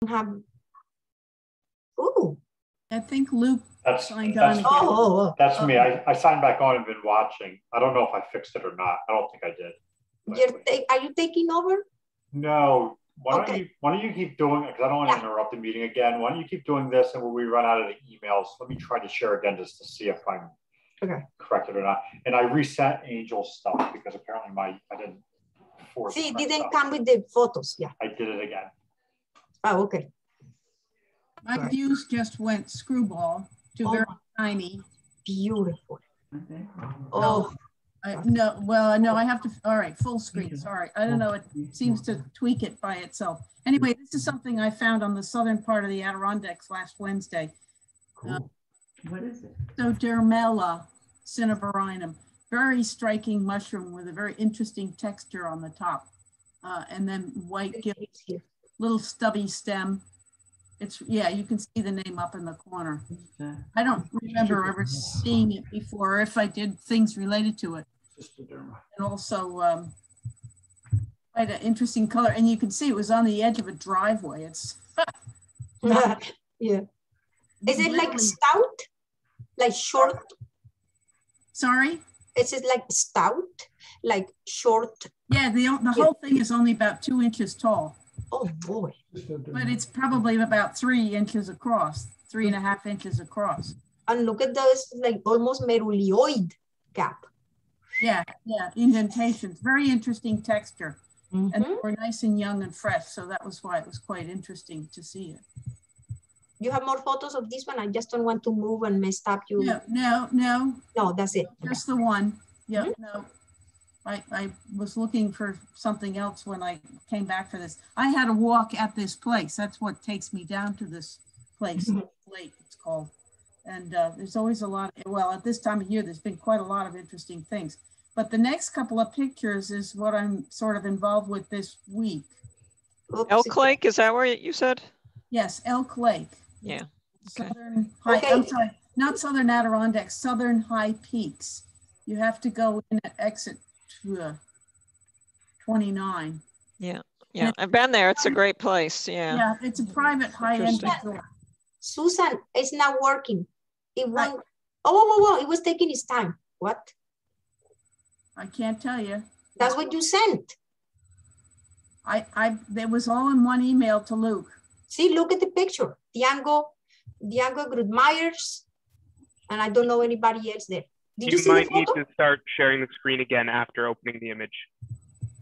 have. Ooh. I think Luke signed on again. That's me. I signed back on and been watching. I don't know if I fixed it or not. I don't think I did. Are you taking over? No. Why don't you keep doing it? Because I don't want to interrupt the meeting again. Why don't you keep doing this, and when we run out of the emails, let me try to share again just to see if I'm corrected or not. And I reset Angel's stuff because apparently I didn't force. See, it didn't come with the photos. Yeah. I did it again. Oh, okay. My views just went screwball to very tiny. Beautiful. Okay. Oh. No, I have to, all right, full screen, sorry. I don't know, it seems to tweak it by itself. Anyway, this is something I found on the southern part of the Adirondacks last Wednesday. Cool. What is it? Scleroderma Citrine, very striking mushroom with a very interesting texture on the top. And then white gills, little stubby stem. It's, yeah, you can see the name up in the corner. I don't remember ever seeing it before, if I did things related to it. And also quite an interesting color. And you can see it was on the edge of a driveway. It's yeah. Is it like stout? Like short? Sorry? Is it like stout? Like short? Yeah, the whole thing is only about 2 inches tall. Oh boy. But it's probably about 3 inches across, 3.5 inches across. And look at those, like almost merullioid gap. Yeah, indentations, very interesting texture. And they were nice and young and fresh. So that was why it was quite interesting to see it. You have more photos of this one? I just don't want to move and mess up you. No, that's it. Just the one. Yeah, no. I was looking for something else when I came back for this. I had a walk at this place. That's what takes me down to this place. Lake, it's called. And there's always a lot, well, at this time of year, there's been quite a lot of interesting things. But the next couple of pictures is what I'm sort of involved with this week. Elk Lake, is that where you said? Yes, Elk Lake. Yeah. Southern high, I'm sorry, not Southern Adirondacks, Southern High Peaks. You have to go in at exit 29. Yeah, I've been there. It's a great place. Yeah, it's a private high-end resort. Susan, it's not working. It won't. Oh, it was taking its time. What? I can't tell you. That's what you sent. It was all in one email to Luke. See, look at the picture. Diango Grudmeyers, and I don't know anybody else there. You might need to start sharing the screen again after opening the image.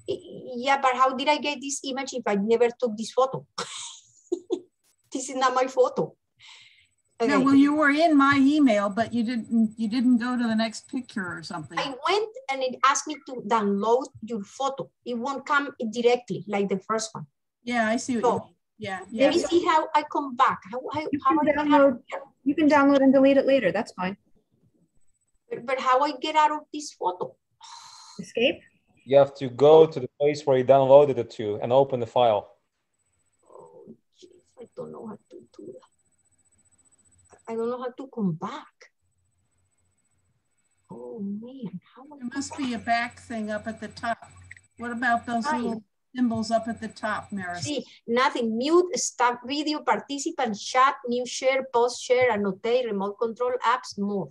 Yeah, but how did I get this image if I never took this photo? This is not my photo. Okay. No, well, you were in my email, but you didn't go to the next picture or something. I went and it asked me to download your photo. It won't come directly like the first one. Yeah, I see what you mean. Yeah. Let me see how I come back. You can download and delete it later. That's fine. But how I get out of this photo? Escape? You have to go to the place where you downloaded it to and open the file. Oh, geez, I don't know how to do that. I don't know how to come back. Oh man, there must be a back thing up at the top. What about those little symbols up at the top, Maris? See, nothing. Mute, stop video, participant, chat, new share, post share, annotate, remote control, apps, more.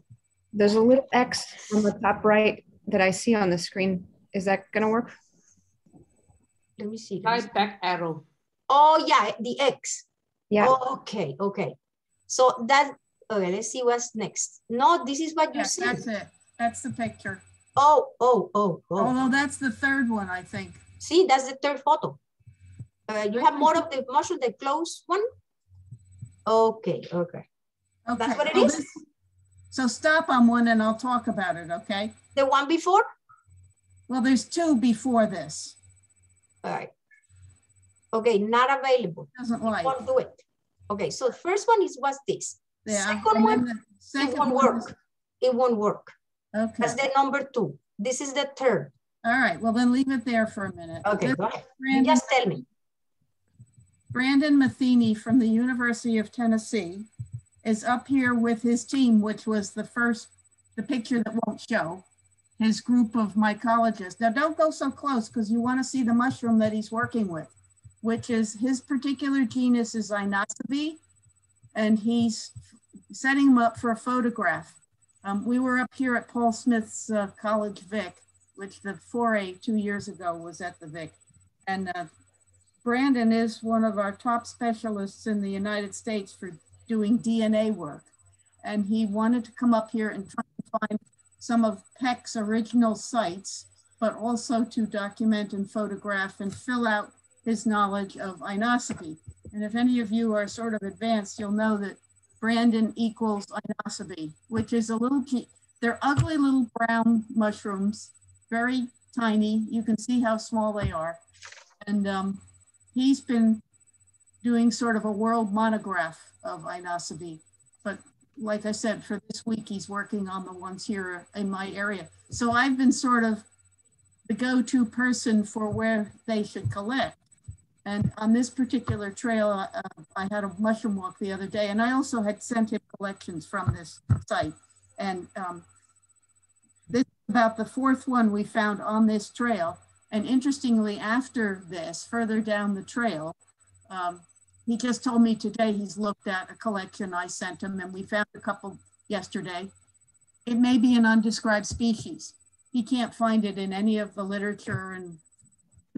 There's a little X on the top right that I see on the screen. Is that going to work? Let me see. Try back arrow. Oh, yeah, the X. Yeah. Oh, okay. So that, okay, let's see what's next. No, this is what you see. That's it. That's the picture. Oh. Although that's the third one, I think. See, that's the third photo. You have more of the mushroom, the close one? Okay. That's what it is? So stop on one and I'll talk about it, okay? The one before? Well, there's two before this. All right. Okay, not available. Doesn't like. Won't do it. Okay, so the first one what's this? Yeah. Second one, it won't work. It won't work. Okay. That's the number 2. This is the third. All right, well then leave it there for a minute. Okay, go ahead. Just tell me. Brandon Matheny from the University of Tennessee is up here with his team, which was the picture that won't show, his group of mycologists. Now don't go so close because you want to see the mushroom that he's working with. which is his particular genus is Inocebi, and he's setting him up for a photograph. We were up here at Paul Smith's College Vic, which the foray 2 years ago was at the Vic. And Brandon is one of our top specialists in the United States for doing DNA work. And he wanted to come up here and try to find some of Peck's original sites, but also to document and photograph and fill out his knowledge of Inocebi. And if any of you are sort of advanced, you'll know that Brandon equals Inocebi, which is a little, they're ugly little brown mushrooms, very tiny. You can see how small they are. And he's been doing sort of a world monograph of Inocebi. But like I said, for this week, he's working on the ones here in my area. So I've been sort of the go-to person for where they should collect. And on this particular trail, I had a mushroom walk the other day, and I also had sent him collections from this site. And this is about the fourth one we found on this trail. And interestingly, after this, further down the trail, he just told me today he's looked at a collection I sent him, and we found a couple yesterday. It may be an undescribed species. He can't find it in any of the literature and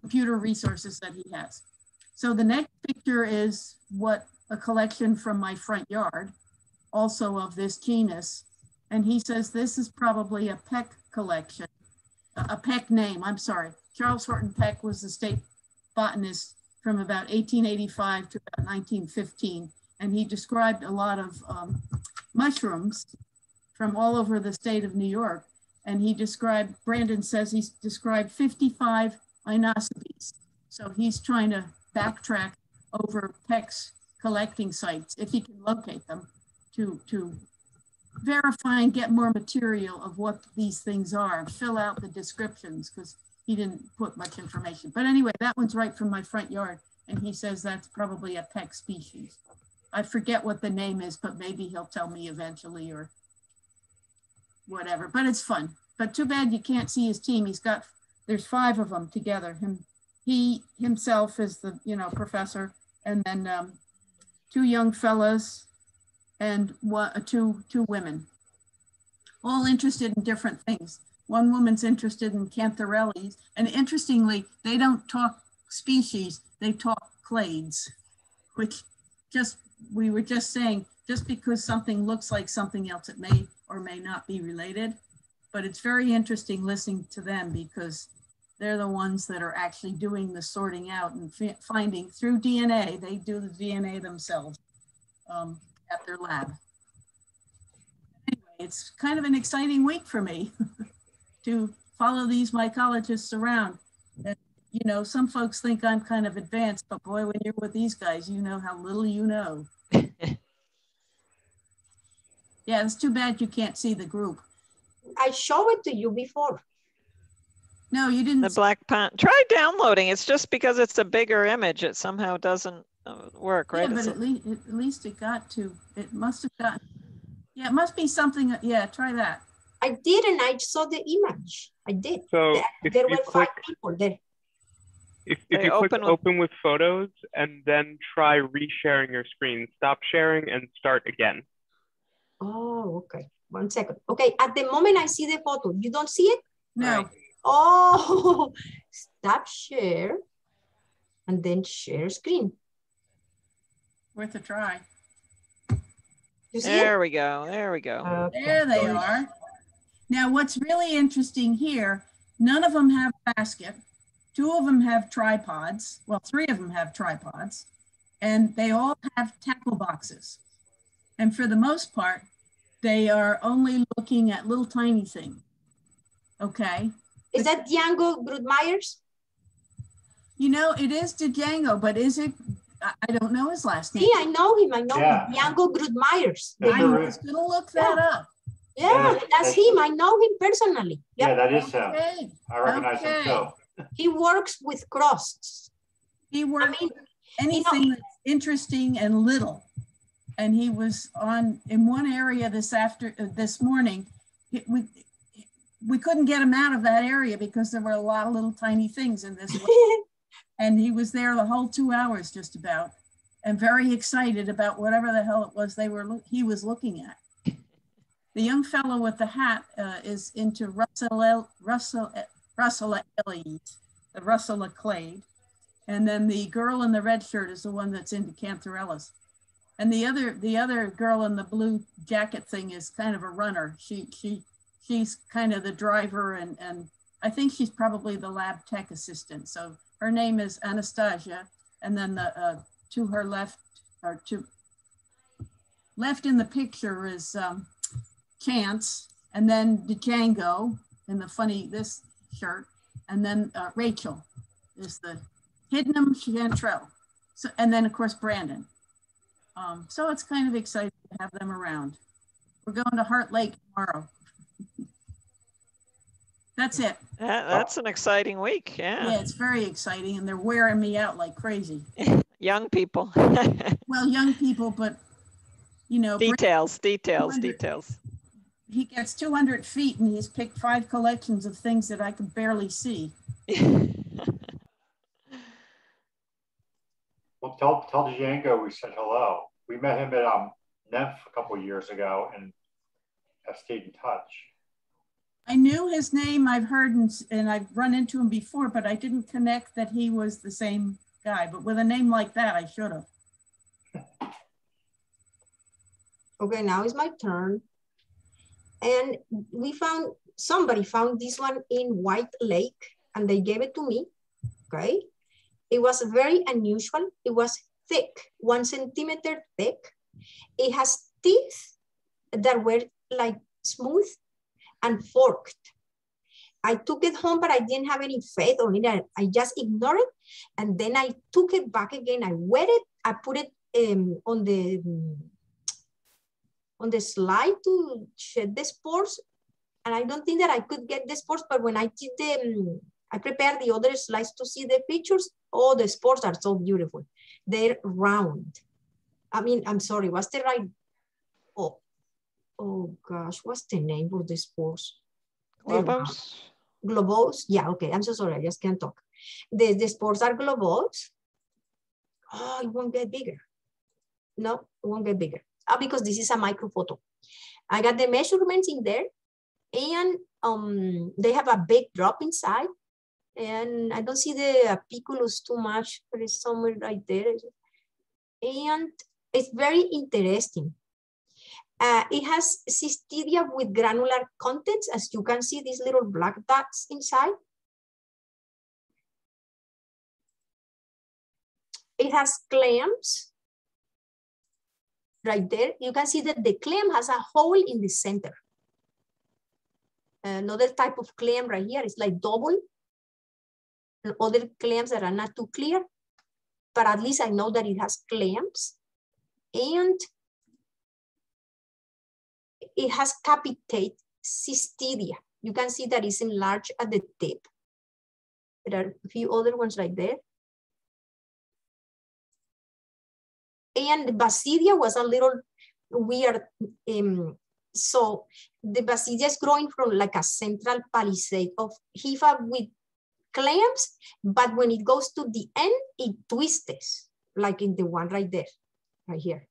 computer resources that he has. So the next picture is what a collection from my front yard, also of this genus. And he says this is probably a Peck collection, a Peck name, I'm sorry. Charles Horton Peck was the state botanist from about 1885 to about 1915. And he described a lot of mushrooms from all over the state of New York. And he described, Brandon says he's described 55 Inocebes. So he's trying to backtrack over Peck's collecting sites, if he can locate them, to verify and get more material of what these things are and fill out the descriptions, because he didn't put much information. But anyway, that one's right from my front yard. And he says that's probably a Peck species. I forget what the name is, but maybe he'll tell me eventually or whatever, but it's fun. But too bad you can't see his team. He's got, there's 5 of them together. He himself is the, professor, and then 2 young fellas and two women, all interested in different things. One woman's interested in cantharellines, and interestingly, they don't talk species, they talk clades, which we were just saying, just because something looks like something else, it may or may not be related. But it's very interesting listening to them because they're the ones that are actually doing the sorting out and finding through DNA. They do the DNA themselves at their lab. Anyway, it's kind of an exciting week for me to follow these mycologists around. And, some folks think I'm kind of advanced, but boy, when you're with these guys, you know how little you know. Yeah, it's too bad you can't see the group. I showed it to you before. No, you didn't. The black pond. Try downloading. It's just because it's a bigger image, it somehow doesn't work, right? Yeah, but at least it got to. It must have gotten. Yeah, it must be something. Yeah, try that. I did, and I saw the image. I did. So there were 5 people there. If you click open with photos and then try resharing your screen, stop sharing and start again. Oh, okay. 1 second. Okay, at the moment I see the photo. You don't see it? No. Right. Oh, stop share and then share screen. Worth a try. There we go. There we go. Okay. There they are. Now, what's really interesting here, none of them have a basket. 2 of them have tripods. Well, 3 of them have tripods. And they all have tackle boxes. And for the most part, they are only looking at little tiny things. Okay. Is that Django Grootmeyers? It is Django, but is it? I don't know his last name. Yeah, I know him. him. Django Grootmeyers. I was going to look that up. Yeah, that's him. I know him personally. Yep. Yeah, that is okay. him. I recognize him too. He works with crusts. He works with anything that's interesting and little. And he was in one area this morning. We couldn't get him out of that area because there were a lot of little tiny things in this way. And he was there the whole 2 hours just about, and very excited about whatever the hell it was he was looking at. The young fellow with the hat is into the Russellaclade. And then the girl in the red shirt is the one that's into Cantharellus. And the other girl in the blue jacket thing is kind of a runner. She's kind of the driver, and I think she's probably the lab tech assistant. So her name is Anastasia, and then the to her left, or to left in the picture is Chance, and then Django in the this shirt, and then Rachel is the Hidden Chantrell. So, and then of course Brandon. So it's kind of exciting to have them around. We're going to Heart Lake tomorrow. That's it. That's an exciting week. Yeah, it's very exciting, and they're wearing me out like crazy. Young people. Well, young people, but you know. Details. He gets 200 feet, and he's picked 5 collections of things that I could barely see. Well, tell Django we said hello. We met him at NEF a couple of years ago and have stayed in touch. I knew his name, I've heard, and I've run into him before, but I didn't connect that he was the same guy. But with a name like that, I should have. Okay, now it's my turn. And somebody found this one in White Lake, and they gave it to me, okay? It was very unusual. It was thick, 1 centimeter thick. It has teeth that were like smooth and forked. I took it home, but I didn't have any faith on it. I just ignored it. And then I took it back again. I wet it. I put it on the slide to shed the spores. And I don't think that I could get the spores, but when I did I prepared the other slides to see the pictures. Oh, the spores are so beautiful. They're round. I mean, I'm sorry, what's the right? Oh gosh, what's the name of the spores? Globose? Globose, yeah, okay, I'm so sorry, I just can't talk. The spores are globose. Oh, it won't get bigger. No, it won't get bigger. Because this is a micro photo. I got the measurements in there, and they have a big drop inside. And I don't see the apiculus too much, but it's somewhere right there. And it's very interesting. It has cystidia with granular contents. As you can see, these little black dots inside. It has clams right there. You can see that the clam has a hole in the center. Another type of clam right here is like double. Other clams that are not too clear, but at least I know that it has clams. And it has capitate cystidia. You can see that it's enlarged at the tip. There are a few other ones right there. And the basidia was a little weird. So the basidia is growing from like a central palisade of hypha with clams, but when it goes to the end, it twists, like in the one right there, right here.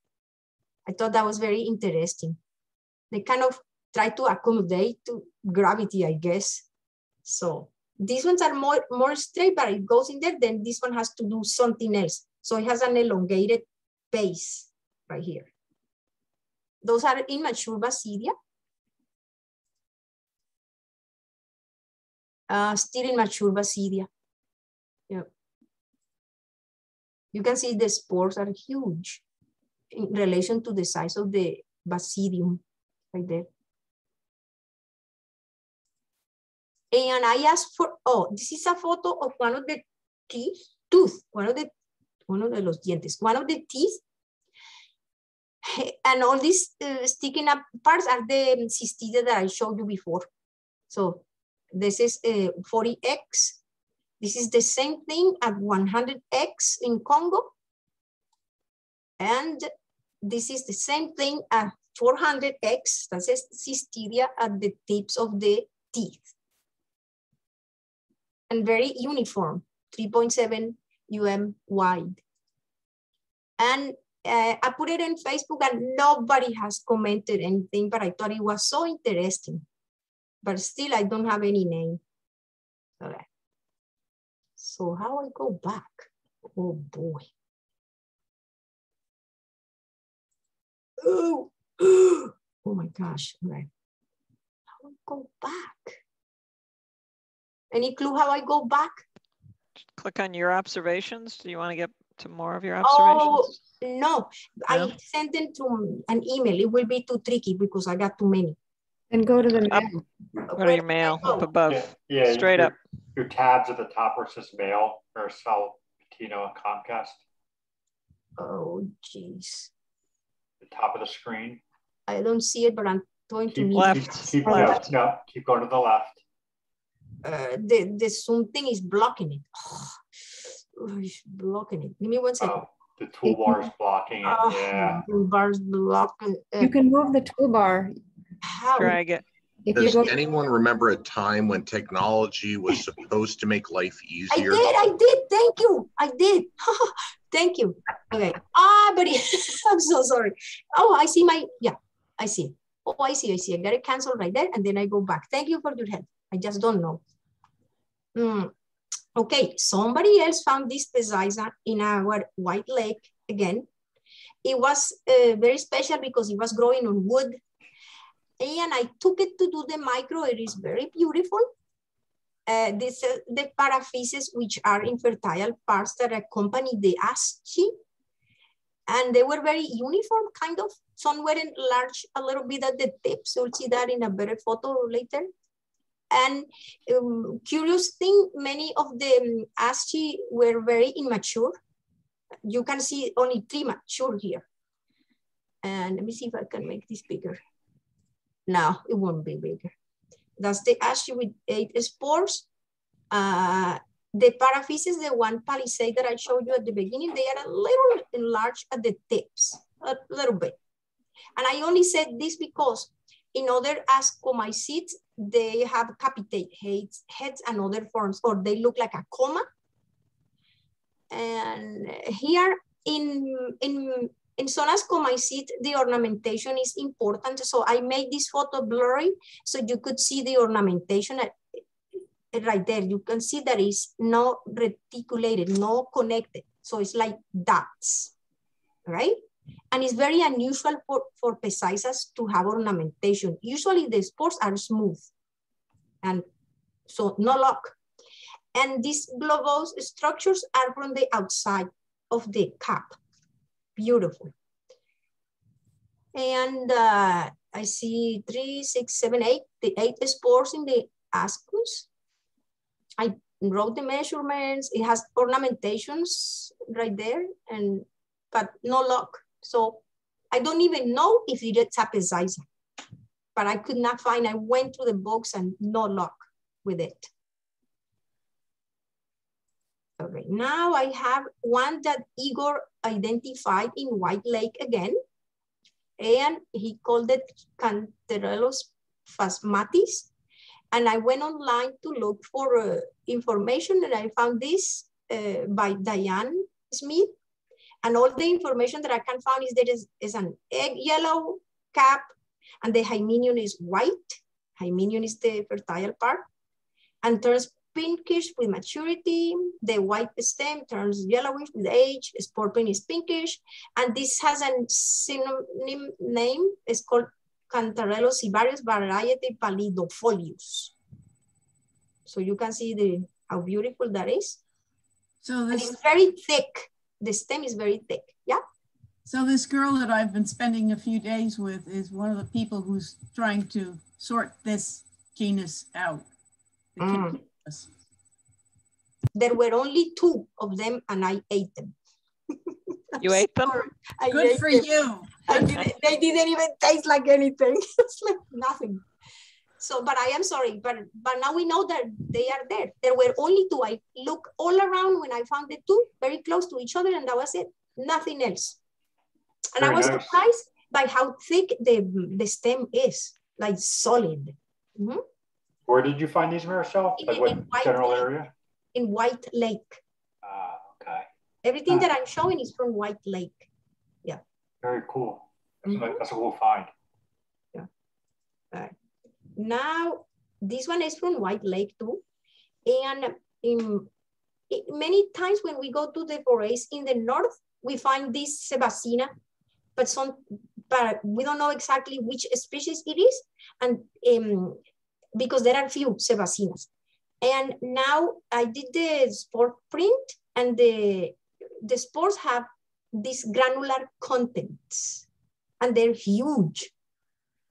I thought that was very interesting. They kind of try to accommodate to gravity, I guess. So these ones are more straight, but it goes in there, then this one has to do something else. So it has an elongated base right here. Those are immature basidia. Still immature basidia. Yeah. You can see the spores are huge in relation to the size of the basidium right there. And I asked for, this is a photo of one of the teeth, one of the teeth. And all these sticking up parts are the cystidia that I showed you before. So this is 40X. This is the same thing at 100X in Congo. And this is the same thing at 400X. That says cystidia at the tips of the teeth. And very uniform, 3.7 wide. And I put it in Facebook and nobody has commented anything, but I thought it was so interesting. But still, I don't have any name. Okay. So how I go back? Oh boy. Oh, oh my gosh. Okay. How I go back? Any clue how I go back? Click on your observations. Do you want to get to more of your observations? Oh, no. I sent them to an email. It will be too tricky because I got too many. And go to the mail. Go to your mail up above. Yeah, straight up. Your tabs at the top where it says mail, Marcel, Patino, and Comcast. Oh, geez. The top of the screen. I don't see it, but I'm going to left. Keep going to the left. The Zoom thing is blocking it. Oh, it's blocking it. Give me 1 second. Oh, the toolbar is blocking it. Yeah. Toolbar's blocking it. You can move the toolbar. How? Drag it. Does anyone remember a time when technology was supposed to make life easier? I did. Thank you. I did. Thank you. Okay. But I'm so sorry. Oh, I see I see. Oh, I see. I got it canceled right there. And then I go back. Thank you for your help. I just don't know. Okay. Somebody else found this Pixidatus in our White Lake again. It was very special because it was growing on wood. And I took it to do the micro. It is very beautiful. This is the paraphyses, which are infertile parts that accompany the asci. And they were very uniform, kind of. Some were enlarged a little bit at the tips. You'll see that in a better photo later. And curious thing, many of the asci were very immature. You can see only 3 mature here. And let me see if I can make this bigger. No, it won't be bigger. That's the asci with 8 spores. The paraphyses, the one palisade that I showed you at the beginning, they are a little enlarged at the tips, a little bit. And I only said this because in other ascomycetes, they have capitate heads and other forms, or they look like a comma. And here in some ascomycetes, the ornamentation is important. So I made this photo blurry so you could see the ornamentation right there. You can see that it's not reticulated, not connected. So it's like dots, right? And it's very unusual for Pixidatus to have ornamentation. Usually the spores are smooth and so no lock. And these globose structures are from the outside of the cap. Beautiful. And I see 3, 6, 7, 8, the 8 spores in the ascus. I wrote the measurements. It has ornamentations right there, but no lock. So I don't even know if it's a Pixidatus, but I could not find. I went to the box and no lock with it. Okay, now I have one that Igor identified in White Lake again, and he called it Canterellus phasmatis. And I went online to look for information, and I found this by Diane Smith. And all the information that I can find is there is an egg yellow cap, and the hymenium is white. Hymenium is the fertile part, and turns pinkish with maturity. The white stem turns yellowish with age. Spore pin is pinkish. And this has a synonym name. It's called Cantarellus cibarius variety pallidofolius. So you can see how beautiful that is. So this, and it's very thick. The stem is very thick, yeah? So this girl that I've been spending a few days with is one of the people who's trying to sort this genus out. There were only 2 of them and I ate them. You ate them? Good for you. They didn't even taste like anything. It's like nothing. So, but I am sorry, but now we know that they are there. There were only 2. I looked all around when I found the 2 very close to each other, and that was it. Nothing else. And I was surprised by how thick the stem is, like solid. Mm-hmm. Where did you find these, Maricel? Like what general area? In White Lake. Okay. Everything that I'm showing is from White Lake. Yeah. Very cool. That's a cool find. Yeah. All right. Now, this one is from White Lake too. And many times when we go to the forests in the north, we find this Sebacina, but we don't know exactly which species it is, and because there are few Sebacinas. And now I did the spore print, and the spores have these granular contents, and they're huge.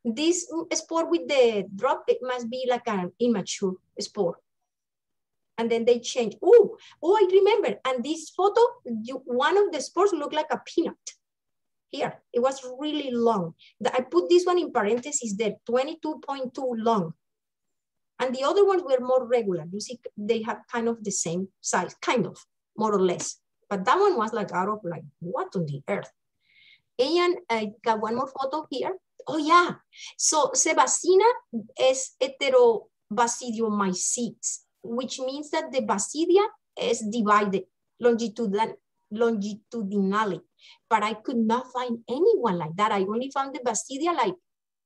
This spore with the drop, it must be like an immature spore. And then they change. Oh, I remember. And this photo, one of the spores looked like a peanut. Here, it was really long. I put this one in parentheses there, 22.2 long. And the other ones were more regular. You see, they have kind of the same size, kind of, more or less. But that one was like out of like, what on the earth? And I got one more photo here. Oh yeah, so Sebacina is heterobasidiomycetes, which means that the basidia is divided longitudinally, but I could not find anyone like that. I only found the basidia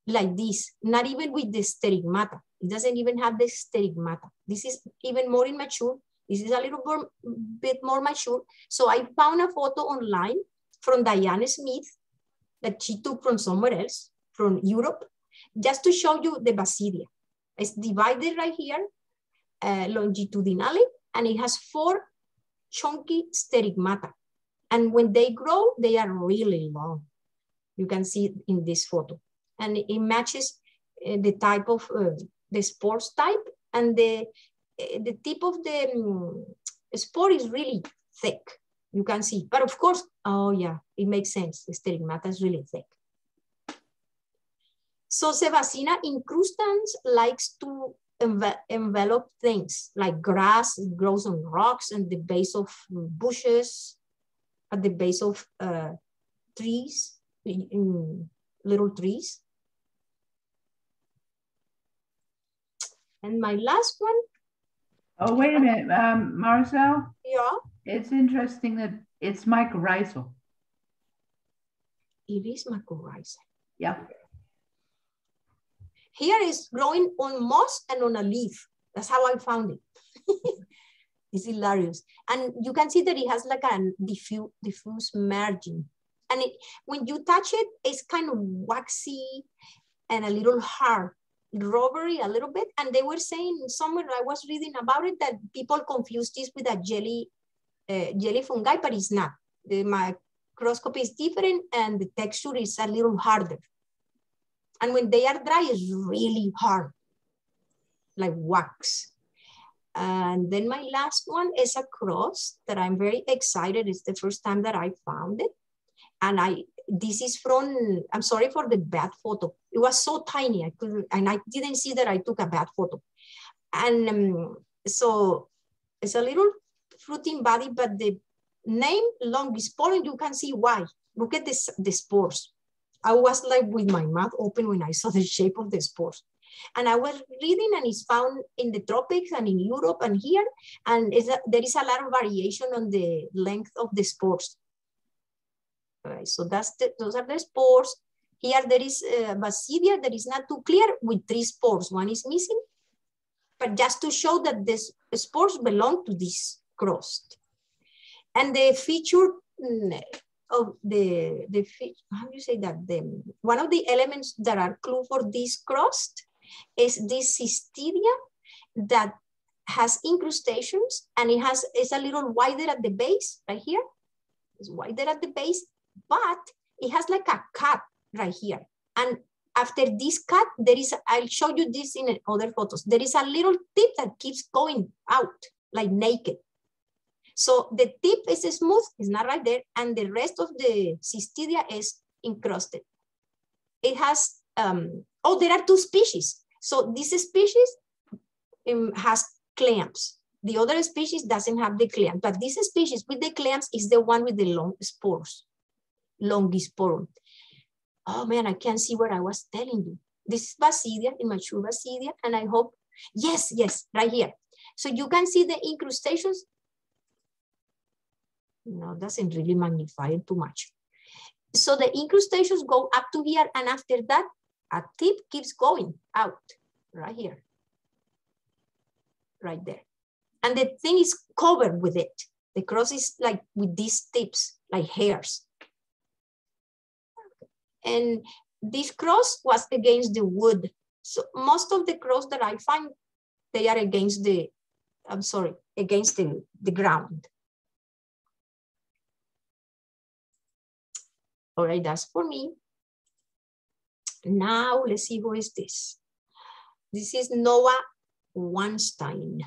like this, not even with the sterigmata. It doesn't even have the sterigmata. This is even more immature. This is a little bit more mature. So I found a photo online from Diane Smith that she took from somewhere else, from Europe, just to show you the basidia. It's divided right here, longitudinally, and it has 4 chunky sterigmata. And when they grow, they are really long. You can see it in this photo. And it matches the type of the spores type, and the tip of the spore is really thick. You can see, but of course, oh yeah, it makes sense. The sterigmata is really thick. So Sebacina incrustans likes to envelop things like grass. It grows on rocks and the base of bushes, at the base of trees, little trees. And my last one. Oh, wait a minute, Marcel. Yeah. It's interesting that it's mycorrhizal. It is mycorrhizae. Yeah. Here is growing on moss and on a leaf. That's how I found it. It's hilarious. And you can see that it has like a diffuse margin. And when you touch it, it's kind of waxy and a little hard, rubbery a little bit. And they were saying somewhere, I was reading about it, that people confuse this with a jelly fungi, but it's not. The microscopy is different and the texture is a little harder. And when they are dry, it's really hard, like wax. And then my last one is a cross that I'm very excited. It's the first time that I found it. And this is from, I'm sorry for the bad photo. It was so tiny, I didn't see that I took a bad photo. And so it's a little fruiting body, but the name Longisporum, you can see why. Look at this, the spores. I was like with my mouth open when I saw the shape of the spores. And I was reading, and it's found in the tropics and in Europe and here. And there is a lot of variation on the length of the spores. All right, so those are the spores. Here there is basidia that is not too clear with 3 spores. One is missing, but just to show that the spores belong to this crust. And the feature of how do you say that? One of the elements that are clue for this crust is this cystidia that has incrustations, and it's a little wider at the base right here. It's wider at the base, but it has like a cut right here. And after this cut, I'll show you this in other photos. There is a little tip that keeps going out like naked. So the tip is smooth, it's not right there, and the rest of the cystidia is encrusted. It has, there are 2 species. So this species has clamps. The other species doesn't have the clamp, but this species with the clamps is the one with the long spores, Longisporum. Oh man, I can't see what I was telling you. This is basidia, immature basidia, and I hope, yes, right here. So you can see the incrustations. No, doesn't really magnify it too much. So the incrustations go up to here, and after that, a tip keeps going out right here, right there. And the thing is covered with it. The cross is like with these tips, like hairs. And this cross was against the wood. So most of the cross that I find, they are against the, against the ground. All right, that's for me. Now let's see, who is this? This is Noah Weinstein.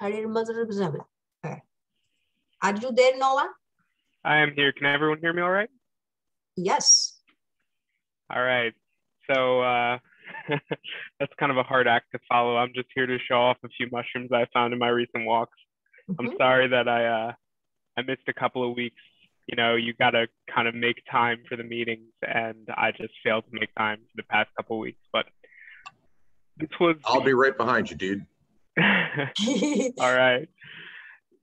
Are you there, Noah? I am here. Can everyone hear me all right? Yes. All right. So that's kind of a hard act to follow. I'm just here to show off a few mushrooms I found in my recent walks. I'm sorry that I missed a couple of weeks. You know, you got to kind of make time for the meetings, and I just failed to make time for the past couple of weeks. But this was. I'll be right behind you, dude. All right.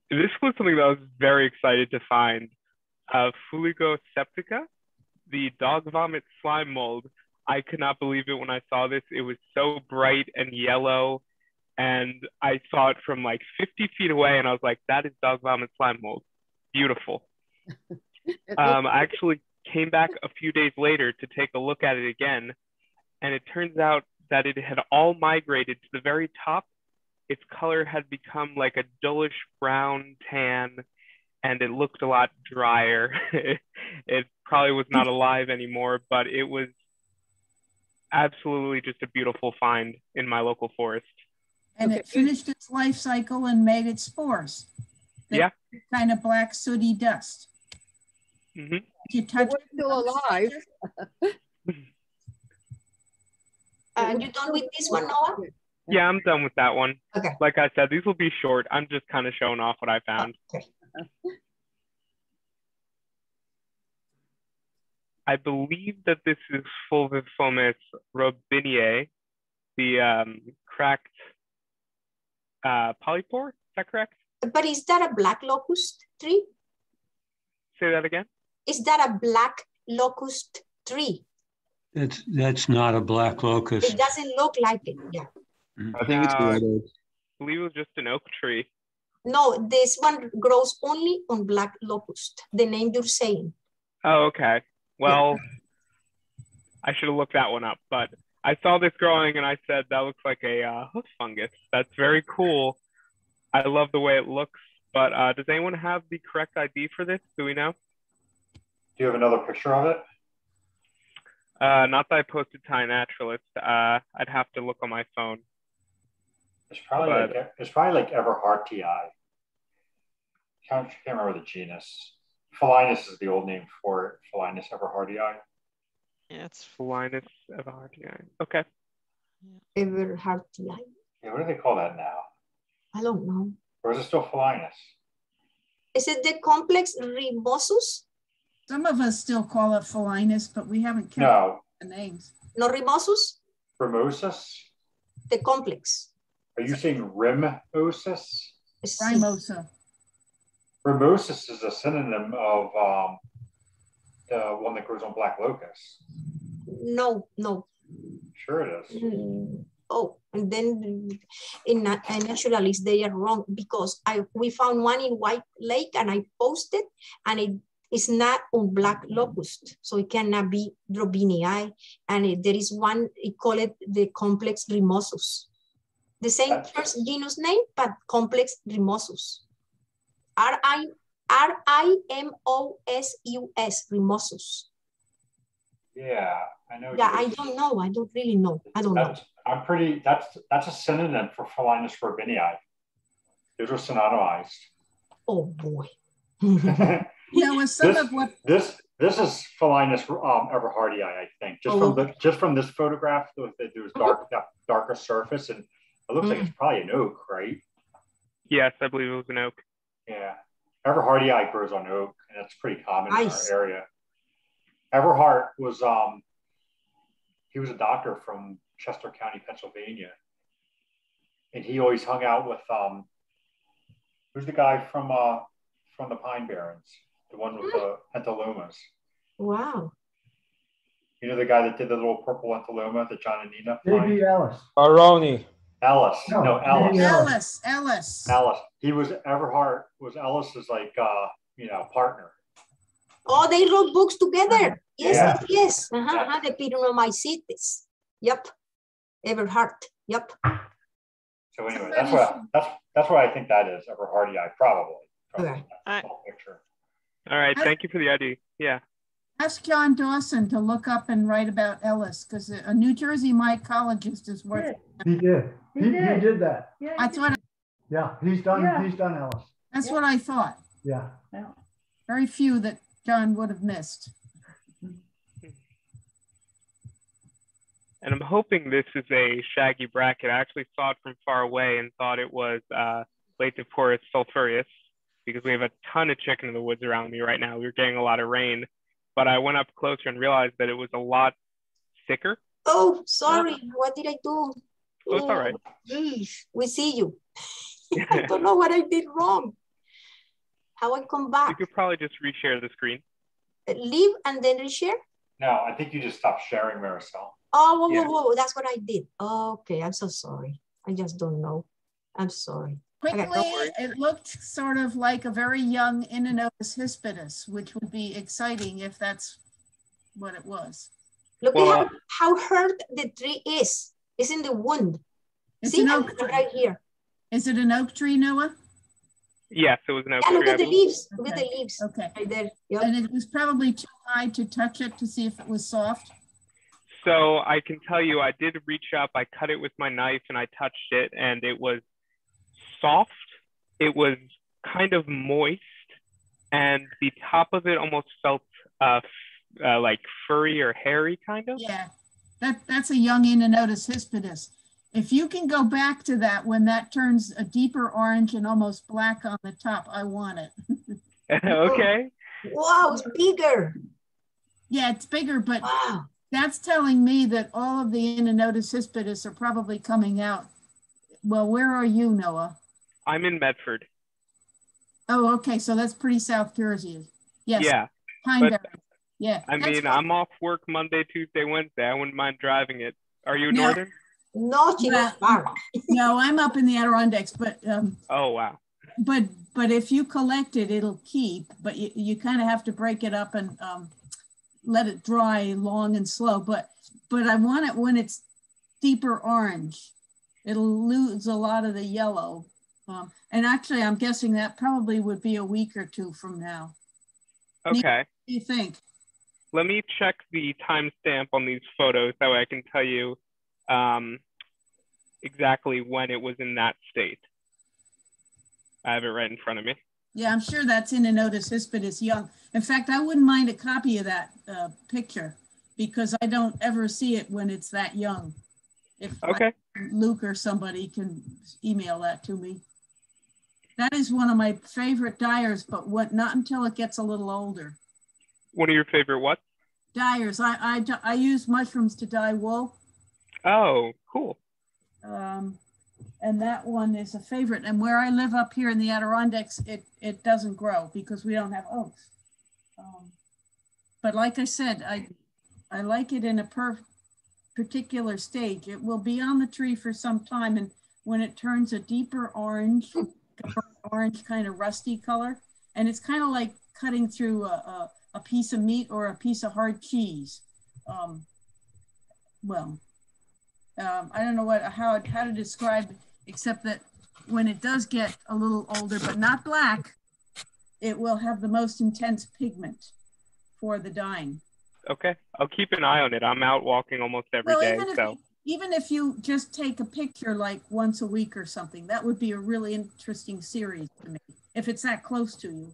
This was something that I was very excited to find. Fuligo Septica, the dog vomit slime mold. I could not believe it when I saw this. It was so bright and yellow, and I saw it from like 50 feet away, and I was like, that is dog vomit slime mold. Beautiful. I actually came back a few days later to take a look at it again, and it turns out that it had all migrated to the very top. Its color had become like a dullish brown tan, and it looked a lot drier. It probably was not alive anymore, but it was absolutely just a beautiful find in my local forest. And it finished its life cycle and made its spores. Yeah. Kind of black sooty dust. Mm-hmm. You touch it, still alive. You done with this one, Noah? Yeah, I'm done with that one. Okay. Like I said, these will be short. I'm just kind of showing off what I found. Okay. I believe that this is Fulviformis robiniae, the cracked polypore. Is that correct? But is that a black locust tree? Say that again. Is that a black locust tree? That's not a black locust. It doesn't look like it. Yeah. I think it's red oak. I believe it was just an oak tree. No, this one grows only on black locust, the name you're saying. Oh, okay. Well, I should have looked that one up, but I saw this growing and I said, that looks like a hoof fungus. That's very cool. I love the way it looks, but does anyone have the correct ID for this? Do we know? Do you have another picture of it? Not that I posted to iNaturalist. I'd have to look on my phone. It's probably like Everhartii. Can't remember the genus. Felinus is the old name for it. Felinus Everhartii. Yeah, it's Felinus Everhartii. Okay. Everhartii. Yeah, what do they call that now? I don't know. Or is it still Felinus? Is it the complex rimosus? Some of us still call it Felinus, but we haven't kept the names. No, rimosus? Rimosus? The complex. Are you saying Rimosus? Rimosa. Rimosus is a synonym of the one that grows on black locust. No. Sure it is. Oh, and then in naturalists, they are wrong because we found one in White Lake and I posted and it is not on black locust. So it cannot be robinii. And there is one, it call it the complex rimosus. The same first genus name, but complex rimosus. R-I-M-O-S-U-S, rimosus. Yeah, I know. Yeah, I don't know. I don't really know. I don't know. That's a synonym for Felinus robinii. Those are synonymized. Oh boy. This is Felinus Everhartii, I think. Just from this photograph, there's darker surface, and it looks like it's probably an oak, right? Yes, I believe it was an oak. Yeah, Everhartii grows on oak, and that's pretty common in our area. Everhart was he was a doctor from Chester County, Pennsylvania, and he always hung out with who's the guy from from the Pine Barrens, the one with the entalumas. Wow. You know the guy that did the little purple entaluma, the John and Nina? J.B. Ellis. Aroni. Ellis. No, Ellis. Ellis. He was Everhart was Ellis's like partner. Oh, they wrote books together. Yes, Yeah. yes. The Pyromycetes. Yep. Everhart. Yep. So anyway, that's what I think that is, Everhartii, probably. Okay. Picture. All right, thank you for the ID. Yeah. Ask John Dawson to look up and write about Ellis, because a New Jersey mycologist is worth it. He did. He did that. Yeah, I thought. Yeah, he's done Ellis. That's what I thought. Yeah. Very few that John would have missed. And I'm hoping this is a shaggy bracket. I actually saw it from far away and thought it was Laetiporus sulphureus, because we have a ton of chicken in the woods around me right now. We're getting a lot of rain, but I went up closer and realized that it was a lot thicker. Oh, sorry. What did I do? Oh, it's all right. Geez, we see you. I don't know what I did wrong. How I come back? You could probably just reshare the screen. Leave and then reshare? No, I think you just stopped sharing, Maricel. Oh, whoa, that's what I did. Okay, I'm so sorry. I just don't know. I'm sorry. Quickly, okay, it looked sort of like a very young Imneria hispidus, which would be exciting if that's what it was. Look at how hurt the tree is. It's in the wound. It's See, an oak tree. Right here. Is it an oak tree, Noah? Yes, it was an oak tree. Look at the leaves. Look at the leaves. Okay. Right there. Yep. And it was probably too high to touch it to see if it was soft. So I can tell you, I did reach up, I cut it with my knife and I touched it and it was soft. It was kind of moist and the top of it almost felt like furry or hairy kind of. Yeah, that's a young Imneria hispidus. If you can go back to that when that turns a deeper orange and almost black on the top, I want it. Okay. Wow, it's bigger. Yeah, it's bigger, but wow. That's telling me that all of the Imneria hispidus are probably coming out. Well, where are you, Noah? I'm in Medford. Oh, okay. So that's pretty South Jersey. Yes. Yeah. Pine Barrens. Yeah. I mean, I'm off work Monday, Tuesday, Wednesday. I wouldn't mind driving it. Are you northern? No, no, I'm up in the Adirondacks, but oh wow. But if you collect it, it'll keep. But you kind of have to break it up and let it dry long and slow. But I want it when it's deeper orange. It'll lose a lot of the yellow. And actually, I'm guessing that probably would be a week or two from now. Okay. What do you think? Let me check the timestamp on these photos. That way I can tell you exactly when it was in that state. I have it right in front of me. Yeah, I'm sure that's Imneria hispidus young. In fact, I wouldn't mind a copy of that picture because I don't ever see it when it's that young. If Luke or somebody can email that to me. That is one of my favorite dyers, but not until it gets a little older. One of your favorite what? Dyers. I use mushrooms to dye wool. Oh, cool. And that one is a favorite. And where I live up here in the Adirondacks, it doesn't grow because we don't have oaks. But like I said, I like it in a particular stage. It will be on the tree for some time. And when it turns a deeper orange kind of rusty color, and it's kind of like cutting through a piece of meat or a piece of hard cheese. I don't know how to describe it, except that when it does get a little older, but not black, it will have the most intense pigment for the dyeing. Okay, I'll keep an eye on it. I'm out walking almost every day. Even if you just take a picture like once a week or something, that would be a really interesting series to me, if it's that close to you.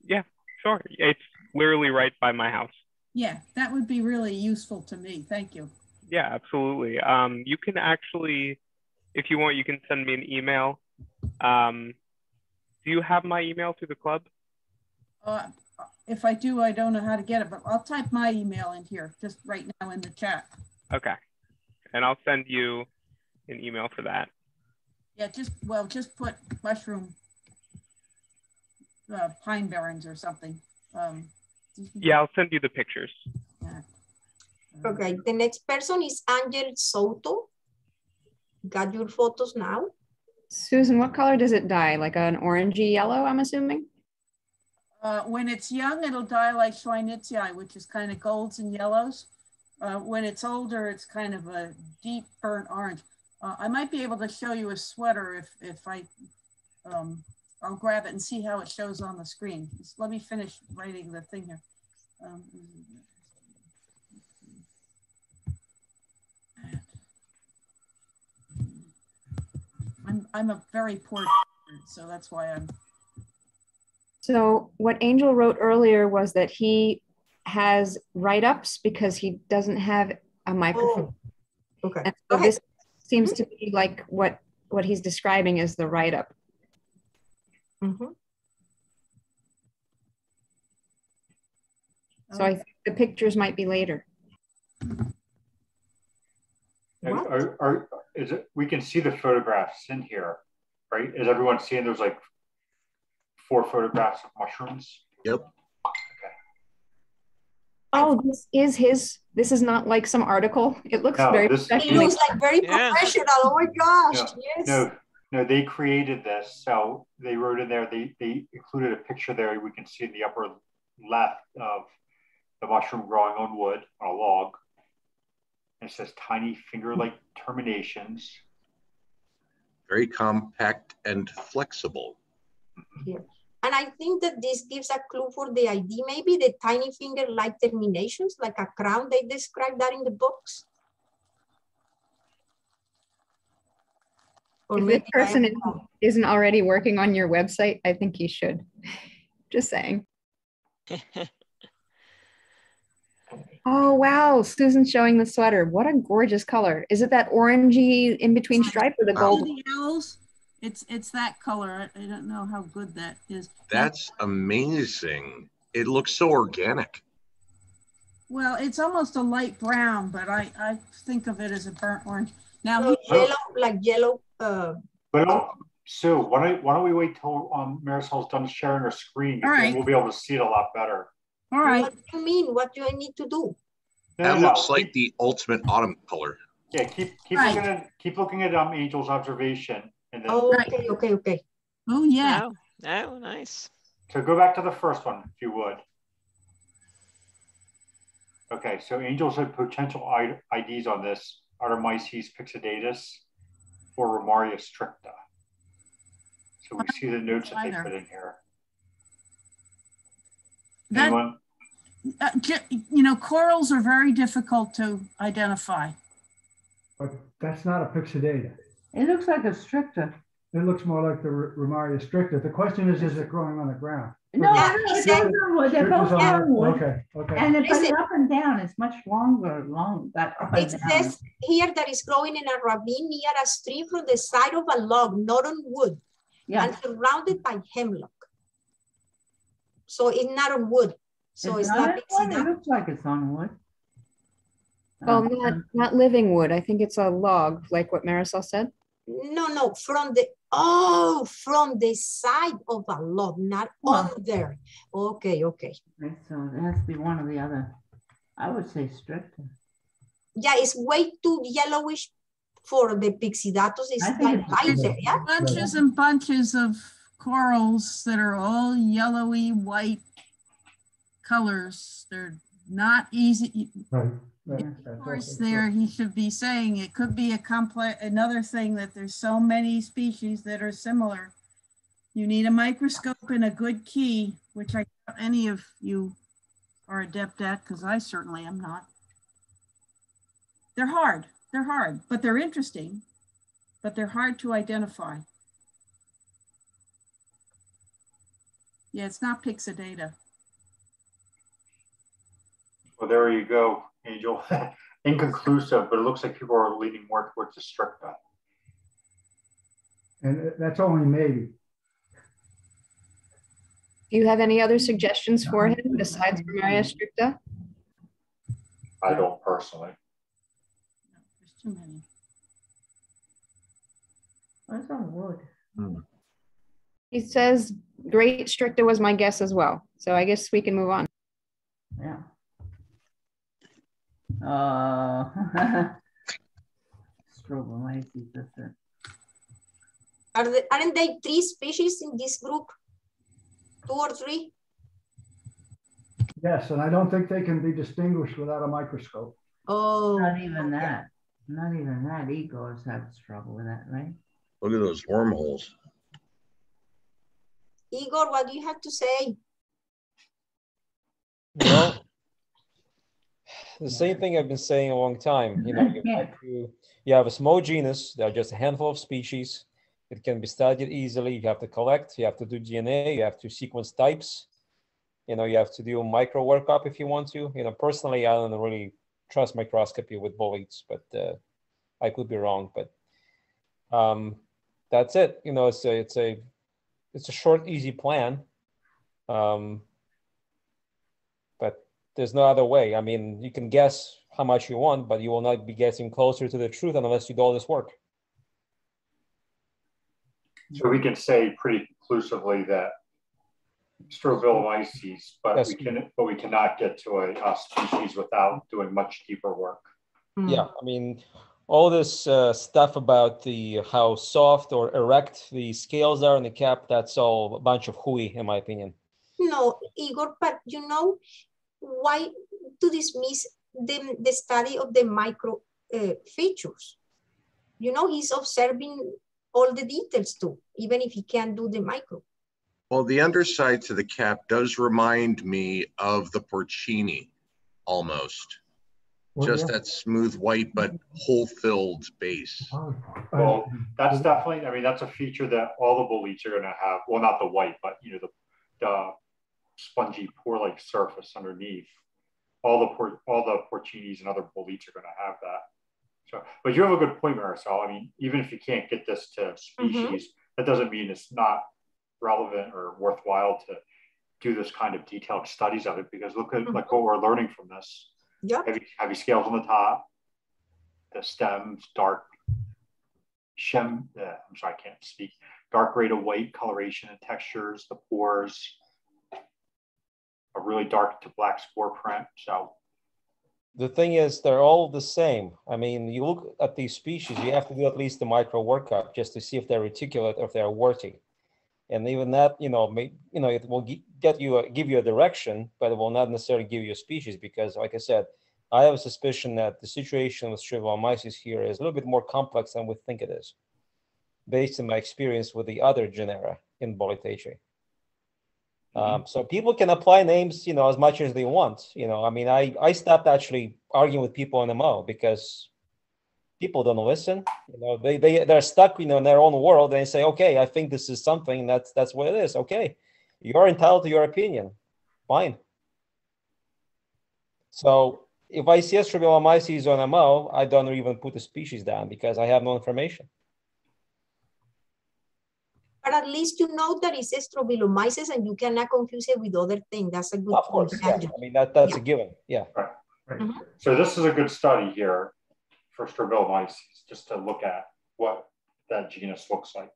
Yeah, sure. It's literally right by my house. Yeah, that would be really useful to me. Thank you. Yeah, absolutely. You can actually, if you want, you can send me an email. Do you have my email through the club? If I do, I don't know how to get it, but I'll type my email in here just right now in the chat. Okay. And I'll send you an email for that. Yeah, just put mushroom pine barrens or something. Yeah, I'll send you the pictures. Yeah. Okay, the next person is Angel Soto. Got your photos now? Susan, what color does it dye? Like an orangey yellow, I'm assuming? When it's young, it'll dye like Schweinitzii, which is kind of golds and yellows. When it's older, it's kind of a deep burnt orange. I might be able to show you a sweater if I'll grab it and see how it shows on the screen. Just let me finish writing the thing here. I'm a very poor teacher, so that's why I'm. So what Angel wrote earlier was that he has write-ups because he doesn't have a microphone. Oh, okay. And so this seems to be like what he's describing as the write-up. Mm-hmm. So I think the pictures might be later. Is it? We can see the photographs in here, right? Is everyone seeing? There's like 4 photographs of mushrooms. Yep. Okay. Oh, this is not like some article. It looks very professional. It looks like very professional. Oh my gosh. No, yes. No, they created this. So they wrote in there, they included a picture there. We can see in the upper left of the mushroom growing on wood, on a log. It says tiny finger-like terminations. Very compact and flexible. Yeah. And I think that this gives a clue for the ID. Maybe the tiny finger-like terminations, like a crown. They describe that in the books. Or if this person isn't already working on your website, I think you should. Just saying. Oh, wow. Susan's showing the sweater. What a gorgeous color. Is it that orangey in between stripe or the gold? It's that color. I don't know how good that is. That's amazing. It looks so organic. Well, it's almost a light brown, but I think of it as a burnt orange. Now, so yellow, like yellow. But Sue, why don't we wait till Marisol's done sharing her screen? All right. We'll be able to see it a lot better. All right. What do you mean? What do I need to do? That looks like the ultimate autumn color. Yeah, keep looking at Angel's observation, and then. Oh, okay. Oh yeah. Oh, nice. So go back to the first one, if you would. Okay, so Angel said potential IDs on this: Artemisia Pixidatus or Romaria stricta. So we see the notes that they put in here. Anyone? Corals are very difficult to identify. But that's not a Pixidata. It looks like a stricta. It looks more like the Romaria stricta. The question is it growing on the ground? No, it's on wood. They're both on wood. Okay. And if it's up and down, it's much longer, that up and down. It says here that is growing in a ravine near a stream from the side of a log, not on wood, and surrounded by hemlock. So it's not on wood. So it's not Pixidata. It looks like it's on wood. Well, not living wood. I think it's a log, like what Marisol said. No, from the side of a log, not on there. Okay. So it has to be one or the other. I would say stricta. Yeah, it's way too yellowish for the Pixidatus. It's like lighter, yeah? Bunches and bunches of corals that are all yellowy, white colors. They're not easy. Right. Of course, he should be saying it could be another thing that there's so many species that are similar. You need a microscope and a good key, which I doubt any of you are adept at, because I certainly am not. They're hard, but they're interesting, but they're hard to identify. Yeah, it's not Pixidata. Well, there you go, Angel. Inconclusive, but it looks like people are leaning more towards the stricta. And that's only maybe. Do you have any other suggestions for him besides Romaria stricta? I don't personally. There's too many. What's on wood? He says great stricta was my guess as well. So I guess we can move on. Yeah. Strobomyces, that's it. Aren't they 3 species in this group? 2 or 3? Yes, and I don't think they can be distinguished without a microscope. Oh, Not even that. Not even that. Igor's have trouble with that, right? Look at those wormholes. Igor, what do you have to say? Well, the same thing I've been saying a long time. You know, you have a small genus. There are just a handful of species. It can be studied easily. You have to collect. You have to do DNA. You have to sequence types. You know, you have to do a micro workup if you want to. You know, personally, I don't really trust microscopy with bolids, but I could be wrong. But that's it. You know, it's a short, easy plan. But there's no other way. I mean, you can guess how much you want, but you will not be guessing closer to the truth unless you do all this work. So we can say pretty conclusively that Strobomyces, but we cannot get to a species without doing much deeper work. Yeah, I mean, all this stuff about how soft or erect the scales are in the cap, that's all a bunch of hooey, in my opinion. No, Igor, but you know, why to dismiss the study of the micro features? You know, he's observing all the details too, even if he can't do the micro. Well, the underside to the cap does remind me of the porcini, almost. Well, just yeah. that smooth white but hole-filled base. Well, that's definitely, I mean, that's a feature that all the bolids are going to have. Well, not the white, but you know, the spongy pore-like surface underneath. All the porcinis and other bolids are going to have that. So, but you have a good point, Marisol. I mean, even if you can't get this to species, that doesn't mean it's not relevant or worthwhile to do this kind of detailed studies of it, because look at like what we're learning from this. Yeah. Heavy scales on the top, the stems, dark I'm sorry, I can't speak. Dark gray to white coloration and textures, the pores, a really dark to black spore print. So the thing is, they're all the same. I mean, you look at these species, you have to do at least the micro workup just to see if they're reticulate or if they're warty. And even that, it will give you a direction, but it will not necessarily give you a species, because, like I said, I have a suspicion that the situation with Strobomyces here is a little bit more complex than we think it is, based on my experience with the other genera in Bolitaceae. So people can apply names, as much as they want. I mean, I stopped actually arguing with people on MO because people don't listen. They're stuck, in their own world. And they say, okay, I think this is something that's what it is. Okay, you're entitled to your opinion. Fine. So if I see a Strobomyces on MO, I don't even put the species down because I have no information. But at least you know that it's Strobomyces and you cannot confuse it with other things. That's a good Of course, yeah. I mean, that's a given, yeah. Right. So this is a good study here for Strobomyces, just to look at what that genus looks like.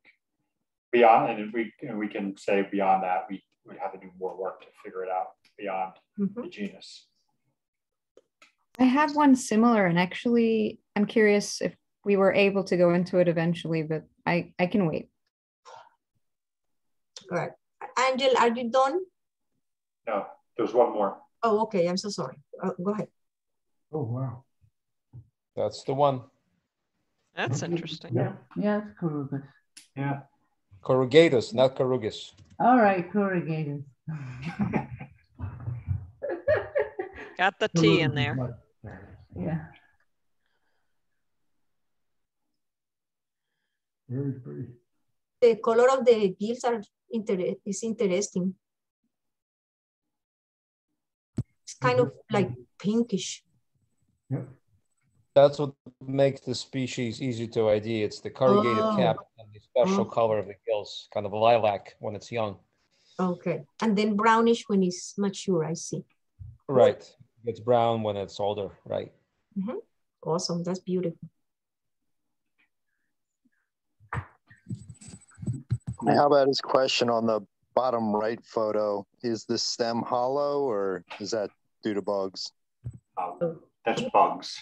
Beyond, and we can say beyond that, we would have to do more work to figure it out beyond the genus. I have one similar, and actually, I'm curious if we were able to go into it eventually, but I can wait. All right. Angel, are you done? No, there's one more. Oh, okay. I'm so sorry. Go ahead. Oh, wow. That's the one. That's interesting. Yeah, it's Corrugus. Yeah. Corrugatus, not Corrugus. All right, Corrugatus. Got the T in there. Yeah. Very pretty. The color of the gills is interesting. It's kind of like pinkish. Yep. That's what makes the species easy to ID. It's the corrugated cap and the special color of the gills, kind of lilac when it's young. Okay. And then brownish when it's mature, I see. Right. It's brown when it's older, right? Awesome. That's beautiful. How about his question on the bottom right photo? Is the stem hollow, or is that due to bugs? That's bugs.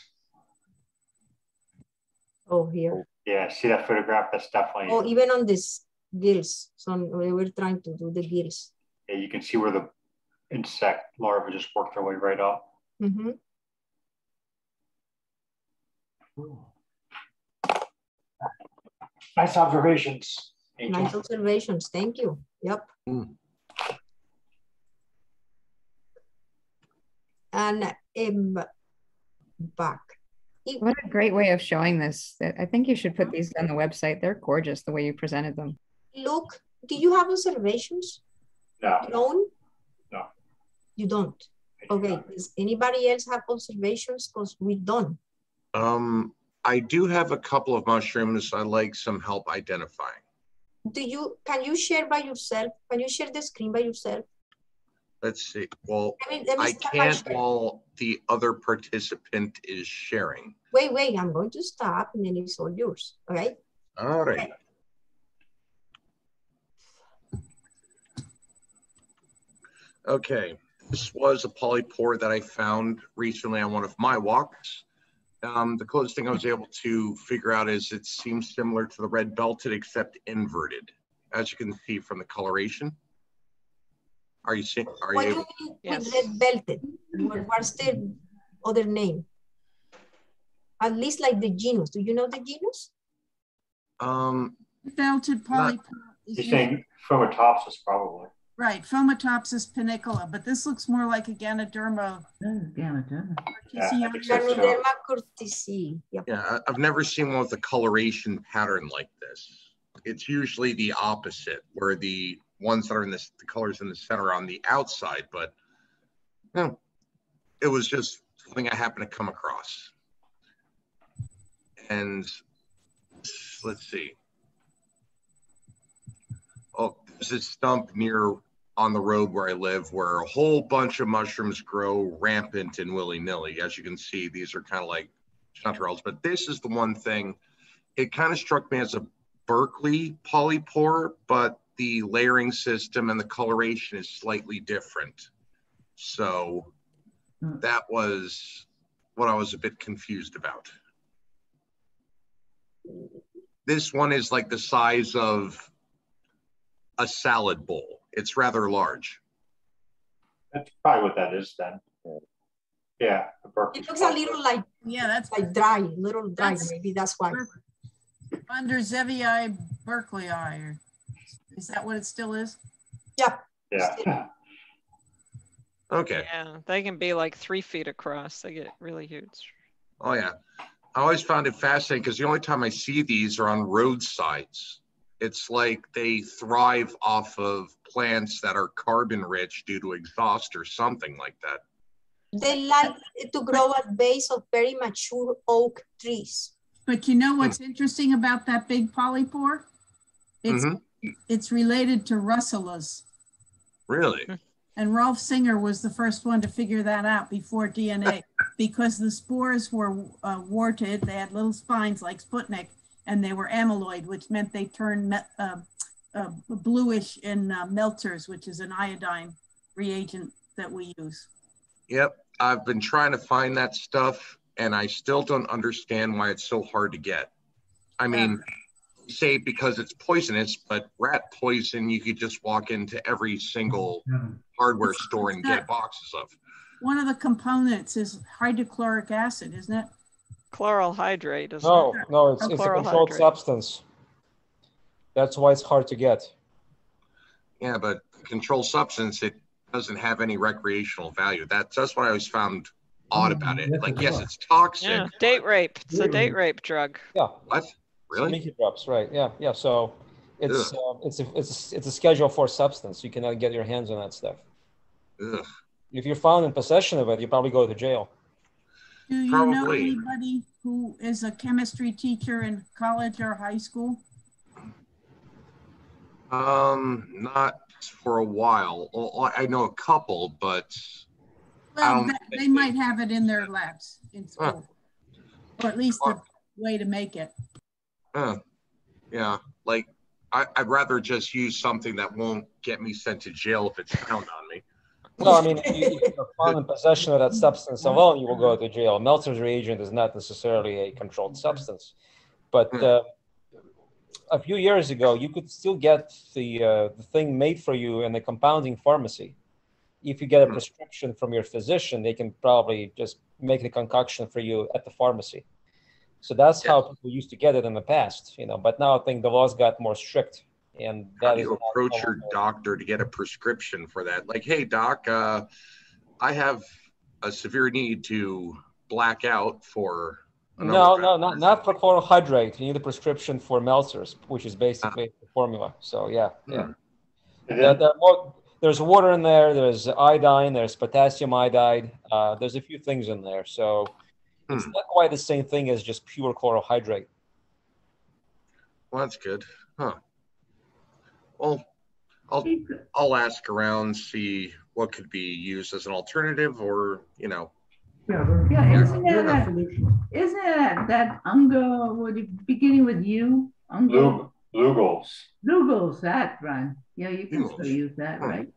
Oh, here. Yeah, see that photograph? That's definitely. Oh, even on this gills. So we were trying to do the gills. Yeah, you can see where the insect larvae just worked their way right up. Mm-hmm. Nice observations. Angel. Nice observations. Thank you. Yep. And back. What a great way of showing this. I think you should put these on the website. They're gorgeous the way you presented them. Look, do you have observations? No. You don't? No. You don't? Okay. Does anybody else have observations? Because we don't. I do have a couple of mushrooms I'd like some help identifying. Can you share by yourself? Can you share the screen by yourself? Let's see. Well, Let me I start can't while the other participant is sharing. Wait, I'm going to stop and then it's all yours, okay? All right. Okay. Okay, this was a polypore that I found recently on one of my walks. The closest thing I was able to figure out is it seems similar to the red belted except inverted, as you can see from the coloration. Are you seeing? What do you mean with red belted? What's the other name? At least like the genus. Do you know the genus? Belted polypore. He's saying Fomitopsis probably. Right, Fomitopsis panicola, but this looks more like a Ganoderma. Ganoderma. Ganoderma curtisi. Yep. Yeah, I've never seen one with a coloration pattern like this. It's usually the opposite, where the ones that are in this, the colors in the center are on the outside, but you know, it was just something I happened to come across. And let's see. Oh, there's this stump near on the road where I live where a whole bunch of mushrooms grow rampant and willy-nilly. As you can see, these are kind of like chanterelles, but this is the one thing, it kind of struck me as a Berkeley polypore, but the layering system and the coloration is slightly different. So that was what I was a bit confused about. This one is like the size of a salad bowl. It's rather large. That's probably what that is then. Yeah. It looks a little like, yeah, that's like dry, little dry. Maybe that's why. Under Zeviae Berkeley Eye, or is that what it still is? Yeah. Yeah. Okay. Yeah, they can be like 3 feet across. They get really huge. Oh yeah. I always found it fascinating because the only time I see these are on roadsides. It's like they thrive off of plants that are carbon rich due to exhaust or something like that. They like to grow at base of very mature oak trees. But you know what's interesting about that big polypore? It's related to Russellas. Really? And Rolf Singer was the first one to figure that out before DNA, because the spores were warted. They had little spines like Sputnik, and they were amyloid, which meant they turned bluish in melters, which is an iodine reagent that we use. Yep. I've been trying to find that stuff, and I still don't understand why it's so hard to get. I mean, say because it's poisonous, but rat poison, you could just walk into every single hardware store and get boxes of. One of the components is hydrochloric acid, isn't it? Chloral hydrate, isn't No, it? no, it's a controlled substance. That's why it's hard to get. Yeah, but controlled substance, it doesn't have any recreational value. That's what I always found odd about it. Like, yes, it's toxic. Yeah, date rape. It's a date rape drug. Yeah. What? Really? Sneaky drops, right? Yeah, yeah. So it's a Schedule 4 substance. You cannot get your hands on that stuff. Ugh. If you're found in possession of it, you probably go to jail. Do you know anybody who is a chemistry teacher in college or high school? Not for a while. Well, I know a couple, but well, they might have it in their labs in school, or at least the way to make it. Yeah, like I'd rather just use something that won't get me sent to jail if it's found on me. Well, I mean, if you're found in possession of that substance alone, you will go to jail. Meltzer's reagent is not necessarily a controlled substance, but a few years ago, you could still get the thing made for you in the compounding pharmacy. If you get a prescription from your physician, they can probably just make the concoction for you at the pharmacy. So that's how people used to get it in the past, you know. But now I think the laws got more strict, and that how do you approach your doctor to get a prescription for that? Like, hey, doc, I have a severe need to black out for. No, not for chloral hydrate. You need a prescription for Meltzer's, which is basically the formula. So yeah. There's water in there. There's iodine. There's potassium iodide. There's a few things in there. So it's not quite the same thing as just pure chloral hydrate. Well, that's good, huh? Well, I'll ask around, see what could be used as an alternative, or you know. Yeah, isn't it that ungo beginning with U? Lugol's. Lugol's, that right? Yeah, you can still use that, right?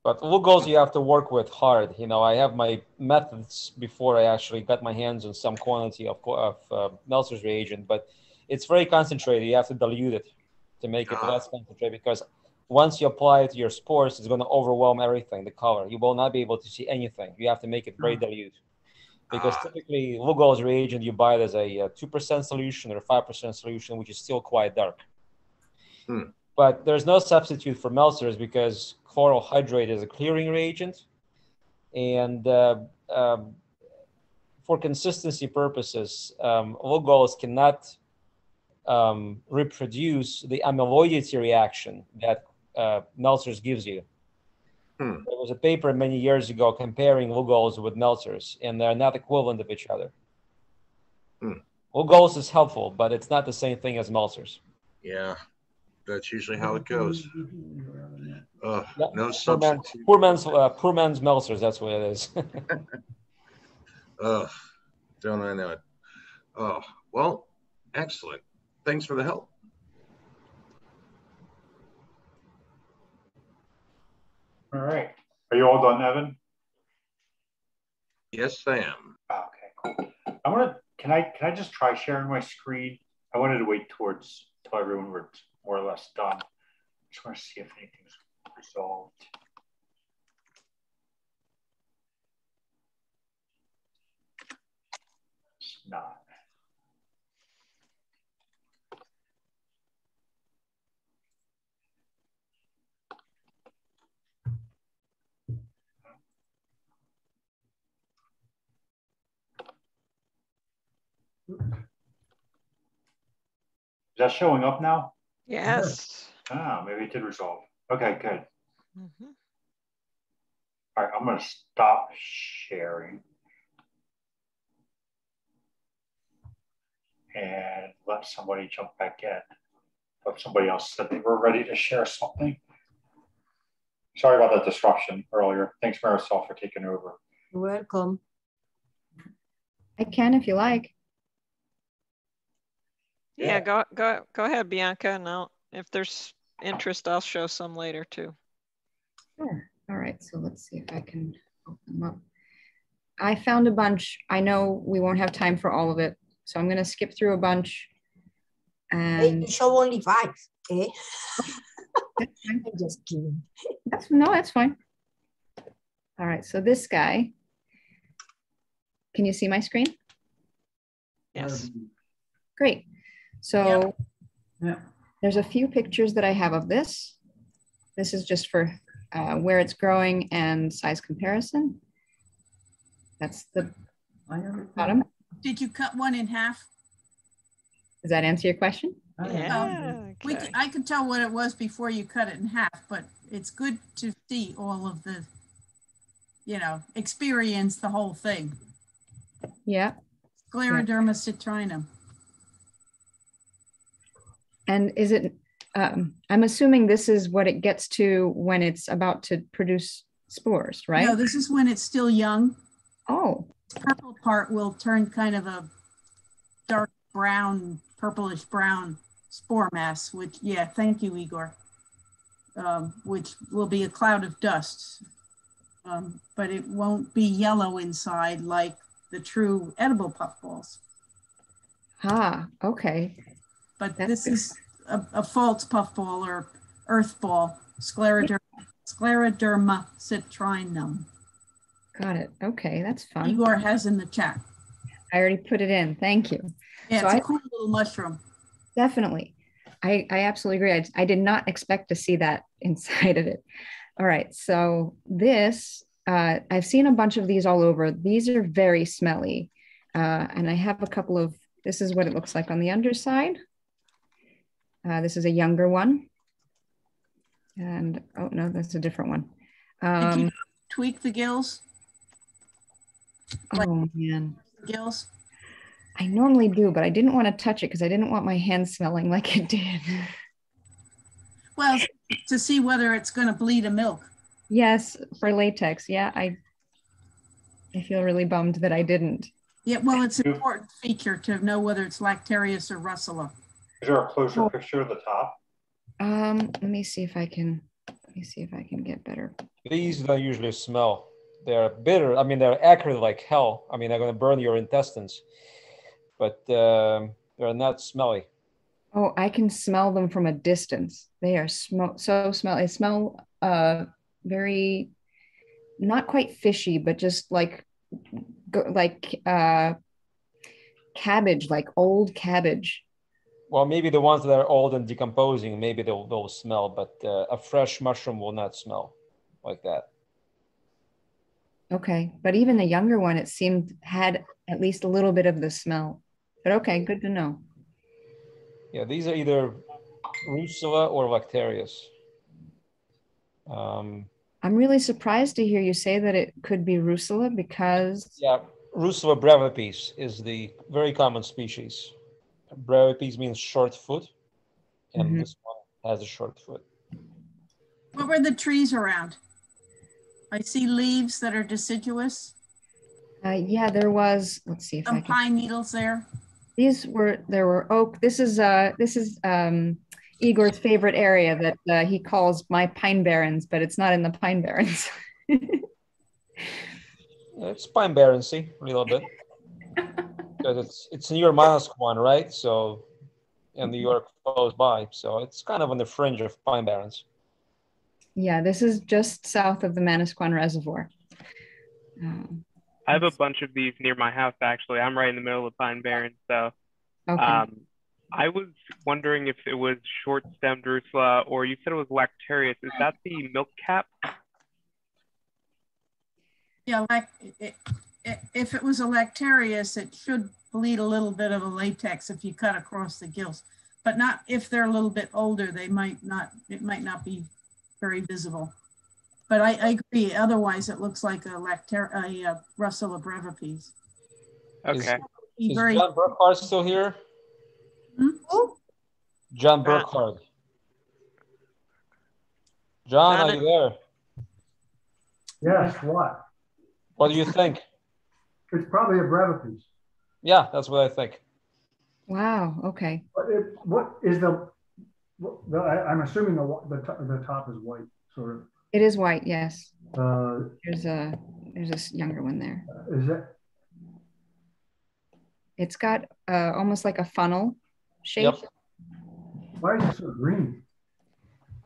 But Lugol's you have to work with hard. You know, I have my methods before I actually got my hands on some quantity of Meltzer's reagent, but it's very concentrated. You have to dilute it to make it less concentrated, because once you apply it to your spores, it's going to overwhelm everything, the color. You will not be able to see anything. You have to make it very dilute. Because typically, Lugol's reagent, you buy it as a 2% solution or 5% solution, which is still quite dark. But there's no substitute for Meltzer's, because chloral hydrate is a clearing reagent. And for consistency purposes, Lugol's cannot reproduce the amyloidity reaction that Meltzer's gives you. There was a paper many years ago comparing Lugol's with Meltzer's, and they're not equivalent of each other. Lugol's is helpful, but it's not the same thing as Meltzer's. Yeah, that's usually how it goes. No substitute. Poor man's Meltzer's, that's what it is. Don't I know it? Oh, well, excellent. Thanks for the help. All right. Are you all done, Evan? Yes, I am. Okay, cool. Can I just try sharing my screen? I wanted to wait till everyone were more or less done. I just want to see if anything's resolved. It's not. Is that showing up now? Yes. Maybe it did resolve. Okay, good. All right, I'm going to stop sharing and let somebody jump back in. But somebody else said they were ready to share something. Sorry about that disruption earlier. Thanks, Marisol, for taking over. You're welcome. I can if you like. Yeah, go ahead, Bianca. And if there's interest, I'll show some later too. Sure. All right, so let's see if I can open them up. I found a bunch. I know we won't have time for all of it, so I'm going to skip through a bunch. And you show only 5, eh? I'm just kidding. That's fine. All right, so this guy. Can you see my screen? Yes. Great. So there's a few pictures that I have of this. This is just for where it's growing and size comparison. That's the bottom. Did you cut one in half? Does that answer your question? Yeah. I could tell what it was before you cut it in half, but it's good to see all of the, experience the whole thing. Yeah. Scleroderma Citrine. And is it, I'm assuming this is what it gets to when it's about to produce spores, right? No, this is when it's still young. Oh. The purple part will turn kind of a dark brown, purplish brown spore mass, which, yeah, thank you, Igor, which will be a cloud of dust. But it won't be yellow inside like the true edible puffballs. Ah, okay. But this is a false puffball or earth ball, Scleroderma Citrinum. Got it. Okay, that's fun. Igor has in the chat. I already put it in. Thank you. Yeah, it's a cool little mushroom. Definitely. I absolutely agree. I did not expect to see that inside of it. All right. So this, I've seen a bunch of these all over. These are very smelly. And I have a couple of, this is what it looks like on the underside. This is a younger one. And, oh no, that's a different one. Did you tweak the gills? Oh man. Gills? I normally do, but I didn't want to touch it because I didn't want my hand smelling like it did. Well, to see whether it's going to bleed a milk. Yes, for latex. Yeah, I feel really bummed that I didn't. Yeah, well, it's an important feature to know whether it's Lactarius or Russula. Is there a closer picture of the top? Let me see if I can. Let me see if I can get better. These don't usually smell. They're bitter. I mean, they're acrid like hell. I mean, they're going to burn your intestines, but they're not smelly. Oh, I can smell them from a distance. They are so smelly. They smell very, not quite fishy, but just like cabbage, like old cabbage. Well, maybe the ones that are old and decomposing, maybe they'll smell, but a fresh mushroom will not smell like that. Okay, but even the younger one, it seemed had at least a little bit of the smell. But okay, good to know. Yeah, these are either Russula or Lactarius. I'm really surprised to hear you say that it could be Russula because... Yeah, Russula brevipes is the very common species. Brevipes means short foot, and this one has a short foot. What were the trees around? I see leaves that are deciduous. Yeah, there was, let's see if some pine needles there. There were oak. This is Igor's favorite area that he calls my pine barrens, but it's not in the pine barrens. It's pine barrensy a little bit. Because it's near Manasquan, right? So, and New York close by. So it's kind of on the fringe of pine barrens. Yeah, this is just south of the Manasquan Reservoir. I have a bunch of these near my house, actually. I'm right in the middle of Pine Barrens, so. Okay. I was wondering if it was short-stemmed Russula, or you said it was Lactarius. Is that the milk cap? Yeah, if it was a Lactarius, it should bleed a little bit of a latex if you cut across the gills, but not if they're a little bit older. They might not. It might not be very visible. But I agree. Otherwise, it looks like a Russula brevipes. Okay. Is John Burkhardt still here? John Burkhardt. John, are you there? Yes, what? What do you think? It's probably a brevipes. Yeah, that's what I think. Wow, okay. What is I'm assuming the top is white, sort of. It is white, yes. There's a younger one there. Is it? It's got almost like a funnel shape. Yep. Why is it so green?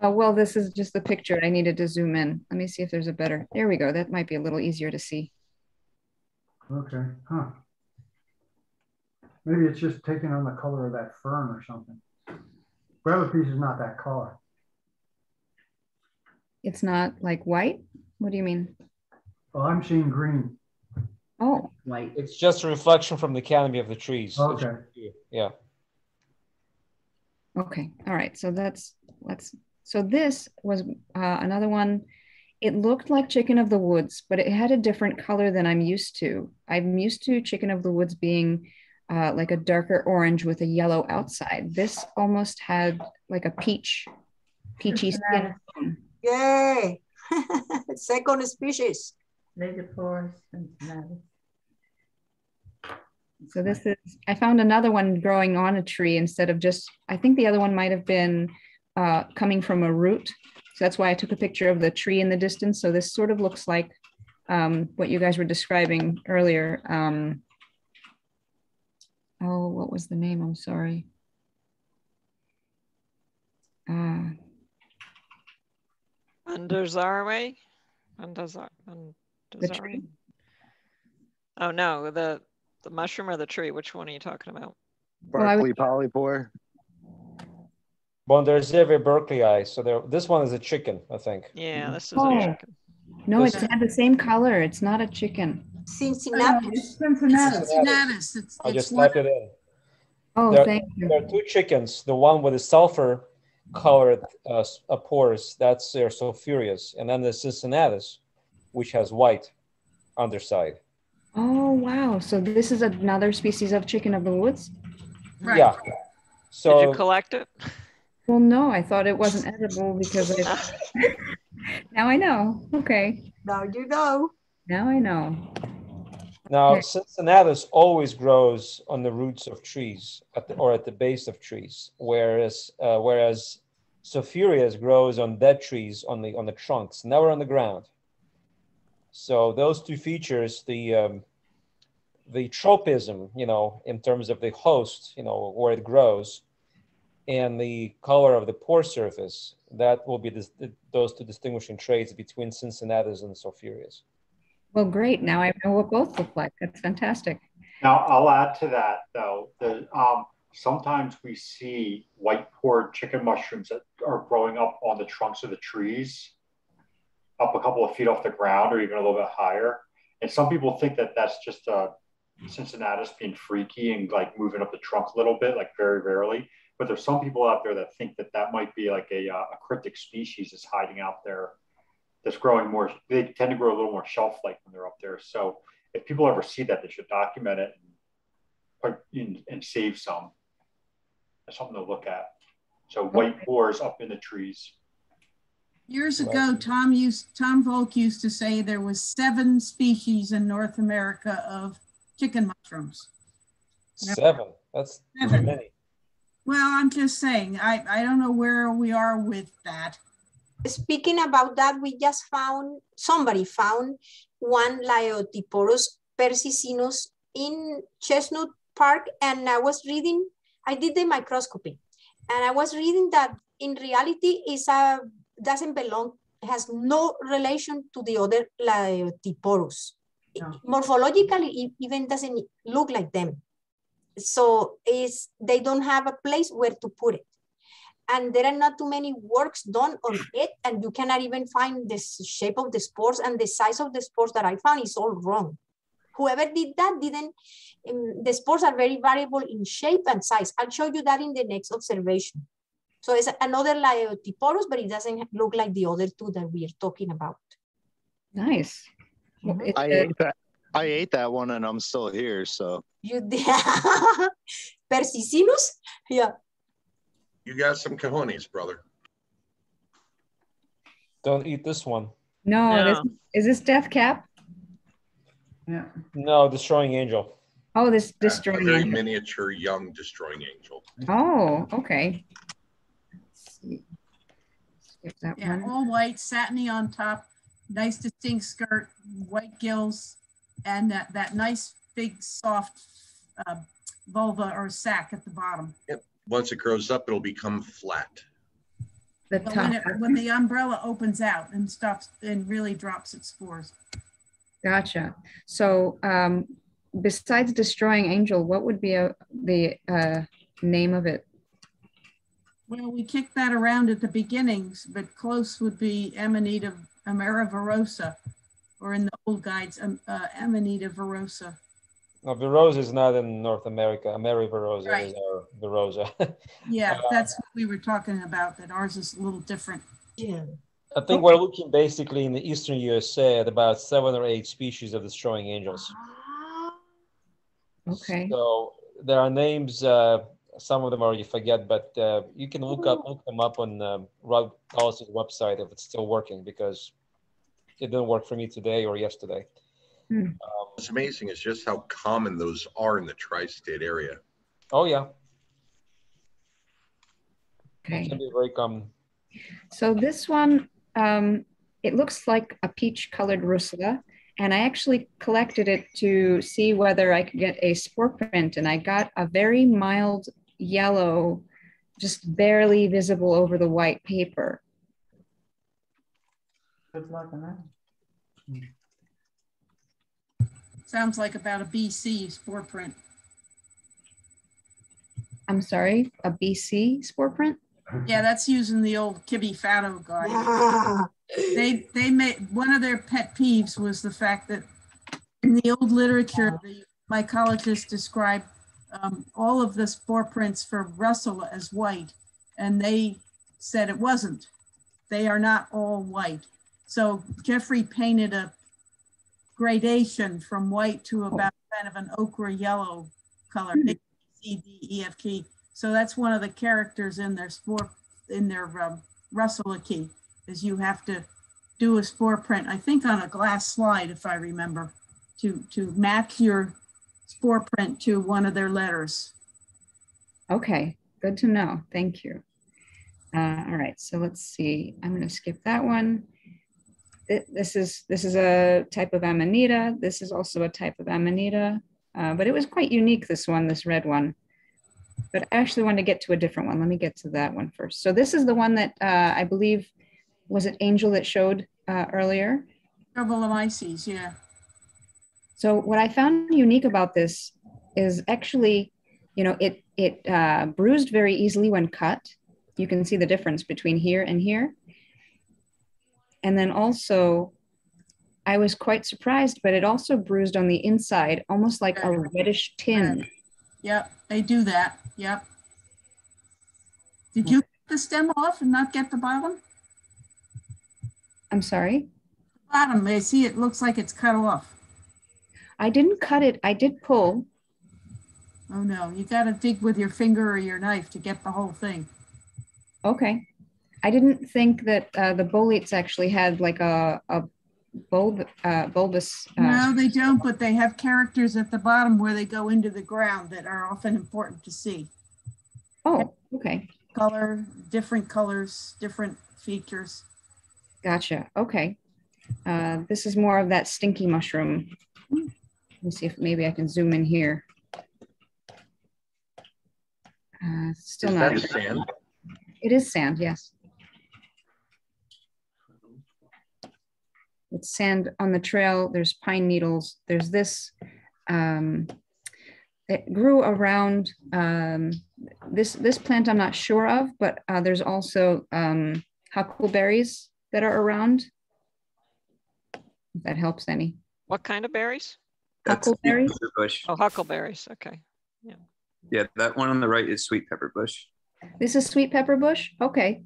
Well, this is just the picture. I needed to zoom in. Let me see if there's a better. There we go. That might be a little easier to see. Okay, huh. Maybe it's just taking on the color of that fern or something. Brevipes is not that color. It's not like white? What do you mean? Oh, I'm seeing green. Oh, white. It's just a reflection from the canopy of the trees. Okay. Yeah. Okay. All right. So so this was another one. It looked like chicken of the woods, but it had a different color than I'm used to. I'm used to chicken of the woods being like a darker orange with a yellow outside. This almost had like a peachy skin. Yay! Second species. Lepidus and So this is, I found another one growing on a tree instead of just, I think the other one might have been coming from a root. So that's why I took a picture of the tree in the distance. So this sort of looks like what you guys were describing earlier. Oh, what was the name? I'm sorry. Underzare? The tree? Oh no, the mushroom or the tree? Which one are you talking about? Berkeley polypore. Well, there's every Berkeley eye. So there, this one is a chicken, I think. Yeah, this is a chicken. No, it's had the same color. It's not a chicken. Cincinnatus. Cincinnatus. I just typed it in. Oh, thank you. There are two chickens. The one with the sulfur colored pores, that's their sulfurious. And then the Cincinnatus, which has white underside. Oh, wow. So this is another species of chicken of the woods? Right. Yeah. So, did you collect it? Well, no, I thought it wasn't edible because now I know. Okay. Now you know. Now I know. now Cincinnatus always grows on the roots of trees or at the base of trees, whereas sulfurious grows on dead trees on the trunks, never on the ground. So those two features, the tropism, in terms of the host, where it grows, and the color of the pore surface, that will be those two distinguishing traits between Cincinnatus and sulfurious. Well, great. Now I know what both look like. That's fantastic. Now, I'll add to that, though. Sometimes we see white-pored chicken mushrooms that are growing up on the trunks of the trees, up a couple of feet off the ground or even a little bit higher. And some people think that that's just Cincinnatus being freaky and like moving up the trunk a little bit, like very rarely. But there's some people out there that think that that might be like a cryptic species that's hiding out there, that's growing more. They tend to grow a little more shelf-like when they're up there. So if people ever see that, they should document it and save some. That's something to look at. So white pores up in the trees. Years ago, Tom Volk used to say there was 7 species in North America of chicken mushrooms. 7? That's too many. Well, I'm just saying, I don't know where we are with that. Speaking about that, somebody found one Laeotyporus persicinus in Chestnut Park, and I did the microscopy, and I was reading that in reality has no relation to the other Laeotyporus. No. Morphologically, it even doesn't look like them. So they don't have a place where to put it. And there are not too many works done on it, and you cannot even find the shape of the spores, and the size of the spores that I found is all wrong. Whoever did that the spores are very variable in shape and size. I'll show you that in the next observation. So it's another Laeotyporus, but it doesn't look like the other two that we are talking about. Nice. Mm-hmm. I ate that one and I'm still here, so. You did? Persicinus? Yeah. You got some cojones, brother. Don't eat this one. No. Is this Death Cap? Yeah. No, Destroying Angel. Oh, this Destroying a very Angel. miniature young Destroying Angel. Oh, okay. Let's see. Skip that one. All white, satiny on top, nice distinct skirt, white gills, and that nice big soft vulva or sac at the bottom. Yep. Once it grows up, it'll become flat. When the umbrella opens out and stops and really drops its spores. Gotcha. So besides Destroying Angel, what would be the name of it? Well, we kicked that around at the beginnings, but close would be Amanita verosa, or in the old guides, Amanita verosa. No, Verosa is not in North America. Verosa right. is our Verosa. Yeah, that's what we were talking about, that ours is a little different. Yeah. I think we're looking basically in the eastern USA at about 7 or 8 species of Destroying Angels. Okay. So there are names, some of them already forget, but you can look them up on Rob Collis's website if it's still working, because it didn't work for me today or yesterday. What's amazing is just how common those are in the tri-state area. Oh yeah. Okay. It can be very common. So this one, it looks like a peach-colored russula, and I actually collected it to see whether I could get a spore print, and I got a very mild yellow, just barely visible over the white paper. Good luck on that. Sounds like about a BC spore print. I'm sorry, a BC spore print? Yeah, that's using the old Kibby Fatto guide. They made, one of their pet peeves was the fact that in the old literature, the mycologists described all of the spore prints for Russell as white, and they said it wasn't. They are not all white. So Jeffrey painted a gradation from white to about kind of an ochre yellow color, A, B, C, D, E, F, G. So that's one of the characters in their Russell key, is you have to do a spore print, I think on a glass slide, if I remember, to match your spore print to one of their letters. Okay, good to know. Thank you. All right, so let's see. I'm going to skip that one. This is a type of Amanita. This is also a type of Amanita, but it was quite unique, this one, this red one. But I actually want to get to a different one. Let me get to that one first. So this is the one that I believe, was it Angel that showed earlier? Trobolomyces, yeah. So what I found unique about this is actually, you know, it bruised very easily when cut. You can see the difference between here and here. And then also, I was quite surprised, but it also bruised on the inside, almost like a reddish tin. Yep, they do that. Yep. Did you cut the stem off and not get the bottom? I'm sorry? The bottom, I see it looks like it's cut off. I didn't cut it, I did pull. Oh no, you gotta dig with your finger or your knife to get the whole thing. Okay. I didn't think that the boletes actually had like a bulbous. No, they don't, but they have characters at the bottom where they go into the ground that are often important to see. Oh, okay. Color, different colors, different features. Gotcha. Okay. This is more of that stinky mushroom. Let me see if maybe I can zoom in here. Still is not. That sand? It is sand, yes. It's sand on the trail. There's pine needles. There's this. It grew around this plant. I'm not sure of, but there's also huckleberries that are around. If that helps any. What kind of berries? Huckleberries. Bush. Oh, huckleberries. Okay. Yeah. Yeah, that one on the right is sweet pepper bush. This is sweet pepper bush. Okay.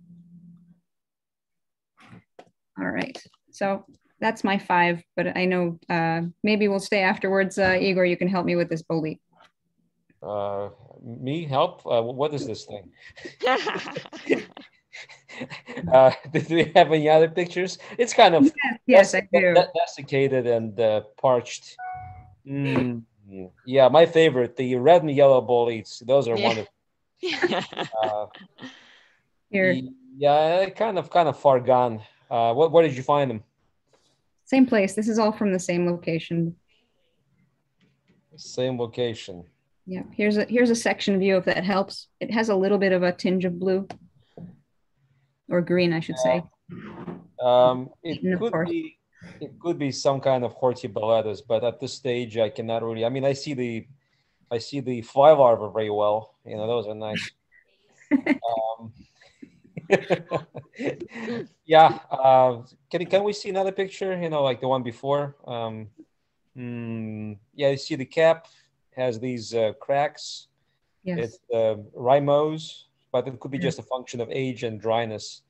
All right. So that's my 5, but I know maybe we'll stay afterwards. Igor, you can help me with this bolete. Me help? What is this thing? Do we have any other pictures? It's kind of yes, I do. Desiccated and parched. Yeah, my favorite, the red and yellow boletes. Those are wonderful. Here. Yeah, kind of far gone. Where did you find them? Same place. This is all from the same location. Same location. Yeah. Here's a section view if that helps. It has a little bit of a tinge of blue or green, I should say. It could be some kind of Hortiboletus, but at this stage I cannot really. I mean, I see the fly larvae very well. You know, those are nice. Yeah. Can we see another picture? You know, like the one before. Yeah, you see the cap has these cracks. Yes. It's rhymose, but it could be just a function of age and dryness.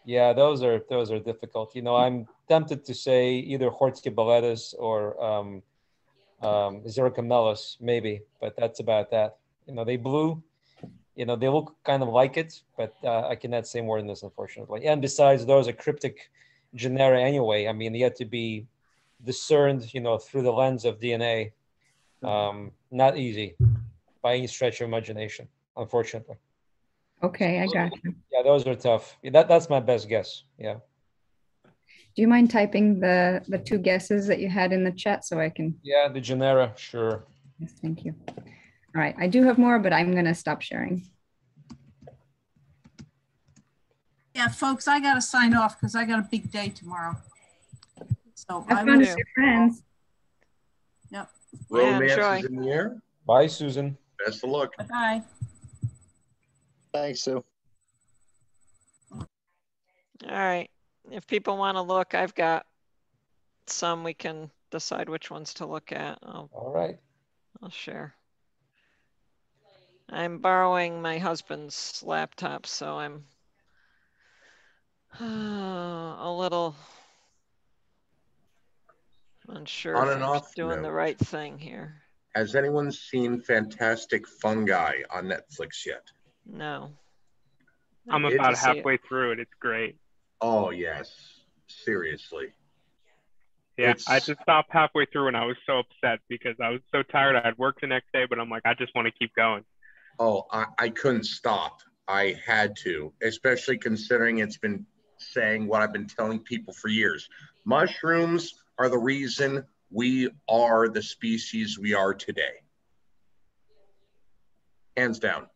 Yeah, those are difficult. You know, I'm tempted to say either Hortiboletus or Xericomelus, maybe, but that's about that. You know, they blew. You know, they look kind of like it, but I cannot say more than this, unfortunately. And besides, those are cryptic genera anyway. I mean, they had to be discerned, you know, through the lens of DNA. Not easy by any stretch of imagination, unfortunately. Okay, I got you. Yeah, those are tough. That's my best guess. Yeah. Do you mind typing the two guesses that you had in the chat so I can? Yeah, the genera, sure. Yes, thank you. All right, I do have more, but I'm going to stop sharing. Yeah, folks, I got to sign off because I got a big day tomorrow. So have fun with your friends. Yep. Romance enjoy. is in the air. Bye, Susan. Best of luck. Bye. Thanks, Sue. All right. If people want to look, I've got some. We can decide which ones to look at. All right. I'll share. I'm borrowing my husband's laptop, so I'm a little unsure On if and I'm off doing note, the right thing here. Has anyone seen Fantastic Fungi on Netflix yet? No. I'm about halfway through it. It's great. Oh, yes. Seriously. Yeah, I just stopped halfway through and I was so upset because I was so tired. I had work the next day, but I'm like, I just want to keep going. Oh, I couldn't stop. I had to, especially considering it's been saying what I've been telling people for years. Mushrooms are the reason we are the species we are today. Hands down.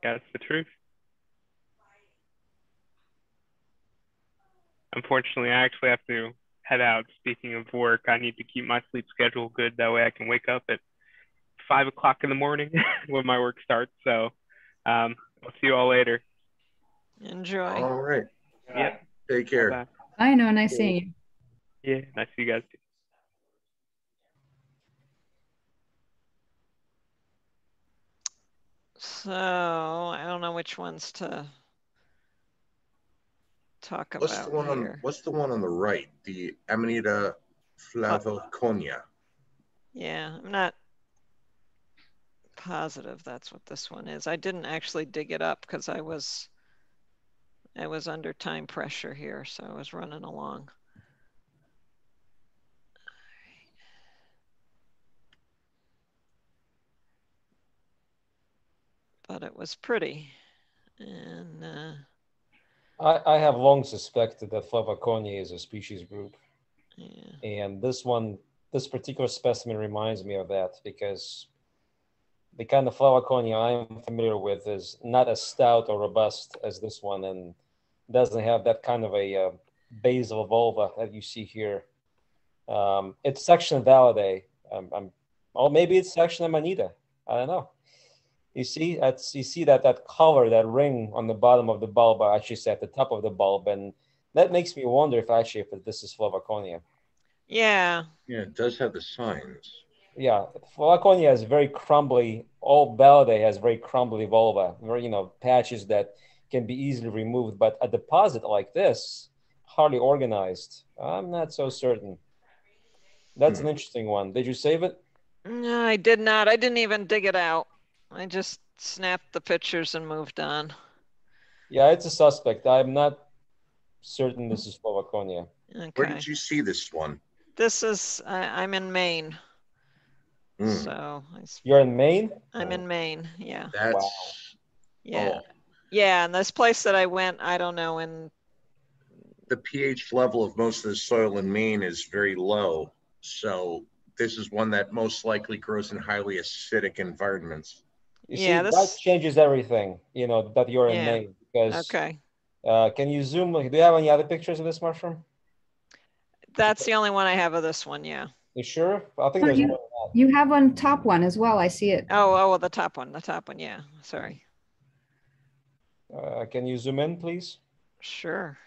Yeah, that's the truth. Unfortunately, I actually have to head out. Speaking of work, I need to keep my sleep schedule good. That way I can wake up at 5 o'clock in the morning when my work starts. So I'll see you all later. Enjoy. All right. Yep. Take care. Bye. I know. Nice seeing you. Yeah, nice to see you guys too. So I don't know which ones to talk about here. What's the one on the right? The Amanita flavoconia. Yeah, I'm not positive that's what this one is. I didn't actually dig it up because I was under time pressure here, so I was running along. But it was pretty. And I have long suspected that Flavoconia is a species group. Yeah. And this particular specimen reminds me of that because the kind of Flavoconia I'm familiar with is not as stout or robust as this one and doesn't have that kind of a basal vulva that you see here. It's section Validae. Or maybe it's section Amanita. I don't know. You see that color, that ring on the bottom of the bulb, I actually say at the top of the bulb, and that makes me wonder if this is Flavoconia. Yeah. Yeah, it does have the signs. Yeah, Flavoconia has very crumbly. All Validae has very crumbly vulva, very patches that can be easily removed. But a deposit like this, hardly organized. I'm not so certain. That's an interesting one. Did you save it? No, I did not. I didn't even dig it out. I just snapped the pictures and moved on. Yeah, it's a suspect. I'm not certain this is Flavoconia. Okay. Where did you see this one? This is, I'm in Maine. So you're in Maine? I'm in Maine, yeah. That's wow. Yeah. Yeah, and this place that I went, I don't know, in the pH level of most of the soil in Maine is very low. So this is one that most likely grows in highly acidic environments. You see, that changes everything, that you're in Maine. Because, okay. Can you zoom? Do you have any other pictures of this mushroom? That's the only one I have of this one, yeah. You sure? I think there's more. You have one top one as well. I see it. Oh, the top one, yeah. Sorry. Can you zoom in, please? Sure.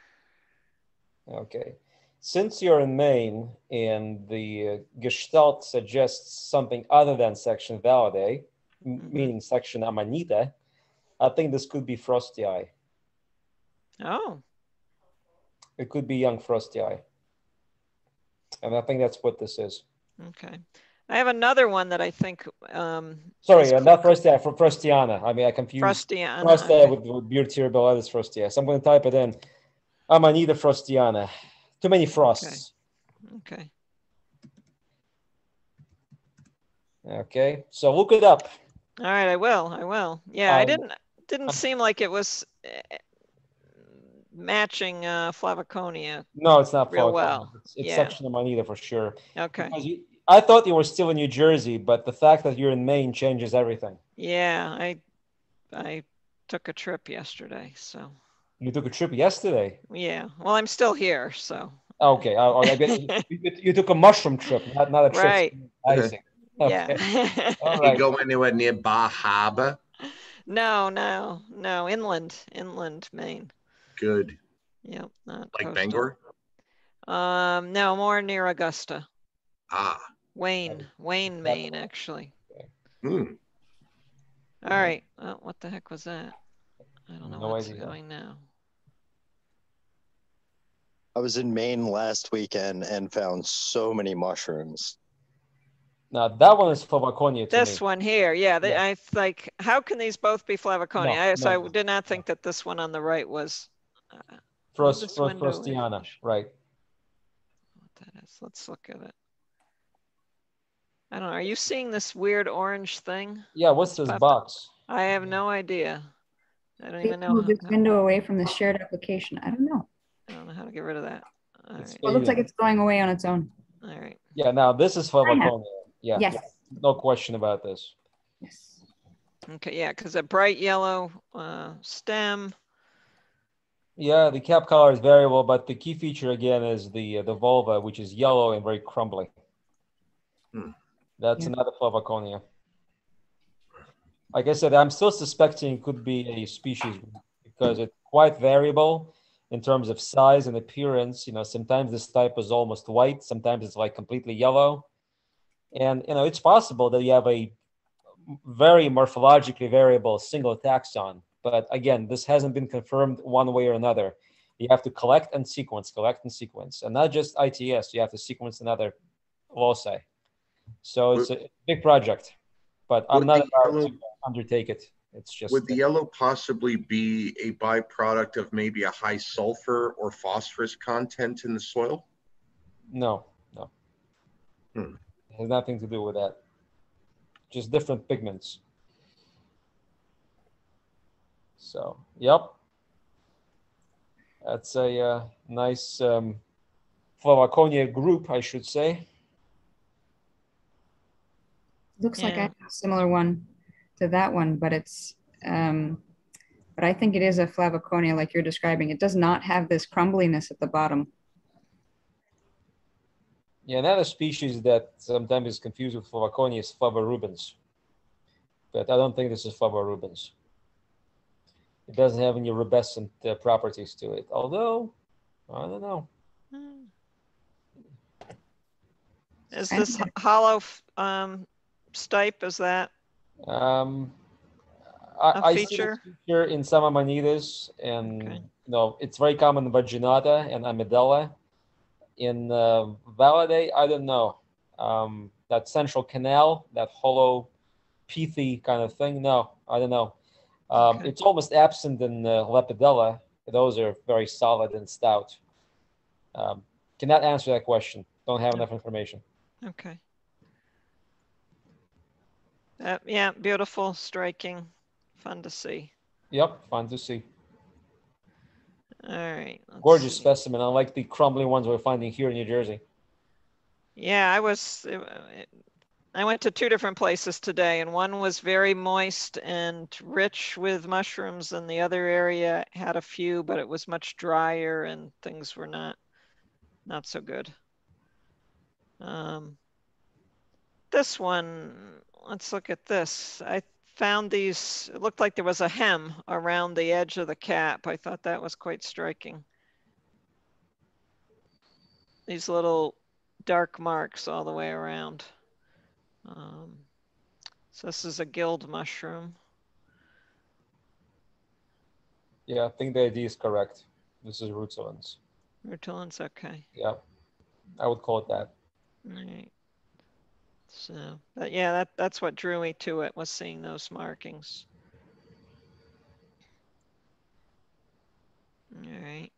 Okay. Since you're in Maine and the gestalt suggests something other than section Validae, meaning section Amanita, I think this could be Frosty Eye. Oh. It could be young Frosty Eye. And I think that's what this is. Okay. I have another one that I think... Sorry, not Frosty Eye, from Frostiana. I mean, I confused Frostiana. Frosty Eye with Beard Tirabellitis Frosty Eye. So I'm going to type it in. Amanita frostiana. Too many frosts. Okay. Okay, so look it up. All right, I will. Yeah, I didn't seem like it was matching Flavoconia. No, it's not real Flavoconia. well. It's section Amanita for sure. Okay. Because I thought you were still in New Jersey, but the fact that you're in Maine changes everything. Yeah, I took a trip yesterday, so. You took a trip yesterday? Yeah, well, I'm still here, so. Okay, I bet you took a mushroom trip, not a trip. Right. I see. Okay. Yeah. All right. You go anywhere near Bar Harbor? No, inland Maine. Good. Yep, not like coastal. Bangor? No, more near Augusta. Ah. Wayne, Maine, actually. Hmm. All right. What the heck was that? I don't know what's going now. I was in Maine last weekend and found so many mushrooms. Now that one is Flavoconia to This me. one here, yeah. I like. How can these both be Flavoconia? No, I did not think that this one on the right was. Frostiana, right? What that is? Let's look at it. I don't know. Are you seeing this weird orange thing? Yeah. What's this box? I have no idea. I don't even know. Move this window away from the shared application. I don't know. I don't know how to get rid of that. All right. Well, it looks like it's going away on its own. All right. Yeah. Now this is Flavoconia. Yeah. Yes. No question about this. Yes. Okay. Yeah, because a bright yellow stem. Yeah, the cap color is variable, but the key feature again is the vulva, which is yellow and very crumbly. That's another Flavoconia. Like I said, I'm still suspecting it could be a species because it's quite variable in terms of size and appearance. You know, sometimes this type is almost white, sometimes it's like completely yellow. And, you know, it's possible that you have a very morphologically variable single taxon. But again, this hasn't been confirmed one way or another. You have to collect and sequence, and not just ITS. You have to sequence another loci. So it's a big project, but I'm not about to undertake it. It's just. Would the yellow possibly be a byproduct of maybe a high sulfur or phosphorus content in the soil? No. It has nothing to do with that. Just different pigments. So, yep. That's a nice Flavoconia group, I should say. Looks like I have a similar one to that one, but it's, but I think it is a Flavoconia like you're describing. It does not have this crumbliness at the bottom. Yeah, another species that sometimes is confused with Flavoconia is Flavorubens. But I don't think this is Flavorubens. It doesn't have any rubescent properties to it. Although, I don't know. Is this hollow stipe? Is that I see this feature in some Amanitas, and you know, it's very common in Vaginata and Amygdala. In Validae, I don't know. That central canal, that hollow, pithy kind of thing. No, I don't know. It's almost absent in Lepidella. Those are very solid and stout. Cannot answer that question. Don't have enough information. Okay. Yeah, beautiful, striking, fun to see. Yep, fun to see. All right. Gorgeous specimen. I like the crumbly ones we're finding here in New Jersey. Yeah, I went to 2 different places today, and one was very moist and rich with mushrooms, and the other area had a few, but it was much drier and things were not so good. This one, let's look at this. I found these, it looked like there was a hem around the edge of the cap. I thought that was quite striking. These little dark marks all the way around. So this is a guild mushroom. Yeah, I think the idea is correct. This is rutulens. Rutulens, okay. Yeah, I would call it that. All right. So, but yeah, that's what drew me to it, was seeing those markings. All right.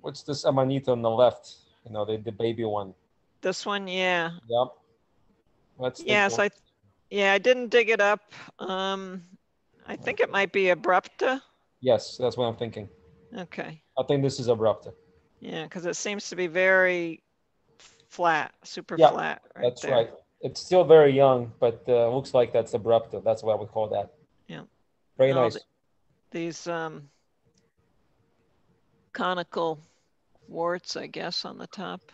What's this Amanita on the left? You know, the baby one. This one, yeah. Yep. Let's Yes, I didn't dig it up. I think it might be abrupta. Yes, that's what I'm thinking. Okay. I think this is abrupta. Yeah, because it seems to be very flat, super Yeah, flat. That's there. right. It's still very young, but looks like that's abrupta. That's what we call that. Yeah. Very nice. These conical warts, I guess, on the top.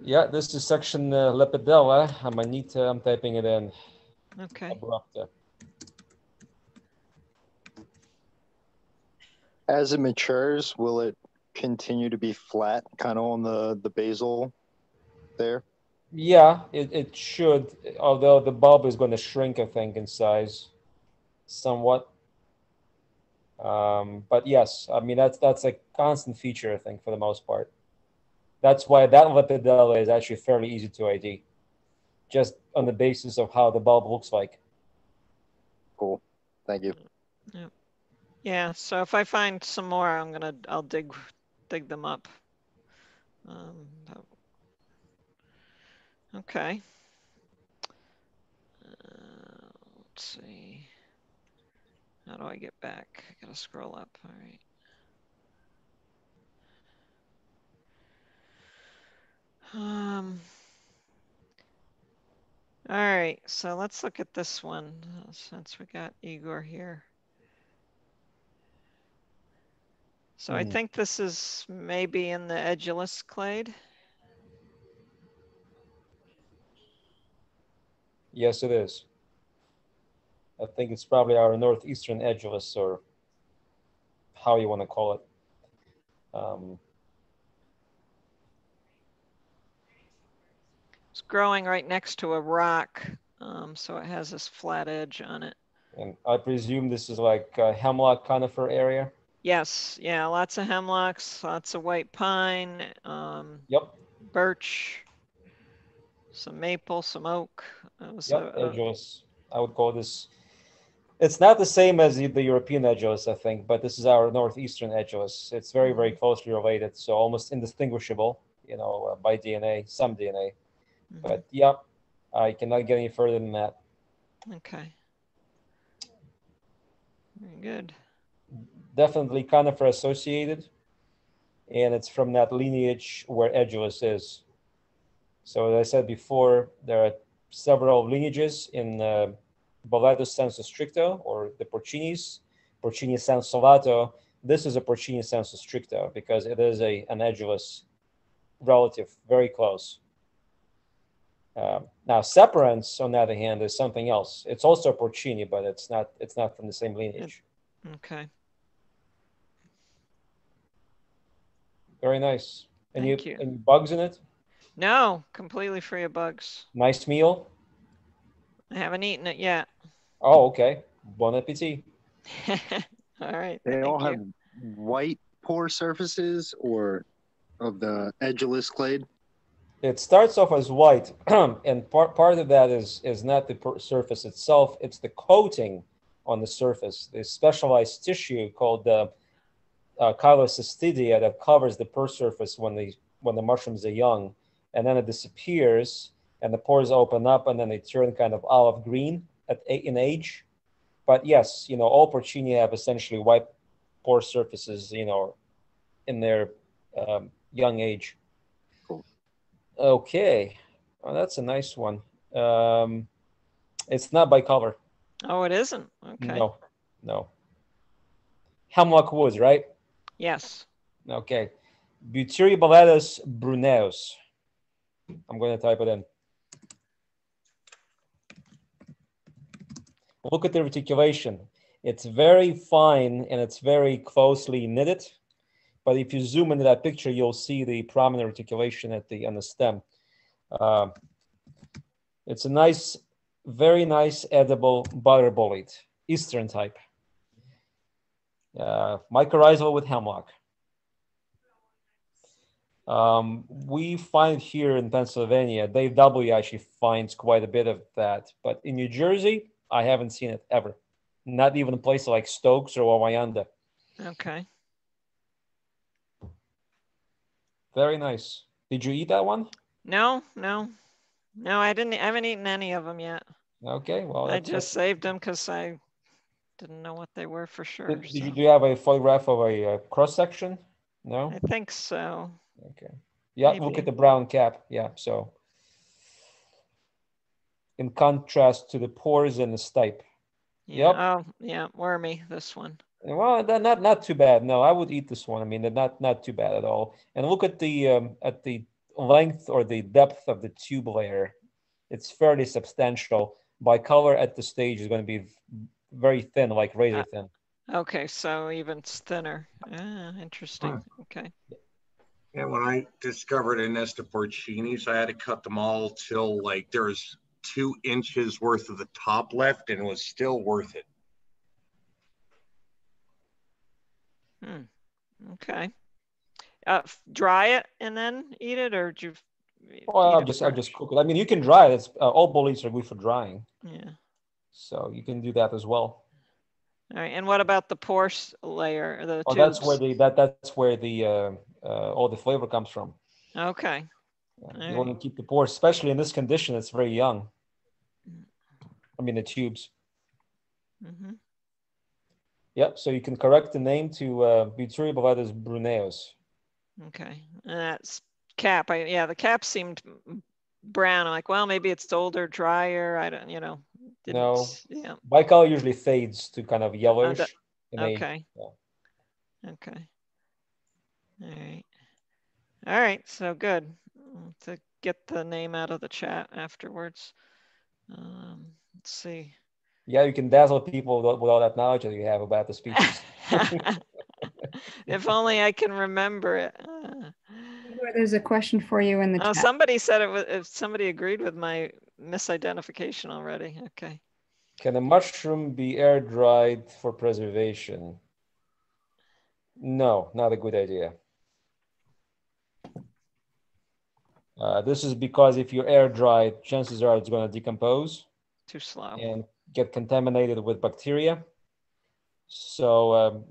Yeah, this is section Lepidella. Amanita, I'm typing it in. Okay. Abrupta. As it matures, will it continue to be flat, kind of on the basal there? Yeah, it should, although the bulb is going to shrink, I think, in size somewhat. But yes, I mean, that's a constant feature, I think, for the most part. That's why that Lepidella is actually fairly easy to ID, just on the basis of how the bulb looks like. Cool. Thank you. Yeah. Yeah, so if I find some more, I'll dig them up. Okay. Let's see. How do I get back? I gotta scroll up. All right. All right, so let's look at this one since we got Igor here. So I think this is maybe in the edulous clade. Yes, it is. I think it's probably our northeastern edulous, or how you want to call it. It's growing right next to a rock, so it has this flat edge on it. And I presume this is like a hemlock conifer area? Yes, yeah, lots of hemlocks, lots of white pine, Yep. birch, some maple, some oak. Yep, edulous. I would call this. It's not the same as the European edulous, I think, but this is our northeastern edulous. It's very, very closely related, so almost indistinguishable, you know, by DNA, some DNA. But yeah, I cannot get any further than that. Okay. Very good. Definitely conifer associated, and it's from that lineage where edulous is. So as I said before, there are several lineages in Boletus sensu stricto, or the Porcinis, Porcini sensu lato. This is a Porcini sensu stricto because it is an edulous relative, very close. Now, separans, on the other hand, is something else. It's also a Porcini, but it's not from the same lineage. Okay. Very nice. Thank you. Any bugs in it? No, completely free of bugs. Nice meal? I haven't eaten it yet. Oh, okay. Bon appetit. All right. They all have white pore surfaces, or of the edulous clade? It starts off as white, and part of that is not the surface itself, it's the coating on the surface, the specialized tissue called the chylocystidea that covers the pore surface when the mushrooms are young, and then it disappears, and the pores open up, and then they turn kind of olive green in age. But yes, you know, all Porcini have essentially white pore surfaces, you know, in their young age. Okay, well, that's a nice one. It's not by color. Oh, it isn't? Okay. No. Hemlock woods, right? Yes. Okay. Butyriboletus bruneus. I'm going to type it in. Look at the reticulation. It's very fine and it's very closely knitted. But if you zoom into that picture, you'll see the prominent reticulation on the stem. It's a nice, very nice edible butter bolete, Eastern type. Mycorrhizal with hemlock. We find here in Pennsylvania, Dave W. actually finds quite a bit of that. But in New Jersey, I haven't seen it ever. Not even in places like Stokes or Wawayanda. Okay. Very nice. Did you eat that one? No, no, no. I haven't eaten any of them yet. Okay, well, I just saved them because I didn't know what they were for sure. Do you have a photograph of a cross section? No. I think so. Okay. Yeah, Maybe. look at the brown cap. Yeah, so in contrast to the pores and the stipe. Yeah. Yep. Oh, yeah, wormy, this one. Well, not too bad. No, I would eat this one. I mean, they're not too bad at all. And look at the length or the depth of the tube layer. It's fairly substantial. By color at the stage is going to be very thin, like razor thin. Okay, so even thinner. Interesting. Okay. Yeah, when I discovered a nest of porcinis, I had to cut them all till like there was 2 inches worth of the top left, and it was still worth it. Okay. Dry it and then eat it, or do you? Well, I'll just cook it. I mean, you can dry it. It's, all boletes are good for drying. Yeah. So you can do that as well. All right. And what about the pore layer? The tubes? That's where the all the flavor comes from. Okay. You want to keep the pores, especially in this condition. It's very young. I mean, the tubes. Mm-hmm. Yep. So you can correct the name to Butyriboletus bruneus. Okay. And that's cap. The cap seemed brown. I'm like, well, maybe it's older, drier. I don't, No. Yeah. Bicolor usually fades to kind of yellowish. Okay. Okay. All right. All right. So good. To get the name out of the chat afterwards. Let's see. Yeah, you can dazzle people with all that knowledge that you have about the species. If only I can remember it. There's a question for you in the chat. Somebody said it was. If somebody agreed with my misidentification already. Okay. Can a mushroom be air dried for preservation? No, not a good idea. This is because if you air dry it, chances are it's going to decompose. Too slow. And get contaminated with bacteria. So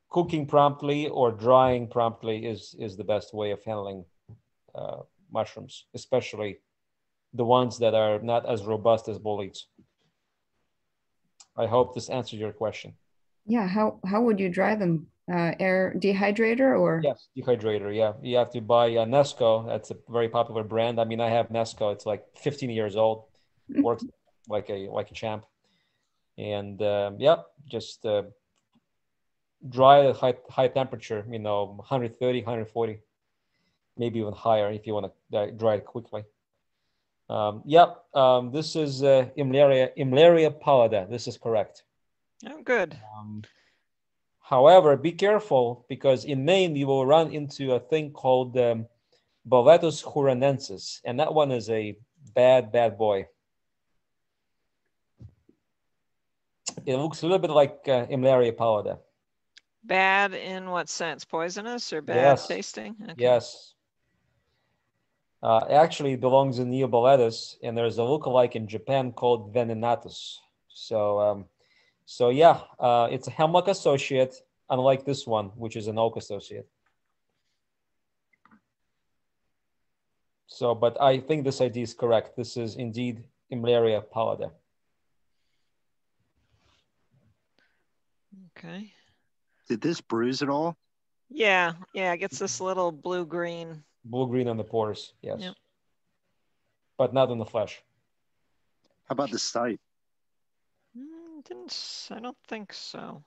cooking promptly or drying promptly is the best way of handling mushrooms, especially the ones that are not as robust as boletes. I hope this answers your question. Yeah, how would you dry them? Air dehydrator or? Yes, dehydrator, yeah. You have to buy a Nesco. That's a very popular brand. I mean, I have Nesco. It's like 15 years old. Works like a champ. And just dry at high temperature, 130, 140, maybe even higher if you want to dry it quickly. This is Imneria pallida. This is correct. Oh, good. However, be careful because in Maine you will run into a thing called Boletus huronensis, and that one is a bad boy. It looks a little bit like Imneria pallida. Bad in what sense? Poisonous or bad tasting? Okay. Yes. Actually, it belongs in Neoboletus, and there's a lookalike in Japan called Venenatus. So, it's a hemlock associate, unlike this one, which is an oak associate. So, but I think this idea is correct. This is indeed Imneria pallida. Okay. Did this bruise at all? Yeah, it gets this little blue-green. Blue-green on the pores, yes. Yep. But not on the flesh. How about the stipe? I don't think so.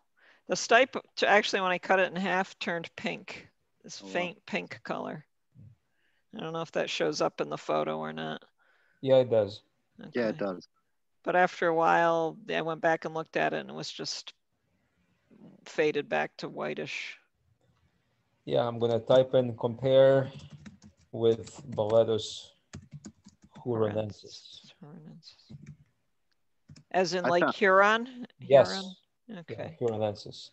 The stipe, actually, when I cut it in half, turned pink. This faint pink color. I don't know if that shows up in the photo or not. Yeah, it does. Okay. Yeah, it does. But after a while, I went back and looked at it, and it was just faded back to whitish. Yeah, I'm gonna type in compare with Boletus huronensis. As in like Huron? Yes. Huron? Okay. Yeah, huronensis.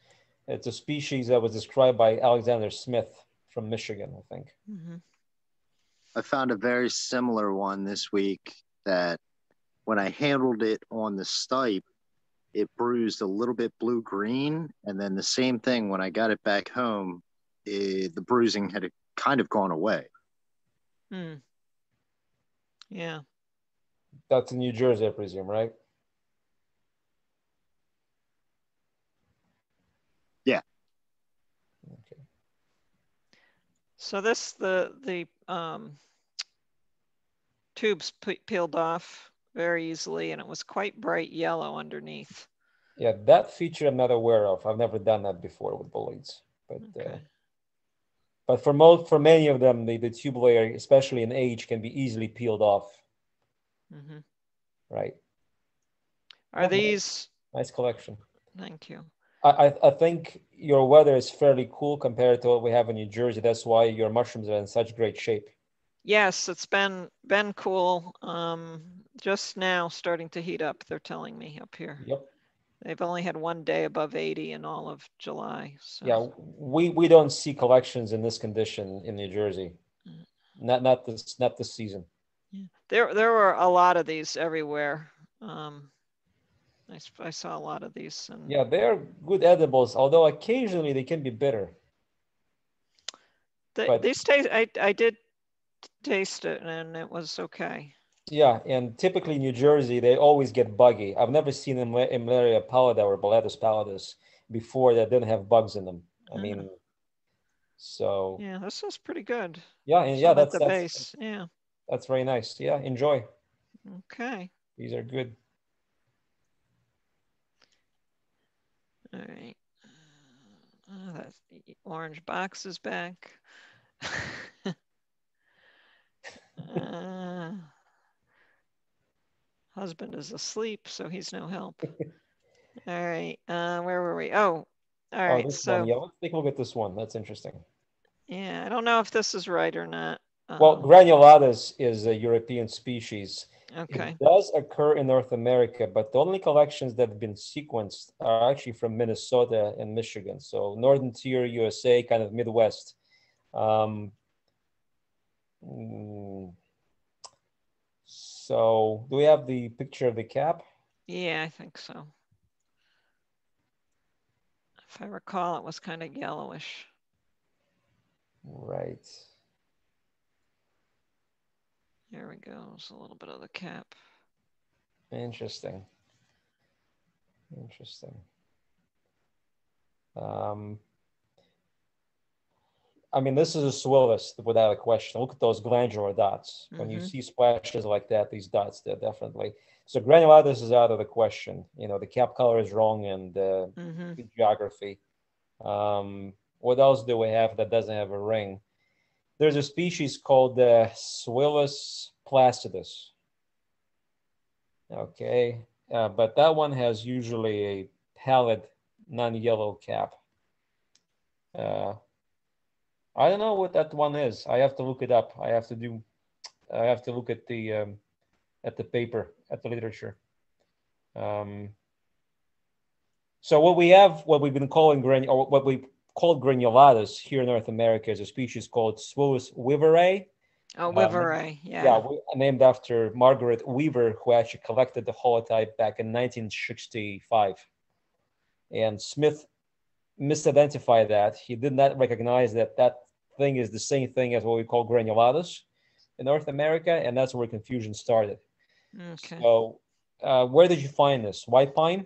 It's a species that was described by Alexander Smith from Michigan, I think. Mm-hmm. I found a very similar one this week that when I handled it on the stipe, it bruised a little bit blue-green. And then the same thing when I got it back home, the bruising had kind of gone away. Hmm. Yeah. That's in New Jersey, I presume, right? Yeah. Okay. So this, the tubes peeled off very easily, and it was quite bright yellow underneath. Yeah, that feature I'm not aware of. I've never done that before with boletes, but Okay. But for many of them, the tube layer, especially in age, can be easily peeled off. Mm-hmm. Right. Are these? Nice collection. Thank you. I think your weather is fairly cool compared to what we have in New Jersey. That's why your mushrooms are in such great shape. Yes, it's been cool. Just now starting to heat up, they're telling me up here. Yep. They've only had one day above 80 in all of July. So. Yeah, we don't see collections in this condition in New Jersey. Not this season. Yeah. There were a lot of these everywhere. I saw a lot of these. And yeah, they're good edibles, although occasionally they can be bitter. These taste. I did taste it, and it was okay. Yeah, and typically New Jersey, they always get buggy. I've never seen Imneria pallida or Pixidatus pallidus before that didn't have bugs in them. I mean, so. Yeah, this is pretty good. Yeah, and yeah, that's the base. Yeah. That's very nice. Yeah, enjoy. Okay. These are good. All right. That orange box is back. Husband is asleep, so he's no help. All right. Where were we? Oh, all right. This so one. Yeah, let's take a look at this one. That's interesting. Yeah, I don't know if this is right or not. Well, granulatus is a European species. Okay. It does occur in North America, but the only collections that have been sequenced are actually from Minnesota and Michigan. So northern tier USA, kind of Midwest. So do we have the picture of the cap? Yeah, I think so. If I recall, it was kind of yellowish. Right. There we go. It's a little bit of the cap. Interesting. Interesting. I mean, this is a Swillus without a question. Look at those glandular dots. When you see splashes like that, these dots, they're definitely. So granulatus is out of the question. You know, the cap color is wrong and the geography. What else do we have that doesn't have a ring? There's a species called Swillus Plastidus. Okay, but that one has usually a pallid, non-yellow cap. I don't know what that one is. I have to look it up. I have to look at the paper, at the literature. So what we've been calling what we call granulatus here in North America is a species called Swillus weaverae. Oh, weaverae, yeah. Yeah, named after Margaret Weaver, who actually collected the holotype back in 1965. And Smith misidentified that. He did not recognize that thing is the same thing as what we call granulatus in North America, and that's where confusion started. Okay. So where did you find this? White pine?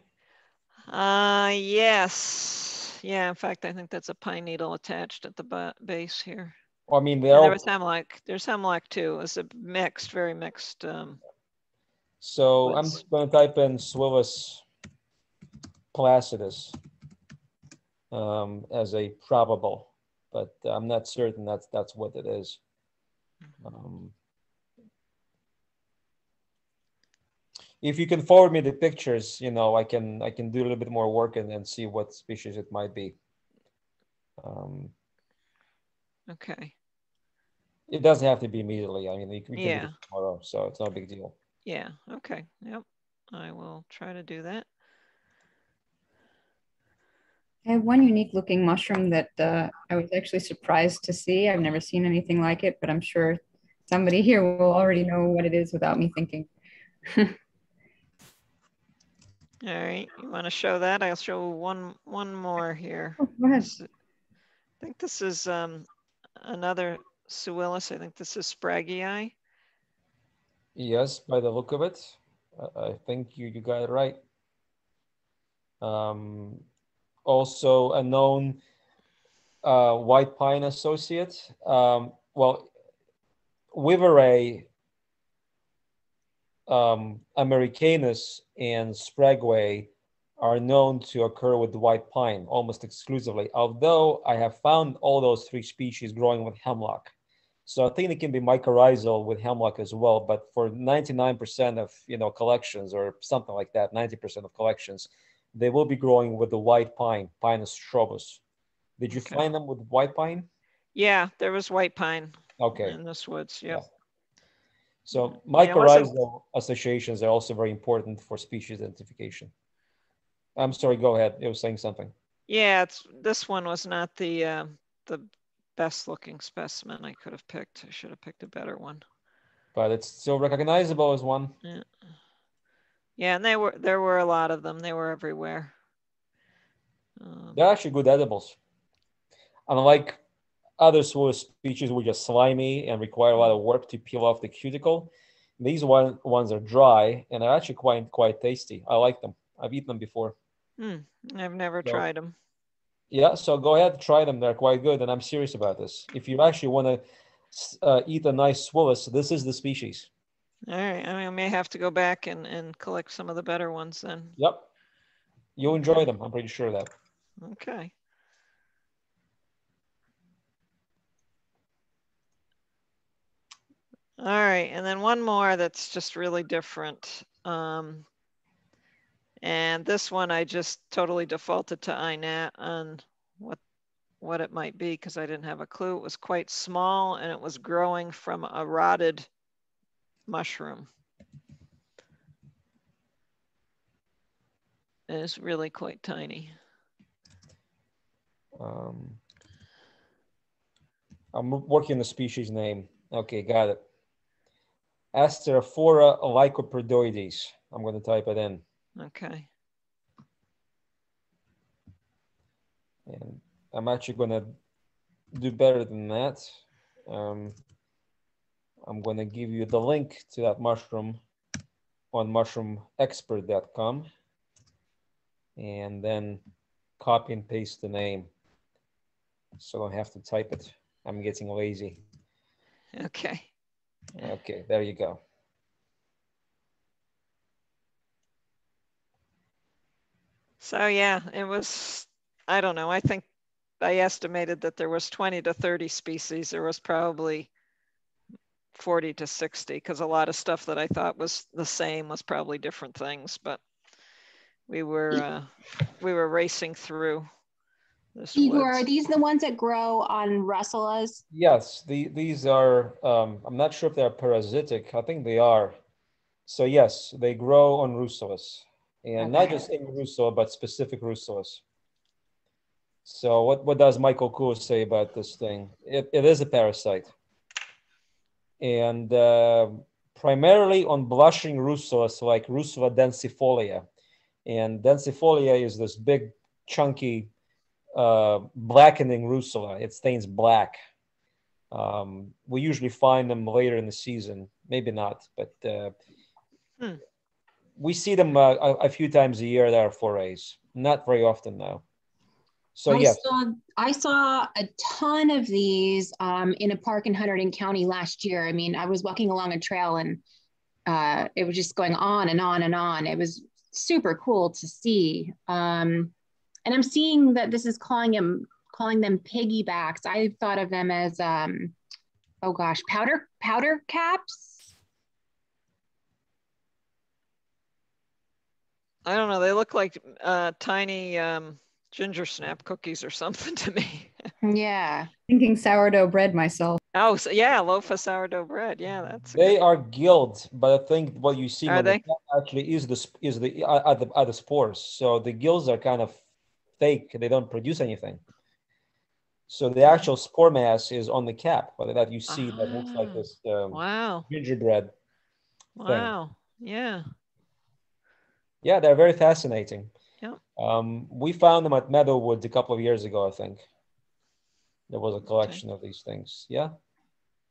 Yes. Yeah, in fact, I think that's a pine needle attached at the base here. Well, I mean, there was hemlock. There's hemlock too. It's a mixed, very mixed. So I'm just going to type in Swillus Plastidus as a probable, but I'm not certain that's what it is. If you can forward me the pictures, you know, I can do a little bit more work and see what species it might be. Okay. It doesn't have to be immediately. I mean, we can do it tomorrow, so it's not a big deal. Yeah. Okay. Yep. I will try to do that. I have one unique looking mushroom that I was actually surprised to see. I've never seen anything like it, but I'm sure somebody here will already know what it is without me thinking. All right, you want to show that? I'll show one more here. Oh, go ahead. I think this is another Swillus. I think this is Spraggy Eye. Yes, by the look of it, I think you got it right. Also a known white pine associate. Well, Mycorrhizae, Americanus and Spraggy are known to occur with the white pine almost exclusively, although I have found all those three species growing with hemlock. So I think it can be mycorrhizal with hemlock as well, but for 99% of collections or something like that, 90% of collections, they will be growing with the white pine, Pinus strobus. Did you find them with white pine? Yeah, there was white pine. Okay. In this woods, yep. Yeah. So mycorrhizal associations are also very important for species identification. I'm sorry, go ahead. You were saying something. Yeah, this one was not the best looking specimen I could have picked. I should have picked a better one. But it's still recognizable as one. Yeah. Yeah, and there were a lot of them. They were everywhere. They're actually good edibles. Unlike other Swillus species which are slimy and require a lot of work to peel off the cuticle, these ones are dry and are actually quite tasty. I like them. I've eaten them before. I've never tried them. Yeah, so go ahead, try them. They're quite good, and I'm serious about this. If you actually want to eat a nice Swillus, this is the species. All right, I may have to go back and collect some of the better ones then. Yep. You'll enjoy them, I'm pretty sure of that. Okay. All right, and then one more that's just really different. And this one I just totally defaulted to INAT on what it might be because I didn't have a clue. It was quite small and it was growing from a rotted mushroom. And it's really quite tiny. I'm working the species name. Okay, got it. Asterophora lycoperdoides. I'm going to type it in. Okay. And I'm actually going to do better than that. I'm going to give you the link to that mushroom on mushroomexpert.com and then copy and paste the name so I don't have to type it. I'm getting lazy. Okay. Okay, there you go. So yeah, it was, I don't know, I think I estimated that there was 20 to 30 species. There was probably 40 to 60 because a lot of stuff that I thought was the same was probably different things, but we were racing through this Igor, woods. are these the ones that grow on russulas? Yes, these are, I'm not sure if they're parasitic. I think they are. So yes, they grow on russulas. And not just any russula, but specific russulas. So what does Michael Kuhl say about this thing? It is a parasite. And primarily on blushing russulas like Russula densifolia. And densifolia is this big, chunky, blackening russula. It stains black. We usually find them later in the season. Maybe not, but we see them a few times a year at our forays. Not very often now. So yes. I saw a ton of these in a park in Hunterdon County last year. I mean, I was walking along a trail and it was just going on and on and on. It was super cool to see. And I'm seeing that this is calling them piggybacks. I thought of them as oh gosh, powder caps. I don't know. They look like tiny ginger snap cookies or something to me. Yeah. Thinking sourdough bread myself. Oh, so yeah, loaf of sourdough bread. Yeah, that's. They are gilled, but I think what you see on the actually is the spores. So the gills are kind of fake. They don't produce anything. So the actual spore mass is on the cap, that you see that looks like this wow gingerbread. Wow. Thing. Yeah. Yeah, they're very fascinating. Yeah. We found them at Meadowwoods a couple of years ago, I think. there was a collection of these things. Yeah.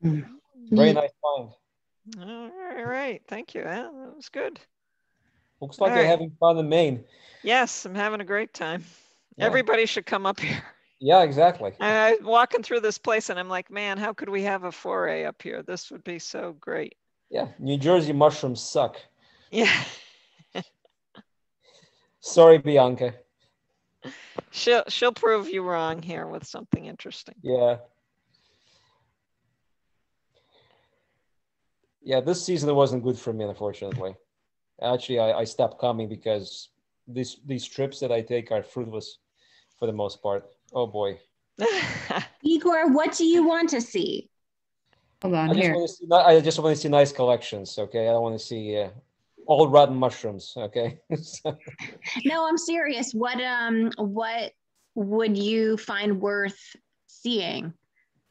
Mm. Very nice find. All right. Thank you. Yeah, that was good. Looks like All you're right. having fun in Maine. Yes, I'm having a great time. Yeah. Everybody should come up here. Yeah, exactly. I'm walking through this place and I'm like, man, how could we have a foray up here? This would be so great. Yeah, New Jersey mushrooms suck. Yeah. Sorry, Bianca. She'll prove you wrong here with something interesting. Yeah. Yeah, this season it wasn't good for me, unfortunately. Actually, I stopped coming because these trips that I take are fruitless for the most part. Oh boy. Igor, what do you want to see? Hold on I just here. want to see nice collections, okay? I don't want to see all rotten mushrooms, okay? No, I'm serious. What would you find worth seeing?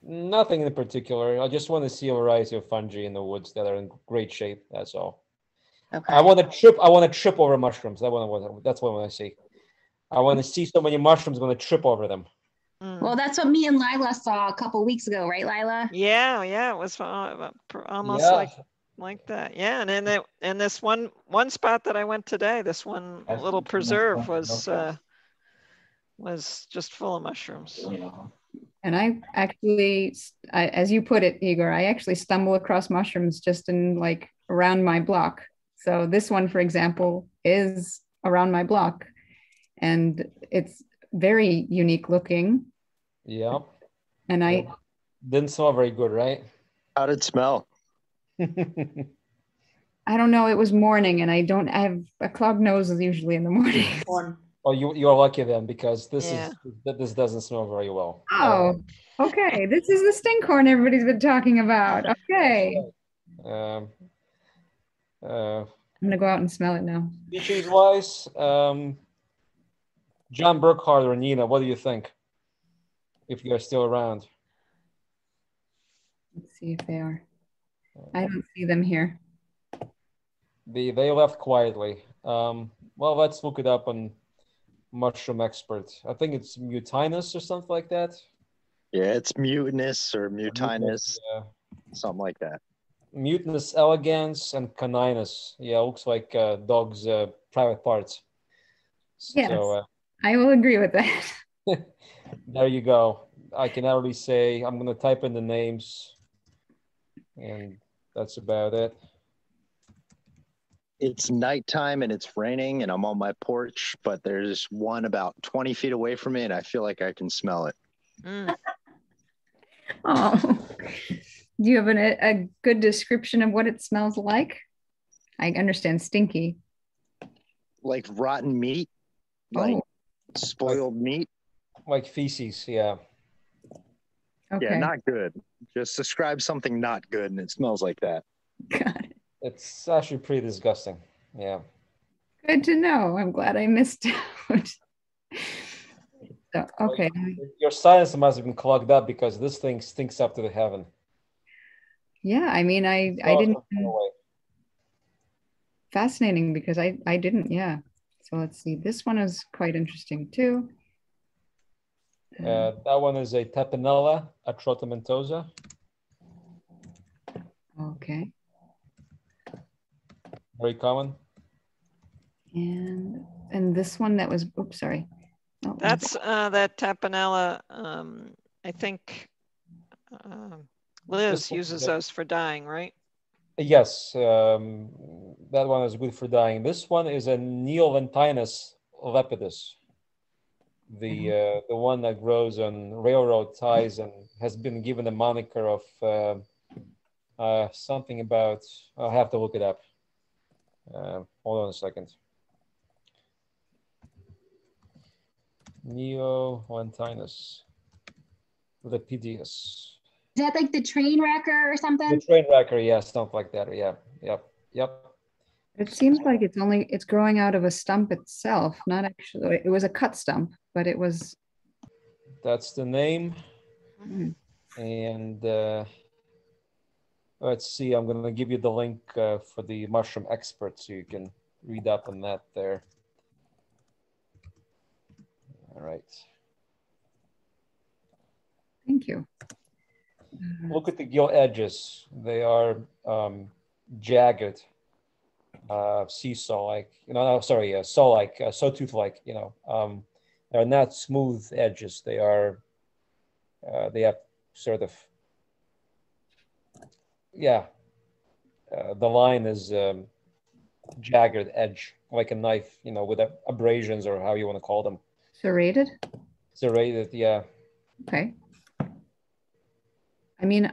Nothing in particular. I just want to see a variety of fungi in the woods that are in great shape. That's all. Okay. I want to trip over mushrooms. That's what I want to see. I want to see so many mushrooms. I'm going to trip over them. Well, that's what me and Lila saw a couple weeks ago, right, Lila? Yeah, it was almost like that. Yeah, and this one spot that I went today, this one little preserve was just full of mushrooms. And I actually, as you put it, Igor, I actually stumble across mushrooms just in like around my block. So this one, for example, is around my block, and it's very unique looking. Yeah. And I didn't smell very good, right? How did it smell? I don't know. It was morning, and I have a clogged nose usually in the morning. Oh, you're lucky then, because this doesn't smell very well. Oh, okay. This is the stinkhorn everybody's been talking about. Okay. Right. I'm gonna go out and smell it now. Species wise, John Burkhardt or Nina, what do you think? If you're still around. Let's see if they are. I don't see them here. They left quietly. Well, let's look it up on Mushroom Expert. I think it's mutinous or something like that. Yeah, it's mutinous or mutinous, something like that. Mutinous elegans and caninus. Yeah, looks like dog's private parts. Yes, so, I will agree with that. There you go. I can already say I'm going to type in the names, and that's about it. It's nighttime and it's raining, and I'm on my porch, but there's one about 20 feet away from me, and I feel like I can smell it. Oh, do you have a good description of what it smells like? I understand stinky. Like rotten meat, like spoiled meat. Like feces, yeah. Okay. Yeah, not good. Just describe something not good, and it smells like that. Got it. It's actually pretty disgusting. Yeah. Good to know. I'm glad I missed out. So, okay. Your sinus must have been clogged up because this thing stinks up to the heaven. Yeah, I mean, I didn't. Fascinating because I didn't. Yeah. So let's see. This one is quite interesting too. That one is a Tapanella Atrotimentosa. Okay. Very common. And this one that was, oops, sorry. Oh, that's that Tapanella. I think Liz uses those for dyeing, right? Yes, that one is good for dyeing. This one is a Neoventinus Lepidus. The one that grows on railroad ties and has been given a moniker of something about, I'll have to look it up. Hold on a second. Neoventinus Lepidus. Is that like the train wrecker or something? The train wrecker, yeah, something like that. Yeah, yep. It seems like it's growing out of a stump itself, not actually. It was a cut stump, but it was. That's the name. Mm. And let's see. I'm going to give you the link for the Mushroom Expert, so you can read up on that there. All right. Thank you. Look at the gill edges. They are jagged, seesaw-like, saw-like, sawtooth-like, they're not smooth edges. They are, they have sort of, the line is jagged edge, like a knife, with abrasions, or how you want to call them. Serrated? Serrated, yeah. Okay. I mean,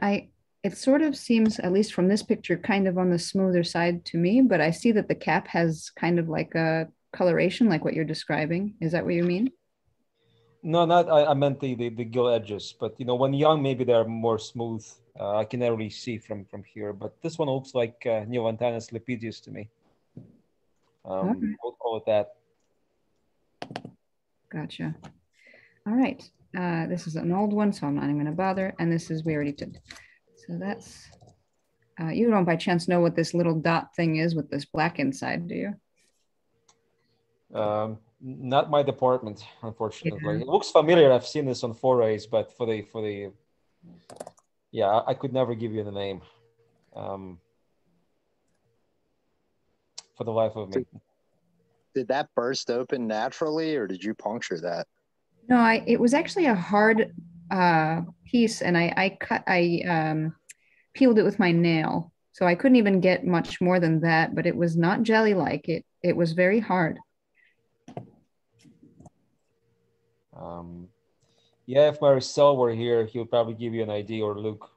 it sort of seems, at least from this picture, kind of on the smoother side to me, but I see that the cap has kind of like a coloration, like what you're describing. Is that what you mean? No, I meant the gill edges, but when young, maybe they're more smooth. I can never really see from here, but this one looks like Neoventinus Lepidus to me. Okay. We'll call it that. Gotcha. All right. This is an old one, so I'm not even going to bother. And this is, we already did. So that's, you don't by chance know what this little dot thing is with this black inside, do you? Not my department, unfortunately. Yeah. It looks familiar. I've seen this on forays, but for the yeah, I could never give you the name. For the life of me. Did that burst open naturally, or did you puncture that? No, it was actually a hard piece, and I peeled it with my nail, so I couldn't even get much more than that. But it was not jelly-like. It was very hard. Yeah, if Maricel were here, he would probably give you an idea, or Luke.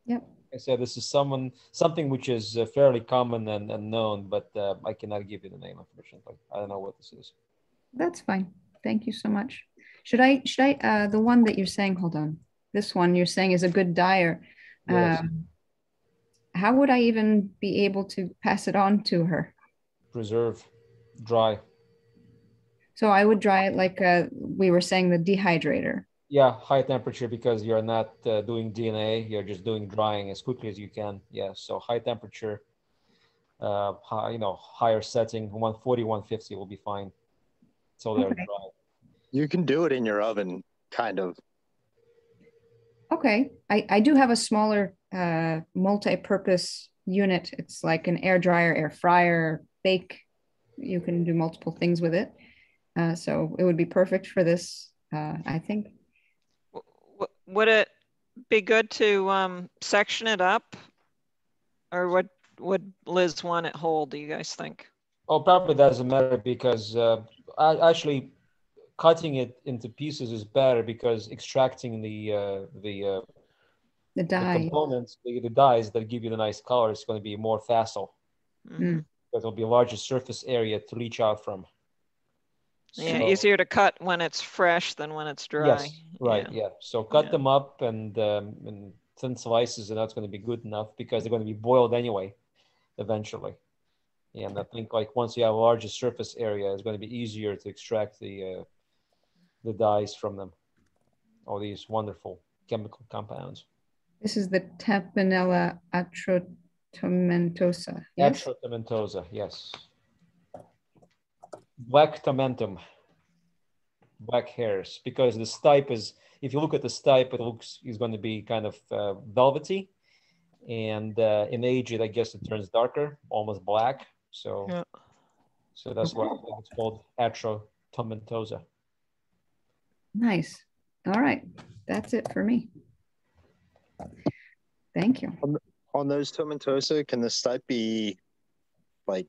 Yep. I said this is something which is fairly common and known, but I cannot give you the name, unfortunately. I don't know what this is. That's fine. Thank you so much. Should I the one that you're saying, hold on, this one you're saying is a good dyer. Yes. How would I even be able to pass it on to her? Preserve, dry. So I would dry it like we were saying, the dehydrator. Yeah, high temperature, because you're not doing DNA, you're just doing drying as quickly as you can. Yeah, so high temperature, higher setting, 140, 150 will be fine. So they're dry. You can do it in your oven, kind of. Okay, I do have a smaller multi-purpose unit. It's like an air dryer, air fryer, bake. You can do multiple things with it. So it would be perfect for this, I think. Would it be good to section it up, or what would Liz want it whole, do you guys think? Oh, probably doesn't matter, because actually cutting it into pieces is better, because extracting the dye, the components, the dyes that give you the nice color, is going to be more facile. Mm-hmm. Because there'll be a larger surface area to reach out from. Yeah, so, easier to cut when it's fresh than when it's dry. Yes, right, yeah. So cut them up and thin slices, and that's going to be good enough, because they're going to be boiled anyway, eventually. And I think like once you have a larger surface area, it's going to be easier to extract the dyes from them, all these wonderful chemical compounds. This is the Tapanella Atrotimentosa. Yes? Atrotimentosa, yes. Black tomentum, black hairs, because the stipe is, if you look at the stipe, is going to be kind of velvety, and in age, I guess it turns darker, almost black. So, yeah. So that's why it's called Atrotimentosa. Nice. All right, that's it for me. Thank you. On those tomentosa, can the stipe be like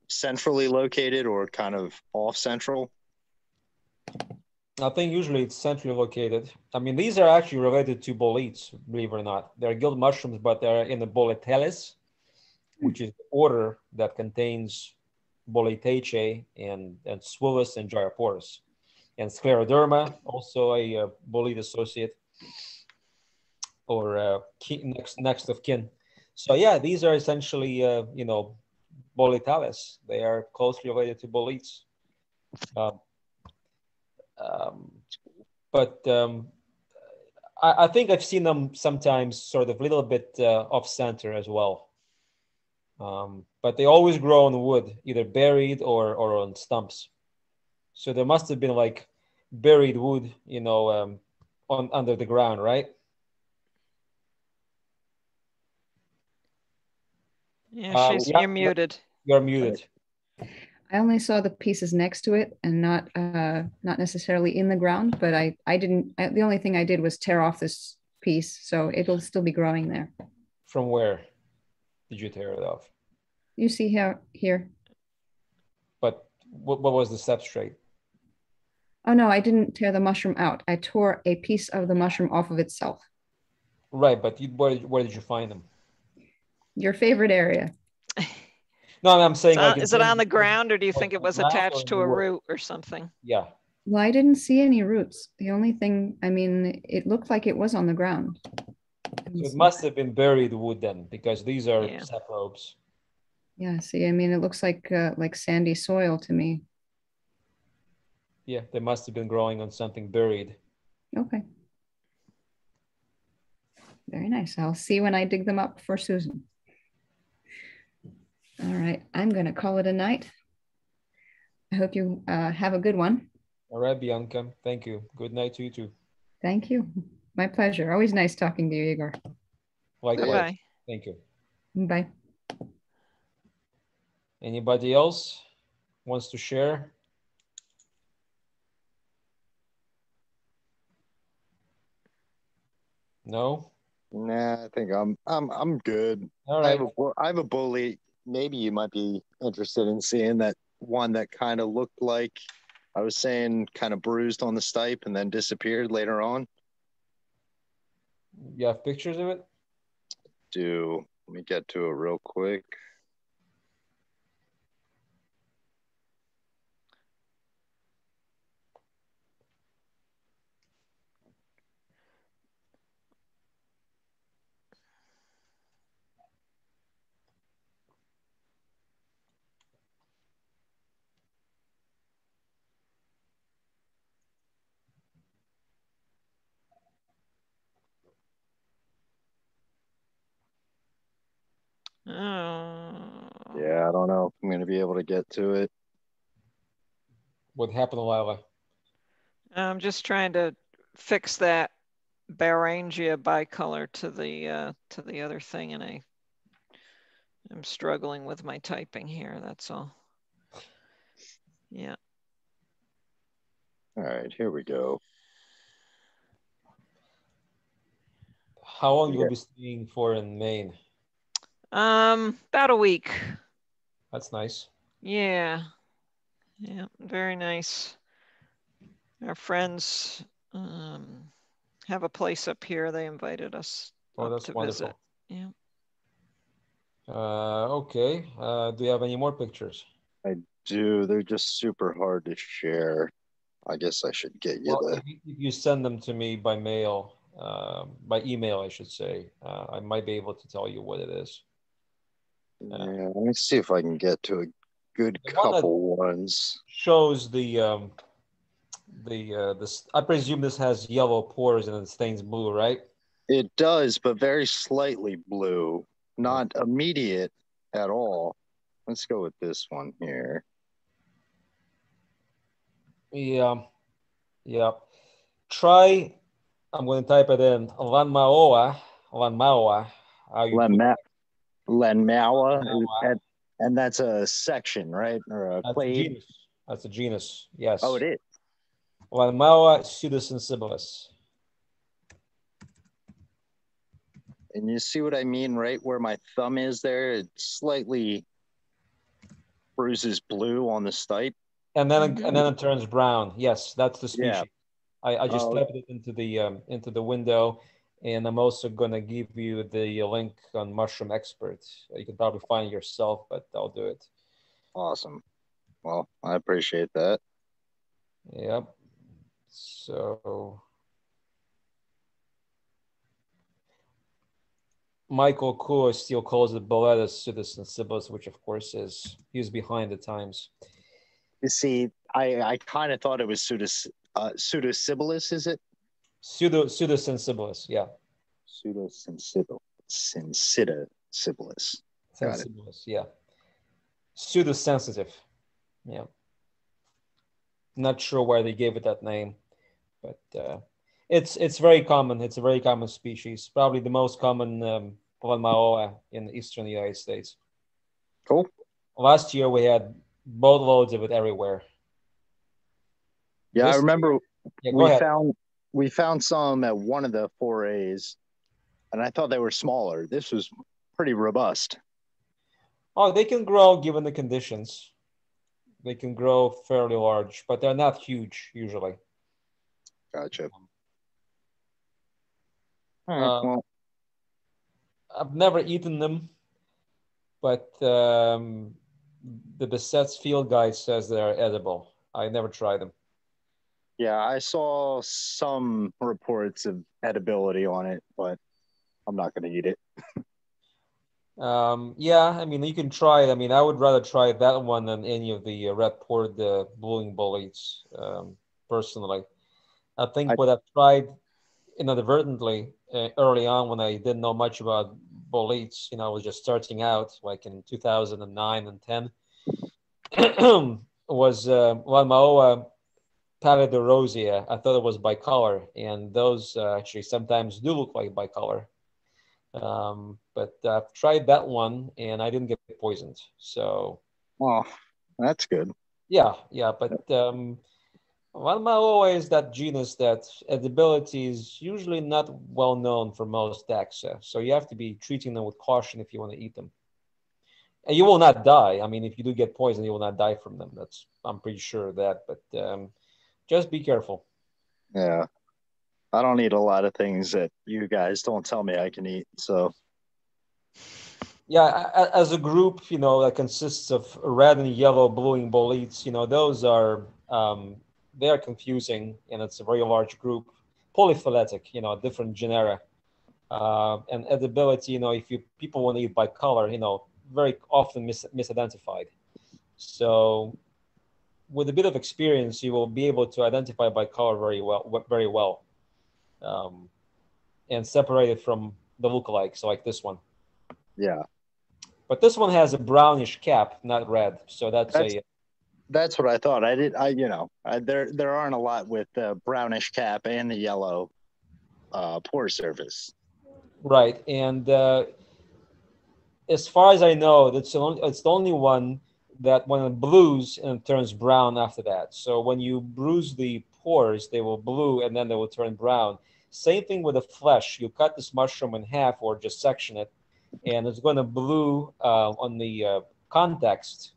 centrally located or kind of off central? I think usually it's centrally located. I mean, these are actually related to boletes, believe it or not. They're gilled mushrooms, but they're in the Boleteles, which is the order that contains Boletaceae and Swillus and Gyroporus. And Scleroderma, also a bolete associate, or next of kin. So yeah, these are essentially, Boletales. They are closely related to boletes. I think I've seen them sometimes sort of a little bit off center as well. But they always grow on wood, either buried or on stumps. So there must have been like buried wood, under the ground, right? Yeah, you're muted. You're muted. I only saw the pieces next to it and not necessarily in the ground, but the only thing I did was tear off this piece, so it'll still be growing there. From where did you tear it off? You see here. But what was the substrate? Oh no, I didn't tear the mushroom out. I tore a piece of the mushroom off of itself. Right, but where did you find them? Your favorite area. No, I'm saying is it on the ground, or do you think it was attached to a root or something? Yeah. Well, I didn't see any roots. The only thing, I mean, it looked like it was on the ground. So it must have been buried wood then, because these are saprobes. Yeah, see, I mean, it looks like sandy soil to me. Yeah, they must have been growing on something buried. Okay. Very nice. I'll see when I dig them up for Susan. All right, I'm going to call it a night. I hope you have a good one. All right, Bianca. Thank you. Good night to you too. Thank you. My pleasure. Always nice talking to you, Igor. Likewise. Bye. Thank you. Bye. Anybody else wants to share? No? Nah, I think I'm good. All right. I have a bully. Maybe you might be interested in seeing that one that kind of looked like, I was saying, kind of bruised on the stipe and then disappeared later on. You have pictures of it? Let me get to it real quick. Yeah, I don't know if I'm going to be able to get to it. What happened, Lila? I'm just trying to fix that Beringia bicolor to the other thing, and I'm struggling with my typing here. That's all. Yeah. All right, here we go. How long will you be staying for in Maine? About a week. That's nice. Yeah. Yeah, very nice. Our friends have a place up here. They invited us up to visit. Yeah. Okay. Do you have any more pictures? I do. They're just super hard to share. I guess I should get you if you send them to me by mail, by email, I should say, I might be able to tell you what it is. Yeah, let me see if I can get to a good couple ones. Shows the I presume this has yellow pores and it stains blue, right? It does, but very slightly blue, not immediate at all. Let's go with this one here. Yeah. Try, I'm going to type it in, Lanmaoa, and that's a section, right? Or a clade? That's a genus, yes. Oh, it is. Lanmaoa pseudosensibilis. And you see what I mean, right where my thumb is there? It slightly bruises blue on the stipe. And then it turns brown. Yes, that's the species. Yeah. I just typed it into the window, and I'm also going to give you the link on Mushroom Expert. You can probably find it yourself, but I'll do it. Awesome. Well, I appreciate that. Yep. So Michael Kua still calls it Boletus pseudosensibilis, which of course he's behind the times. You see, I kind of thought it was pseudosibilis, is it? Pseudosensibilis, yeah. Pseudosensibilis. Got it. Yeah. Pseudosensitive. Yeah. Not sure why they gave it that name, but It's very common. It's a very common species. Probably the most common Tapanella in the eastern United States. Cool. Last year we had boatloads of it everywhere. Yeah, I remember we found some at one of the forays, and I thought they were smaller. This was pretty robust. Oh, they can grow given the conditions. They can grow fairly large, but they're not huge usually. Gotcha. All right, well, I've never eaten them, but the Besset's field guide says they're edible. I never tried them. Yeah, I saw some reports of edibility on it, but I'm not going to eat it. Yeah, I mean, you can try it. I mean, I would rather try that one than any of the red-pored blueing boletes, personally. I think what I've tried inadvertently early on when I didn't know much about boletes, I was just starting out, like in 2009 and 10, was Valmaoa pallidorosea. I thought it was bicolor, and those actually sometimes do look like bicolor. But I've tried that one, and I didn't get poisoned. So, oh, that's good. Yeah, but Valmaoa is that genus that edibility is usually not well known for most taxa. So you have to be treating them with caution if you want to eat them. And you will not die. I mean, if you do get poisoned, you will not die from them. I'm pretty sure of that. But just be careful. Yeah. I don't eat a lot of things that you guys don't tell me I can eat. So, yeah, as a group, that consists of red and yellow bluing boletes, those are they're confusing, and it's a very large group, polyphyletic, different genera, and edibility. If people want to eat by color, very often misidentified. So, with a bit of experience, you will be able to identify by color very well. And separate it from the lookalikes, like this one. Yeah. But this one has a brownish cap, not red. So that's what I thought. There aren't a lot with the brownish cap and the yellow pore surface. Right. And as far as I know, it's the only one that when it blues and it turns brown after that. So when you bruise the pores, they will blue and then they will turn brown. Same thing with the flesh. You cut this mushroom in half or just section it, and it's going to blue on the context.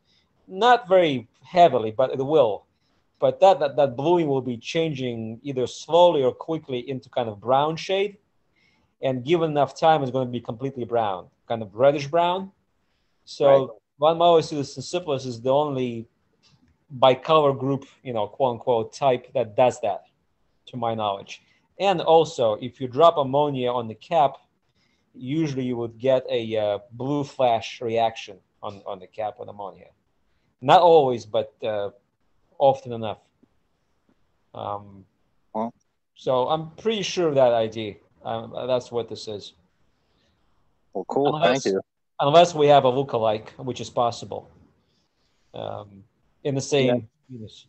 Not very heavily, but it will. But that bluing will be changing either slowly or quickly into kind of brown shade. And given enough time, it's going to be completely brown, kind of reddish brown. So Valmaoa simplus is the only bicolor group, quote unquote, type that does that, to my knowledge. And also, if you drop ammonia on the cap, usually you would get a blue flash reaction on the cap with ammonia. Not always, but often enough. So I'm pretty sure of that ID. That's what this is. Well, cool. Thank you. Unless we have a lookalike, which is possible, in the same genus.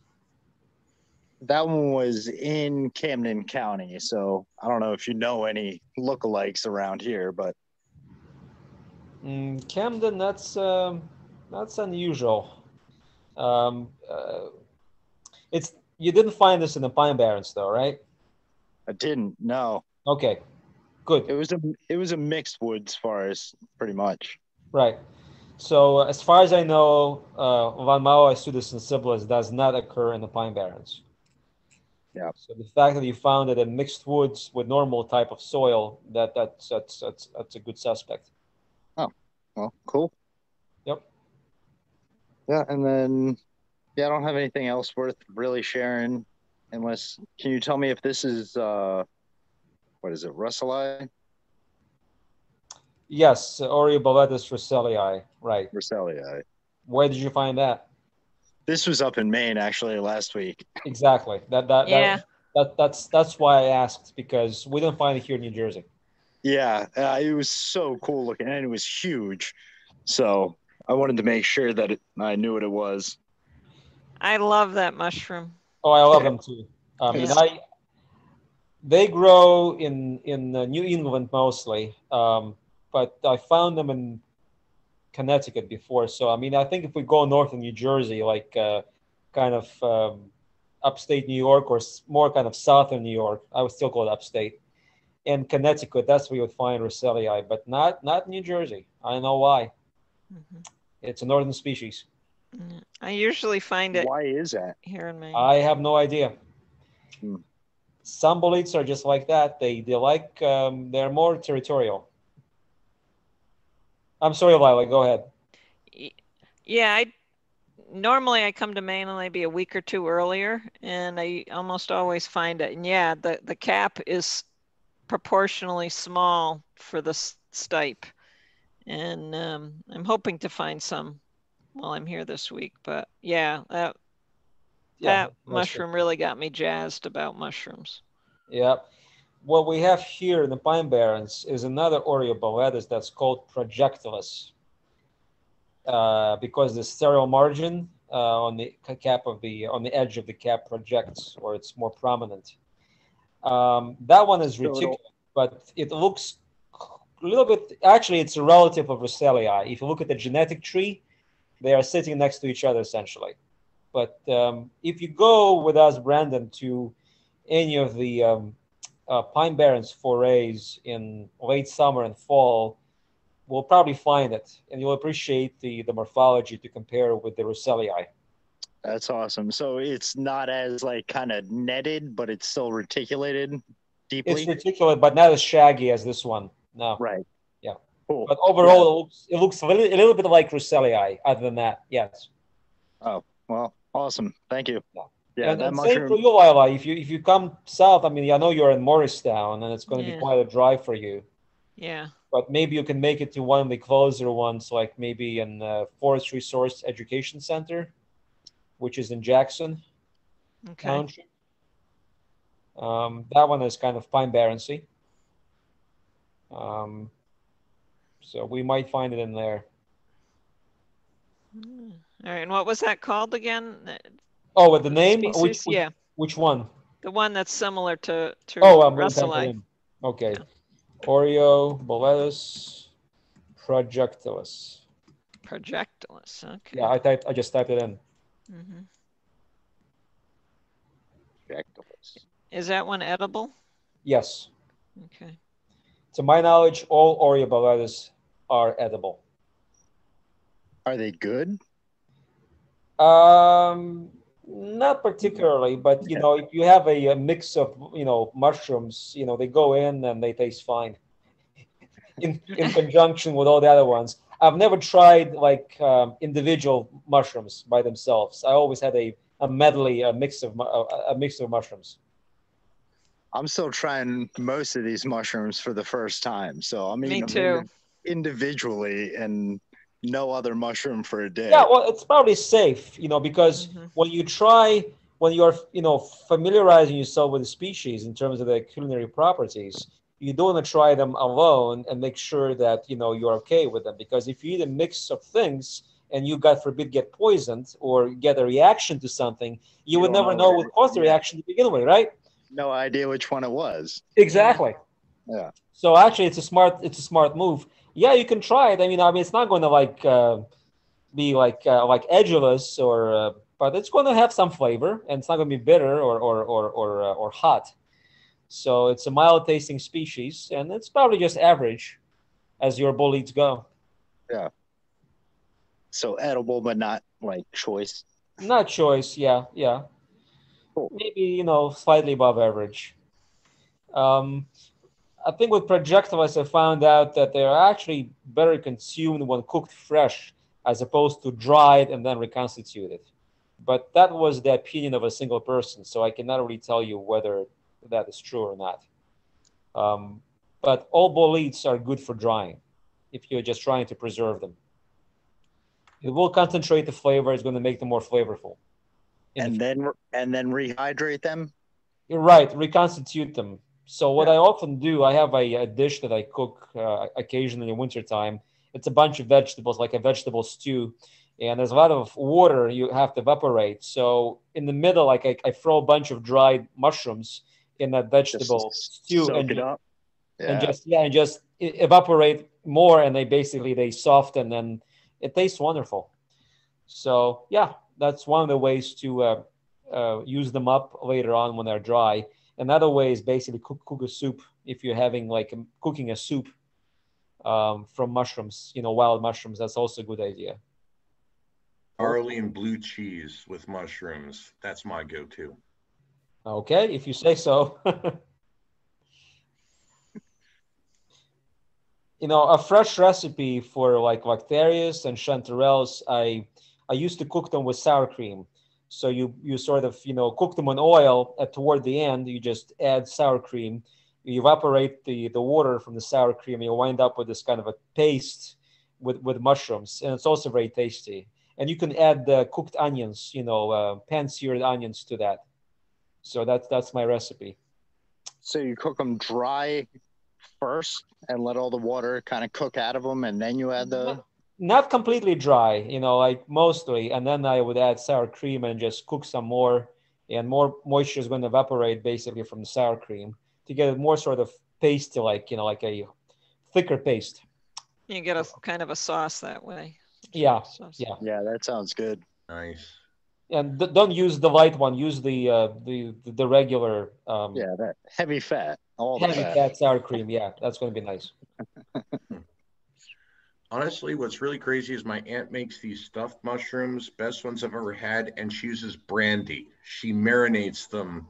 That one was in Camden County, so I don't know if you know any lookalikes around here, but Camden, that's unusual. You didn't find this in the Pine Barrens, though, right? I didn't. No. Okay, good. It was a mixed wood as far as pretty much. Right. So as far as I know, Valmaoa simplus does not occur in the Pine Barrens. Yeah. So the fact that you found it in mixed woods with normal type of soil, that's a good suspect. Oh, well, cool. Yep. Yeah, and then I don't have anything else worth really sharing, unless can you tell me if this is what is it, Russellii? Yes, Oreoboletus Russellii, right. Russellii. Where did you find that? This was up in Maine actually last week. Exactly. That's why I asked, because we didn't find it here in New Jersey. Yeah, it was so cool looking, and it was huge. So I wanted to make sure that I knew what it was. I love that mushroom. Oh, I love them too. I mean, They grow in New England mostly, but I found them in Connecticut before. So I mean, I think if we go north in New Jersey, like kind of upstate New York, or more kind of southern New York, I would still call it upstate. In Connecticut, that's where you would find Rusellii, but not New Jersey. I don't know why. Mm-hmm. It's a northern species. I usually find it. Why is that? Here in Maine. I have no idea. Some boletes are just like that. They like they're more territorial. I'm sorry, Lila. Go ahead. Yeah, normally I come to Maine maybe a week or two earlier, and I almost always find it. And yeah, the cap is proportionally small for the stipe, and I'm hoping to find some while I'm here this week. But yeah, that mushroom really got me jazzed about mushrooms. Yeah. What we have here in the Pine Barrens is another Oreoboletus that's called Projectilis, because the sterile margin on the cap of on the edge of the cap projects, or it's more prominent. That one is reticulate, but it looks a little bit. Actually, it's a relative of Rusellii. If you look at the genetic tree, they are sitting next to each other essentially. But if you go with us, Brandon, to any of the Pine Barrens forays in late summer and fall, we'll probably find it, and you'll appreciate the morphology to compare with the Rusellii. That's awesome. So it's not as like kind of netted, but it's still reticulated deeply. It's reticulate, but not as shaggy as this one. No. Right. Yeah. Cool. But overall, it looks a little bit like Rusellii. Other than that, yes. Oh well, awesome. Thank you. Yeah, and that mushroom. Same for you, Lila. If you come south, I mean, I know you're in Morristown, and it's going to be quite a drive for you. Yeah. But maybe you can make it to one of the closer ones, like maybe in Forest Resource Education Center, which is in Jackson Township. That one is kind of Pine Barrensy. So we might find it in there. All right, and what was that called again? Oh, with the name? Which one? The one that's similar to Rusellii. Okay. Yeah. Oreoboletus projectilis. Projectilis. Okay. Yeah, I just typed it in. Mm-hmm. Projectilis. Is that one edible? Yes. Okay. To my knowledge, all Oreoboletus are edible. Are they good? Not particularly, but you know, if you have a mix of mushrooms, they go in and they taste fine in conjunction with all the other ones. I've never tried like individual mushrooms by themselves. I always had a medley, a mix of mushrooms. I'm still trying most of these mushrooms for the first time, so I'm eating them individually and no other mushroom for a day. Yeah, well, it's probably safe, because when you're familiarizing yourself with the species in terms of their culinary properties, you don't want to try them alone and make sure that you're okay with them. Because if you eat a mix of things and you, God forbid, get poisoned or get a reaction to something, you would never know what caused the reaction to begin with, right? No idea which one it was. Exactly. Yeah. So actually, it's a smart move. Yeah, you can try it. I mean, it's not going to be like edulous but it's going to have some flavor, and it's not going to be bitter or hot. So it's a mild tasting species, and it's probably just average as your boletes go. Yeah. So edible, but not like choice. Not choice. Yeah. Cool. Maybe slightly above average. I think with Projectilis, I found out that they're actually better consumed when cooked fresh as opposed to dried and then reconstituted. But that was the opinion of a single person, so I cannot really tell you whether that is true or not. But all boletes are good for drying if you're just trying to preserve them. It will concentrate the flavor. It's going to make them more flavorful. And then rehydrate them? You're right, reconstitute them. So what I often do, I have a dish that I cook occasionally in wintertime. It's a bunch of vegetables, like a vegetable stew. And there's a lot of water you have to evaporate. So in the middle, I throw a bunch of dried mushrooms in that vegetable stew soak it up. And just evaporate more, and they soften, and it tastes wonderful. So yeah, that's one of the ways to use them up later on when they're dry. Another way is basically cook a soup. If you're having cooking a soup from mushrooms, wild mushrooms, that's also a good idea. Barley and blue cheese with mushrooms. That's my go-to. Okay, if you say so. A fresh recipe for like lactarius and chanterelles, I used to cook them with sour cream. So you sort of, cook them in oil. Toward the end, you just add sour cream. You evaporate the water from the sour cream. You wind up with this kind of a paste with mushrooms. And it's also very tasty. And you can add cooked onions, pan-seared onions to that. So that's my recipe. So you cook them dry first and let all the water kind of cook out of them, and then you add the... Not completely dry, like mostly. And then I would add sour cream and just cook some more. And more moisture is going to evaporate basically from the sour cream to get a more sort of pasty, like a thicker paste. You get a kind of a sauce that way. Yeah, yeah, that sounds good. Nice. And don't use the light one. Use the regular. That heavy fat. Heavy fat sour cream. Yeah, that's going to be nice. Honestly, what's really crazy is my aunt makes these stuffed mushrooms, best ones I've ever had, and she uses brandy. She marinates them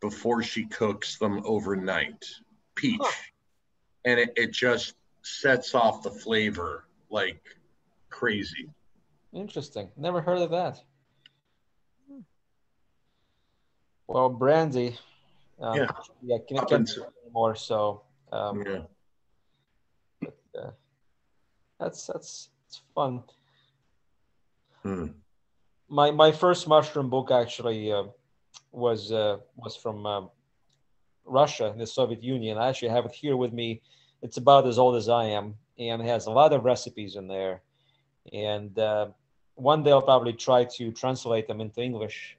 before she cooks them overnight. Peach. And it just sets off the flavor like crazy. Interesting. Never heard of that. Well, brandy. Can't anymore. So that's fun. My first mushroom book actually was from Russia, the Soviet Union. I actually have it here with me. It's about as old as I am, and it has a lot of recipes in there. And one day I'll probably try to translate them into English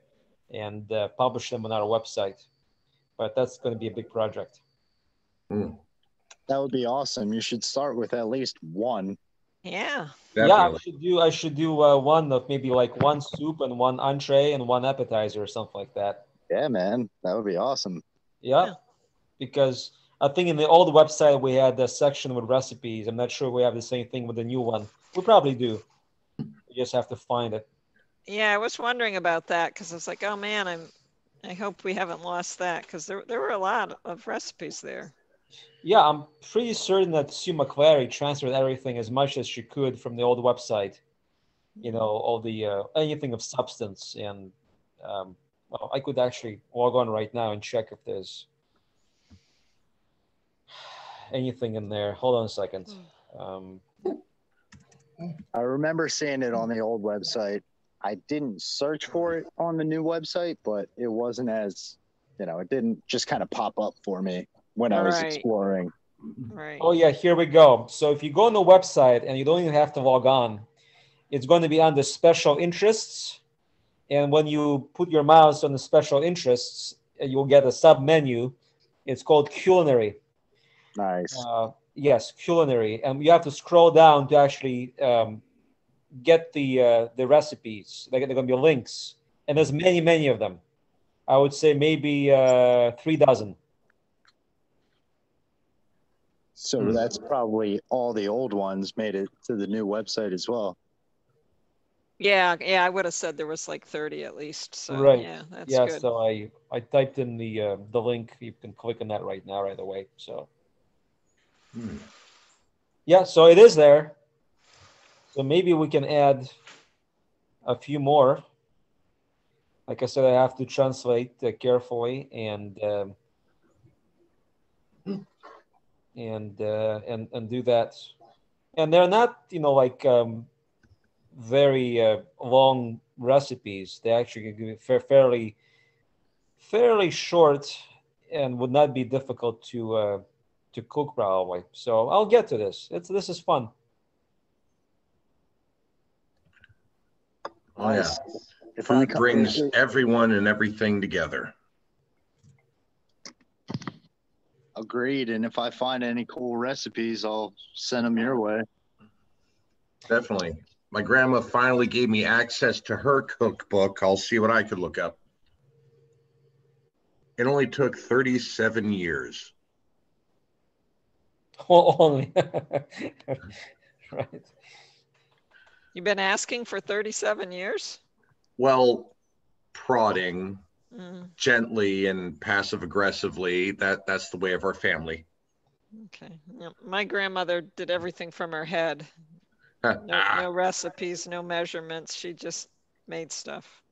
and publish them on our website. But that's going to be a big project. That would be awesome. You should start with at least one. Yeah. Definitely. Yeah, I should do one of maybe like one soup and one entree and one appetizer or something like that. Yeah, man, that would be awesome. Yeah, because I think in the old website we had a section with recipes. I'm not sure we have the same thing with the new one. We probably do. We just have to find it. Yeah, I was wondering about that because I was like, oh man, I hope we haven't lost that because there were a lot of recipes there. Yeah, I'm pretty certain that Sue McClary transferred everything as much as she could from the old website. All the anything of substance, and well, I could actually log on right now and check if there's anything in there. Hold on a second. I remember seeing it on the old website. I didn't search for it on the new website, but it wasn't as, it didn't just kind of pop up for me when I was exploring. Right. Oh yeah, here we go. So if you go on the website and you don't even have to log on, it's going to be under special interests. And when you put your mouse on the special interests, you'll get a sub menu. It's called culinary. Nice. Yes, culinary. And you have to scroll down to actually get the recipes. They're going to be links. And there's many, many of them. I would say maybe 3 dozen. So that's probably all the old ones made it to the new website as well. Yeah, I would have said there was like 30 at least. So right. Yeah, that's good. So I typed in the link. You can click on that right now, right away. So yeah, so it is there. So maybe we can add a few more. Like I said, I have to translate carefully and do that. And they're not, like very long recipes. They actually give fairly short and would not be difficult to cook probably. So I'll get to this. This is fun. Oh yeah, food brings everyone and everything together. Agreed. And if I find any cool recipes, I'll send them your way. Definitely. My grandma finally gave me access to her cookbook. I'll see what I could look up. It only took 37 years. Oh, only. Right. You've been asking for 37 years? Well, prodding gently and passive aggressively. That's the way of our family. Okay. Yeah, my grandmother did everything from her head. No recipes, no measurements. She just made stuff.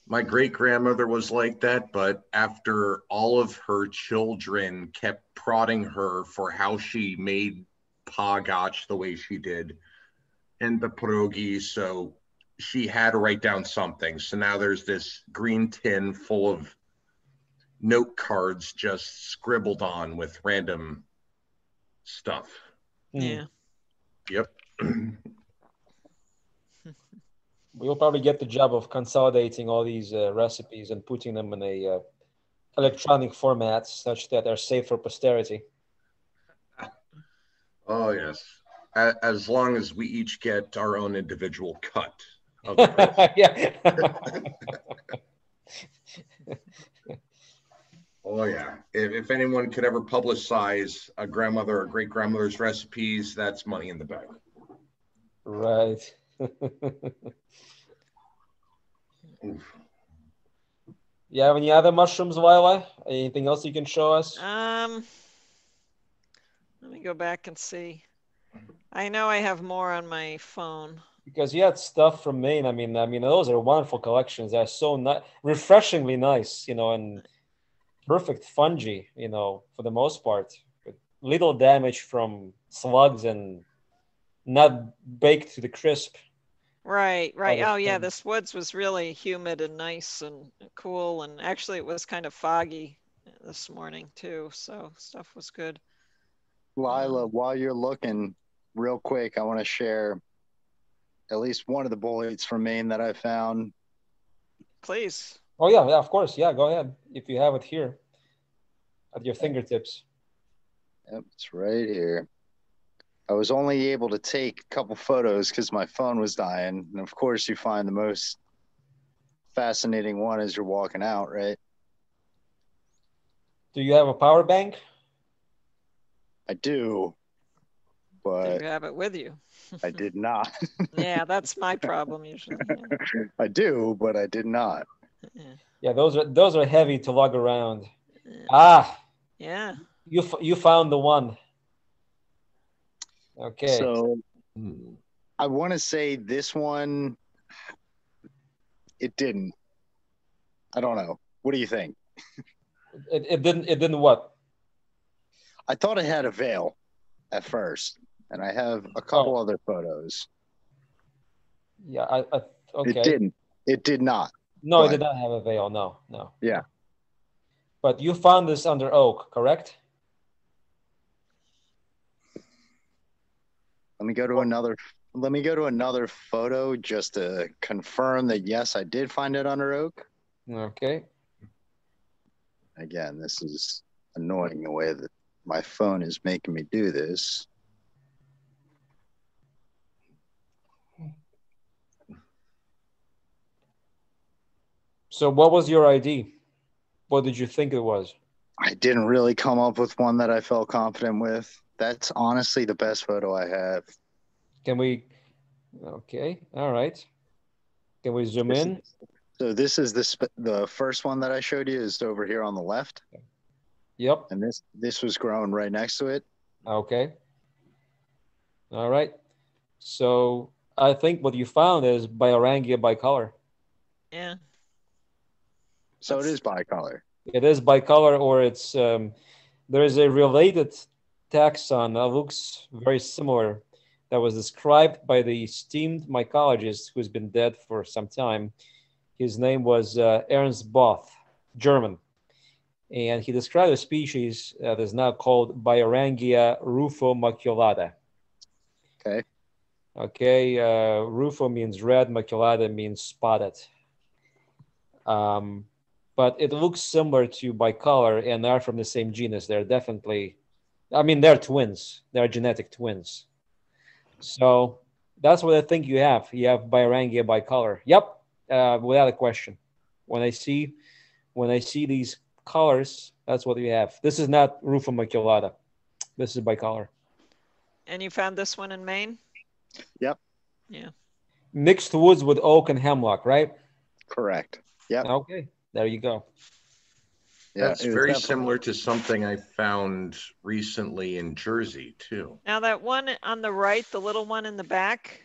My great-grandmother was like that, but after all of her children kept prodding her for how she made pagach the way she did and the pierogi, so she had to write down something. So now there's this green tin full of note cards just scribbled on with random stuff. Yeah. Yep. We'll probably get the job of consolidating all these recipes and putting them in a electronic format such that they're safe for posterity. Oh, yes. As long as we each get our own individual cut of the yeah. Oh, yeah. If anyone could ever publicize a grandmother or great-grandmother's recipes, that's money in the bank. Right. You have any other mushrooms, Lila? Anything else you can show us? Let me go back and see. I know I have more on my phone. Because you had stuff from Maine. I mean, those are wonderful collections. They're so refreshingly nice, and perfect fungi, for the most part. With little damage from slugs and not baked to the crisp. Right. Oh, yeah, this woods was really humid and nice and cool. And actually, it was kind of foggy this morning, too. So stuff was good. Lila, while you're looking, real quick, I want to share at least one of the bullets from Maine that I found. Please. Oh, yeah, of course. Yeah, go ahead. If you have it here at your fingertips. Yep, it's right here. I was only able to take a couple photos because my phone was dying. And of course, you find the most fascinating one as you're walking out, right? Do you have a power bank? I do, but... Do you have it with you? I did not. Yeah, that's my problem usually. Yeah. I do, but I did not. Yeah, those are heavy to lug around. Ah. Yeah. You found the one. Okay. So I want to say this one, it didn't. I don't know. What do you think? It didn't what? I thought it had a veil at first, and I have a couple other photos. Yeah, okay. It didn't. It did not. No, it did not have a veil. No. Yeah. But you found this under oak, correct? Let me go to another photo just to confirm that yes, I did find it under oak. Okay. Again, this is annoying the way that my phone is making me do this. So what was your ID? What did you think it was? I didn't really come up with one that I felt confident with. That's honestly the best photo I have. Can we? Okay. All right. Can we zoom in? So this is the first one that I showed you is over here on the left. Yep. And this was grown right next to it. Okay. All right. So I think what you found is Biorangia bicolor. Yeah. So it is bicolor. It is bicolor, or it's there is a related taxon that looks very similar that was described by the esteemed mycologist who's been dead for some time. His name was Ernst Both, German. And he described a species that is now called Biorangia rufomaculata. Okay. Okay, rufo means red, maculata means spotted. but it looks similar to bicolor, and they're from the same genus. They're definitely, I mean, they're twins. They're genetic twins. So that's what I think you have. You have Beirangia bicolor. Yep, without a question. When I see these colors, that's what you have. This is not Rufa maculata. This is bicolor. And you found this one in Maine? Yep. Yeah. Mixed woods with oak and hemlock, right? Correct. Yep. Okay, there you go. Yeah, that's very similar to something I found recently in Jersey too. Now that one on the right, the little one in the back,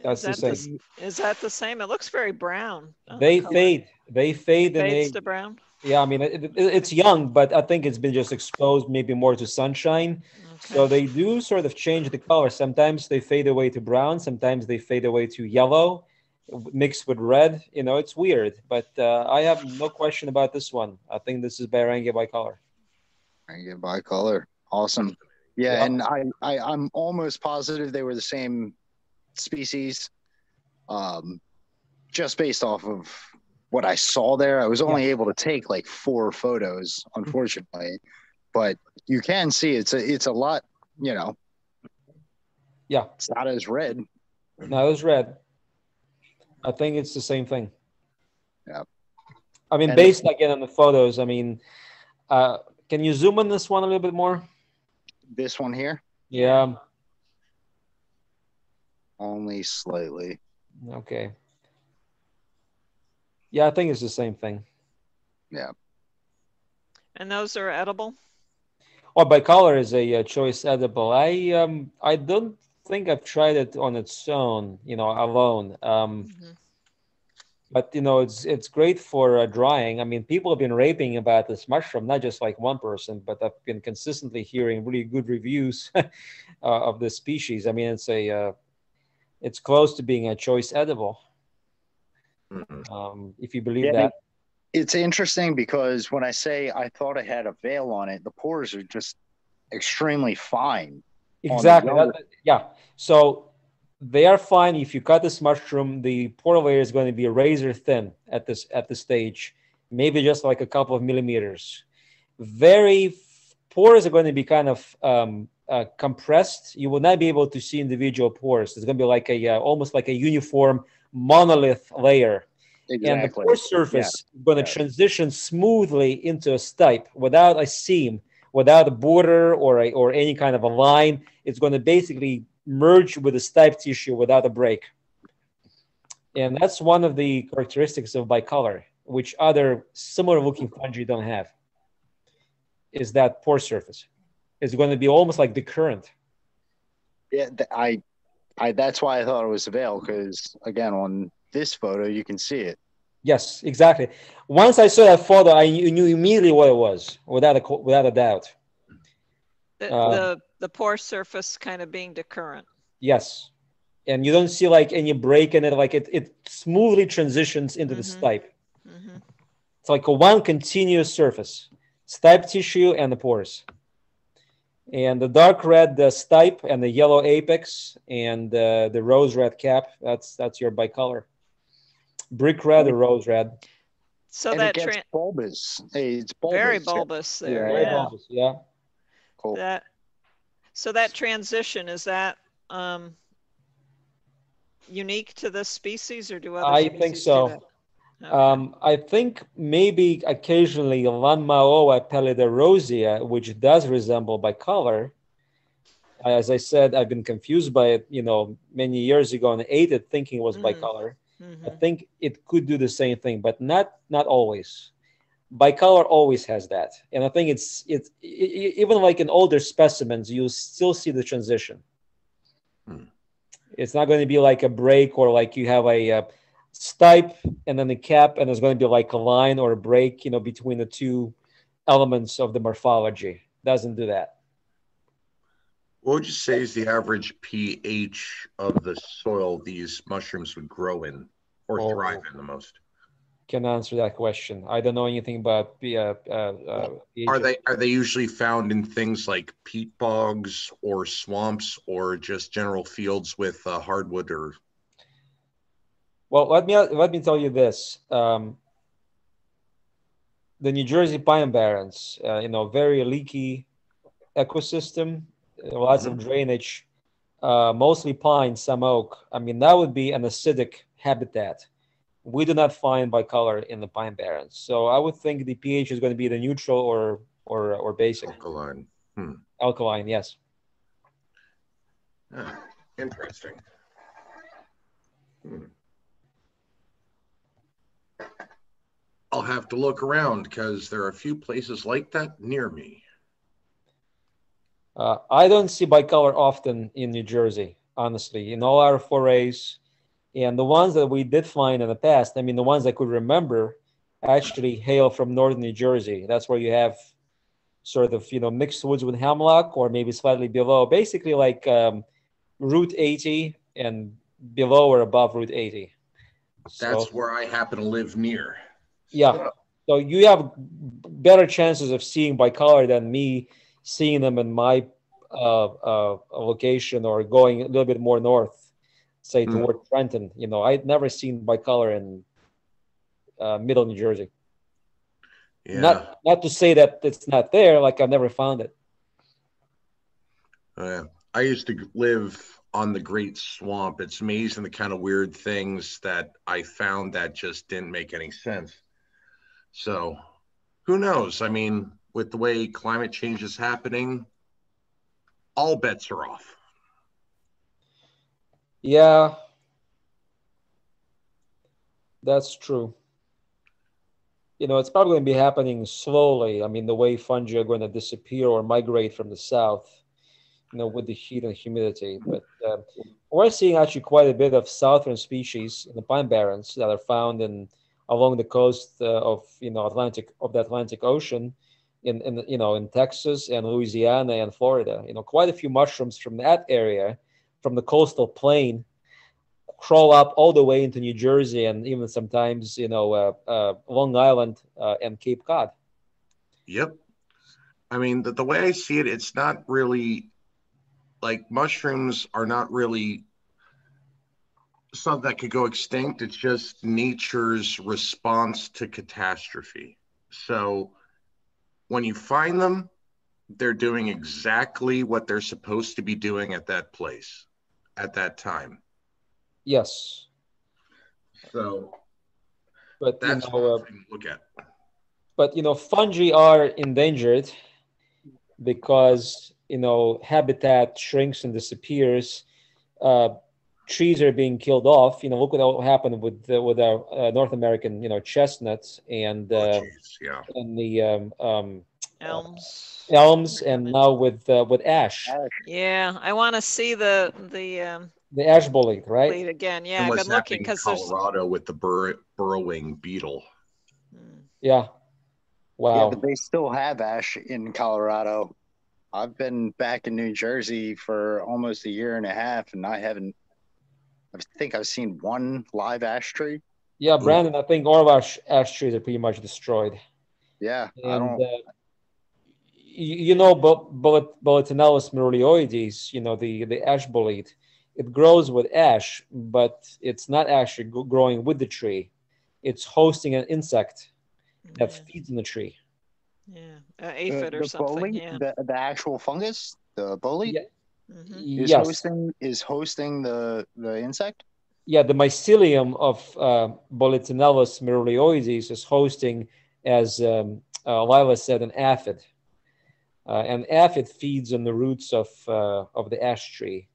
that's the same. Is that the same? It looks very brown. They fade. They fade. It fades to brown. Yeah, I mean, it's young, but I think it's been just exposed maybe more to sunshine. Okay. So they do sort of change the color. Sometimes they fade away to brown. Sometimes they fade away to yellow, mixed with red. You know, it's weird, but I have no question about this one. I think this is Beirangia bicolor. Beirangia bicolor. Awesome. Yeah, and I'm almost positive they were the same species, just based off of what I saw there. I was only able to take like 4 photos, unfortunately, but you can see it's a lot, you know. Yeah. It's not as red. Not as red. I think it's the same thing. Yeah. I mean, based again on the photos, I mean, can you zoom in this one a little bit more? This one here? Yeah. Only slightly. Okay. Yeah, I think it's the same thing. Yeah. And those are edible? Oh, bicolor is a choice edible. I don't think I've tried it on its own, you know, alone. But you know, it's great for drying. I mean, people have been raving about this mushroom, not just like one person, but I've been consistently hearing really good reviews of this species. I mean, it's close to being a choice edible. If you believe that. It's interesting because when I say I thought it had a veil on it, the pores are just extremely fine. Exactly. Yeah. So they are fine. If you cut this mushroom, the pore layer is going to be razor thin at this stage, maybe just like a couple of millimeters. Pores are going to be kind of compressed. You will not be able to see individual pores. It's going to be like almost like a uniform monolith layer. Exactly. And the pore surface is going to transition smoothly into a stipe without a seam, without a border or any kind of a line. It's going to basically merge with the stipe tissue without a break. And that's one of the characteristics of bicolor, which other similar looking fungi don't have, is that pore surface. It's going to be almost like decurrent. Yeah, that's why I thought it was a veil, because again, on this photo, you can see it. Yes, exactly. Once I saw that photo, I knew immediately what it was, without a doubt. The pore surface kind of being decurrent. Yes, and you don't see like any break in it. Like it smoothly transitions into the stipe. It's like a one continuous surface, stipe tissue and the pores. And the dark red, the stipe, and the yellow apex, and the rose red cap. That's your bicolor. Brick red or rose red. So and that it gets bulbous. It's bulbous. Very bulbous there. Very bulbous, yeah. Cool. So that transition, is that unique to this species, or do other species think so. do that? Okay. I think maybe occasionally Lanmaoa pallida which does resemble bicolor. As I said, I've been confused by it, you know, many years ago and ate it thinking it was bicolor. I think it could do the same thing, but not always. Bicolor always has that, and I think it's even like in older specimens, you still see the transition. It's not going to be like a break or like you have a stipe and then the cap, and there's going to be like a line or a break, you know, between the two elements of the morphology. Doesn't do that. What would you say is the average pH of the soil these mushrooms would grow in or thrive in the most? Can answer that question. I don't know anything about pH. Are they usually found in things like peat bogs or swamps or just general fields with hardwood or? Well, let me tell you this. the New Jersey Pine Barrens, very leaky ecosystem, lots of drainage, mostly pine, some oak. I mean, that would be an acidic habitat. We do not find bicolor in the Pine Barrens. So I would think the pH is going to be the neutral or basic. Alkaline. Alkaline, yes. Interesting. I'll have to look around because there are a few places like that near me. I don't see bicolor often in New Jersey, honestly, in all our forays. And the ones that we did find in the past, I mean, the ones I could remember actually hail from northern New Jersey. That's where you have sort of, mixed woods with hemlock or maybe slightly below, basically like Route 80 and below or above Route 80. That's where I happen to live near. Yeah. So you have better chances of seeing bicolor than me seeing them in my location or going a little bit more north, say toward Trenton. I'd never seen bicolor in middle New Jersey. Yeah. Not to say that it's not there, like I've never found it. I used to live on the Great Swamp. It's amazing the kind of weird things that I found that just didn't make any sense. So who knows? I mean, with the way climate change is happening, all bets are off. Yeah, that's true. It's probably going to be happening slowly. I mean, the way fungi are going to disappear or migrate from the south, with the heat and humidity. But we're seeing actually quite a bit of southern species in the Pine Barrens that are found along the coast of the Atlantic Ocean, in Texas and Louisiana and Florida. Quite a few mushrooms from that area, from the coastal plain, crawl up all the way into New Jersey and even sometimes, Long Island and Cape Cod. Yep. I mean, the way I see it, it's not really like mushrooms are not really something that could go extinct. It's just nature's response to catastrophe. So when you find them, they're doing exactly what they're supposed to be doing at that place, at that time. Yes. So, but that's one thing to look at. But fungi are endangered because habitat shrinks and disappears. Trees are being killed off. Look what happened with our North American chestnuts and and the elms, and now with ash. Yeah, I want to see the ash bolete, right? Bolete again. Yeah, and I've been looking because Colorado with the burrowing beetle. Yeah. Wow. Yeah, but they still have ash in Colorado. I've been back in New Jersey for almost a year and a half, and I think I've seen one live ash tree. Yeah, Brandon, I think all of our ash trees are pretty much destroyed. Yeah, and Boletinellus meroleoides, the ash bolete, it grows with ash, but it's not actually growing with the tree. It's hosting an insect that feeds in the tree. Yeah, aphid or something. Bolete, yeah, the actual fungus, the bolete, is hosting the insect. Yeah, the mycelium of Boletinellus meroleoides is hosting, as Lila said, an aphid. And aphid feeds on the roots of the ash tree.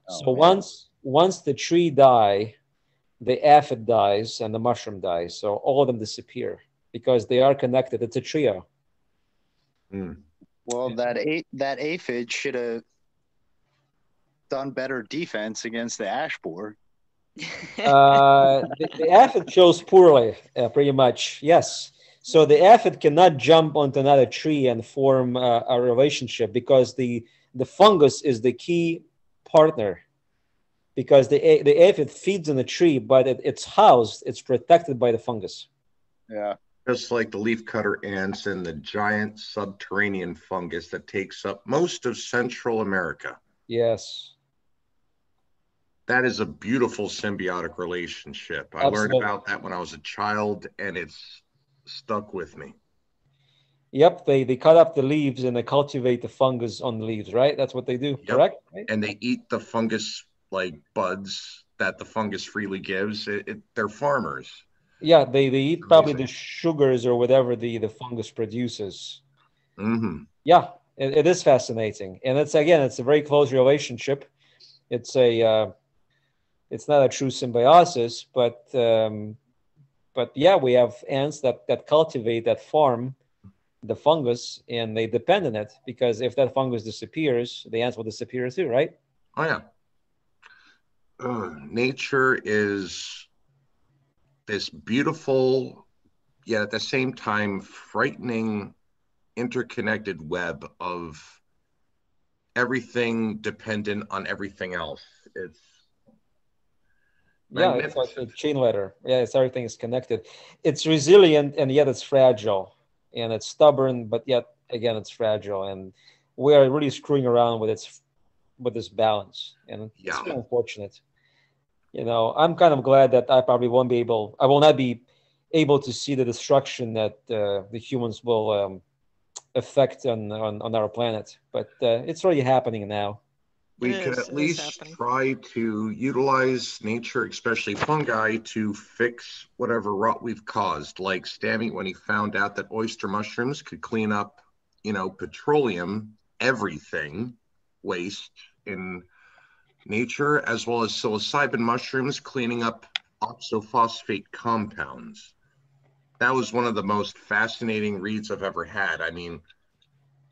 So once the tree die, the aphid dies and the mushroom dies. So all of them disappear because they are connected. It's a trio. Well, that aphid should have done better defense against the ash borer. The aphid chose poorly, pretty much. Yes. So the aphid cannot jump onto another tree and form a relationship because the fungus is the key partner. Because the aphid feeds on the tree, but it's protected by the fungus. Yeah. Just like the leafcutter ants and the giant subterranean fungus that takes up most of Central America. Yes. That is a beautiful symbiotic relationship. I learned about that when I was a child, and it's stuck with me. Yep, they cut up the leaves and they cultivate the fungus on the leaves, right? That's what they do, correct? Right? And they eat the fungus like buds that the fungus freely gives. They're farmers. Yeah, they eat probably the sugars or whatever the fungus produces. Mm-hmm. Yeah, it is fascinating, and it's a very close relationship. It's it's not a true symbiosis, but yeah, we have ants that cultivate, that farm the fungus, and they depend on it, because if that fungus disappears, the ants will disappear too, right? Oh yeah. Nature is this beautiful, yet at the same time frightening, interconnected web of everything dependent on everything else. It's it's like a chain letter. Everything is connected. It's resilient, and yet it's fragile, and it's stubborn, but yet again it's fragile, and we are really screwing around with this balance, and it's kind of unfortunate. I'm kind of glad that I will not be able to see the destruction that the humans will effect on our planet, but it's already happening now. We could at least try to utilize nature, especially fungi, to fix whatever rot we've caused. Like Stammy, when he found out that oyster mushrooms could clean up, petroleum, everything, waste in nature, as well as psilocybin mushrooms cleaning up oxophosphate compounds. That was one of the most fascinating reads I've ever had. I mean,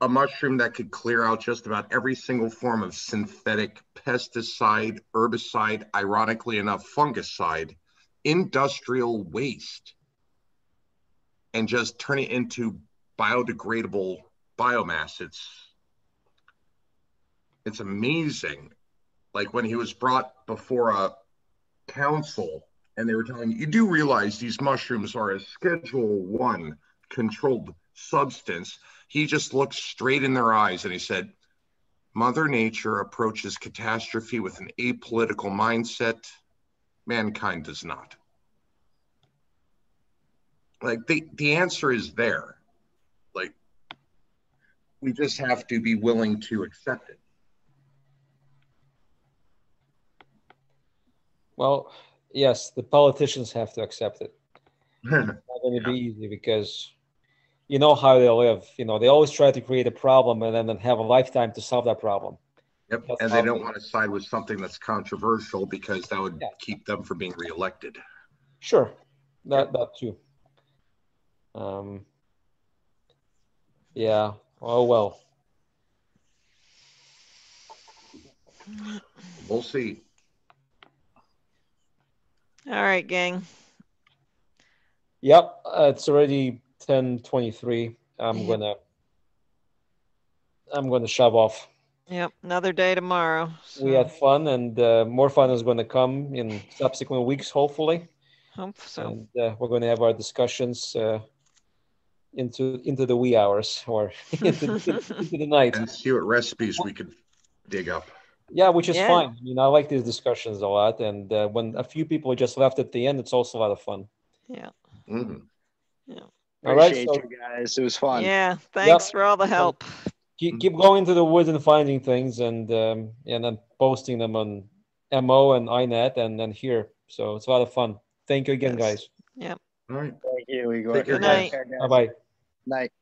a mushroom that could clear out just about every single form of synthetic pesticide, herbicide, ironically enough, fungicide, industrial waste, and just turn it into biodegradable biomass. It's amazing. Like when he was brought before a council and they were telling you do realize these mushrooms are a Schedule 1 controlled substance. He just looked straight in their eyes and he said, Mother Nature approaches catastrophe with an apolitical mindset. Mankind does not. Like the answer is there. Like we just have to be willing to accept it. Well, yes, the politicians have to accept it. It's not going to be easy because you know how they live. They always try to create a problem and then have a lifetime to solve that problem. Yep, and they don't want to side with something that's controversial because that would keep them from being reelected. Sure, that too. Yeah. Oh well. We'll see. All right, gang. Yep, it's already 10:23. I'm gonna shove off. Yep, another day tomorrow. So. We had fun, and more fun is going to come in subsequent weeks, hopefully. Hope so. And we're going to have our discussions into the wee hours or into the night, and see what recipes we could dig up. Yeah, which is fine. I like these discussions a lot, and when a few people just left at the end, it's also a lot of fun. Yeah. Mm-hmm. Yeah. Appreciate you guys. It was fun. Yeah. Thanks for all the help. Keep going to the woods and finding things, and then posting them on MO and INET and then here. So it's a lot of fun. Thank you again, guys. Yep. All right. Thank you, Igor. Take care, guys. Bye-bye. Night.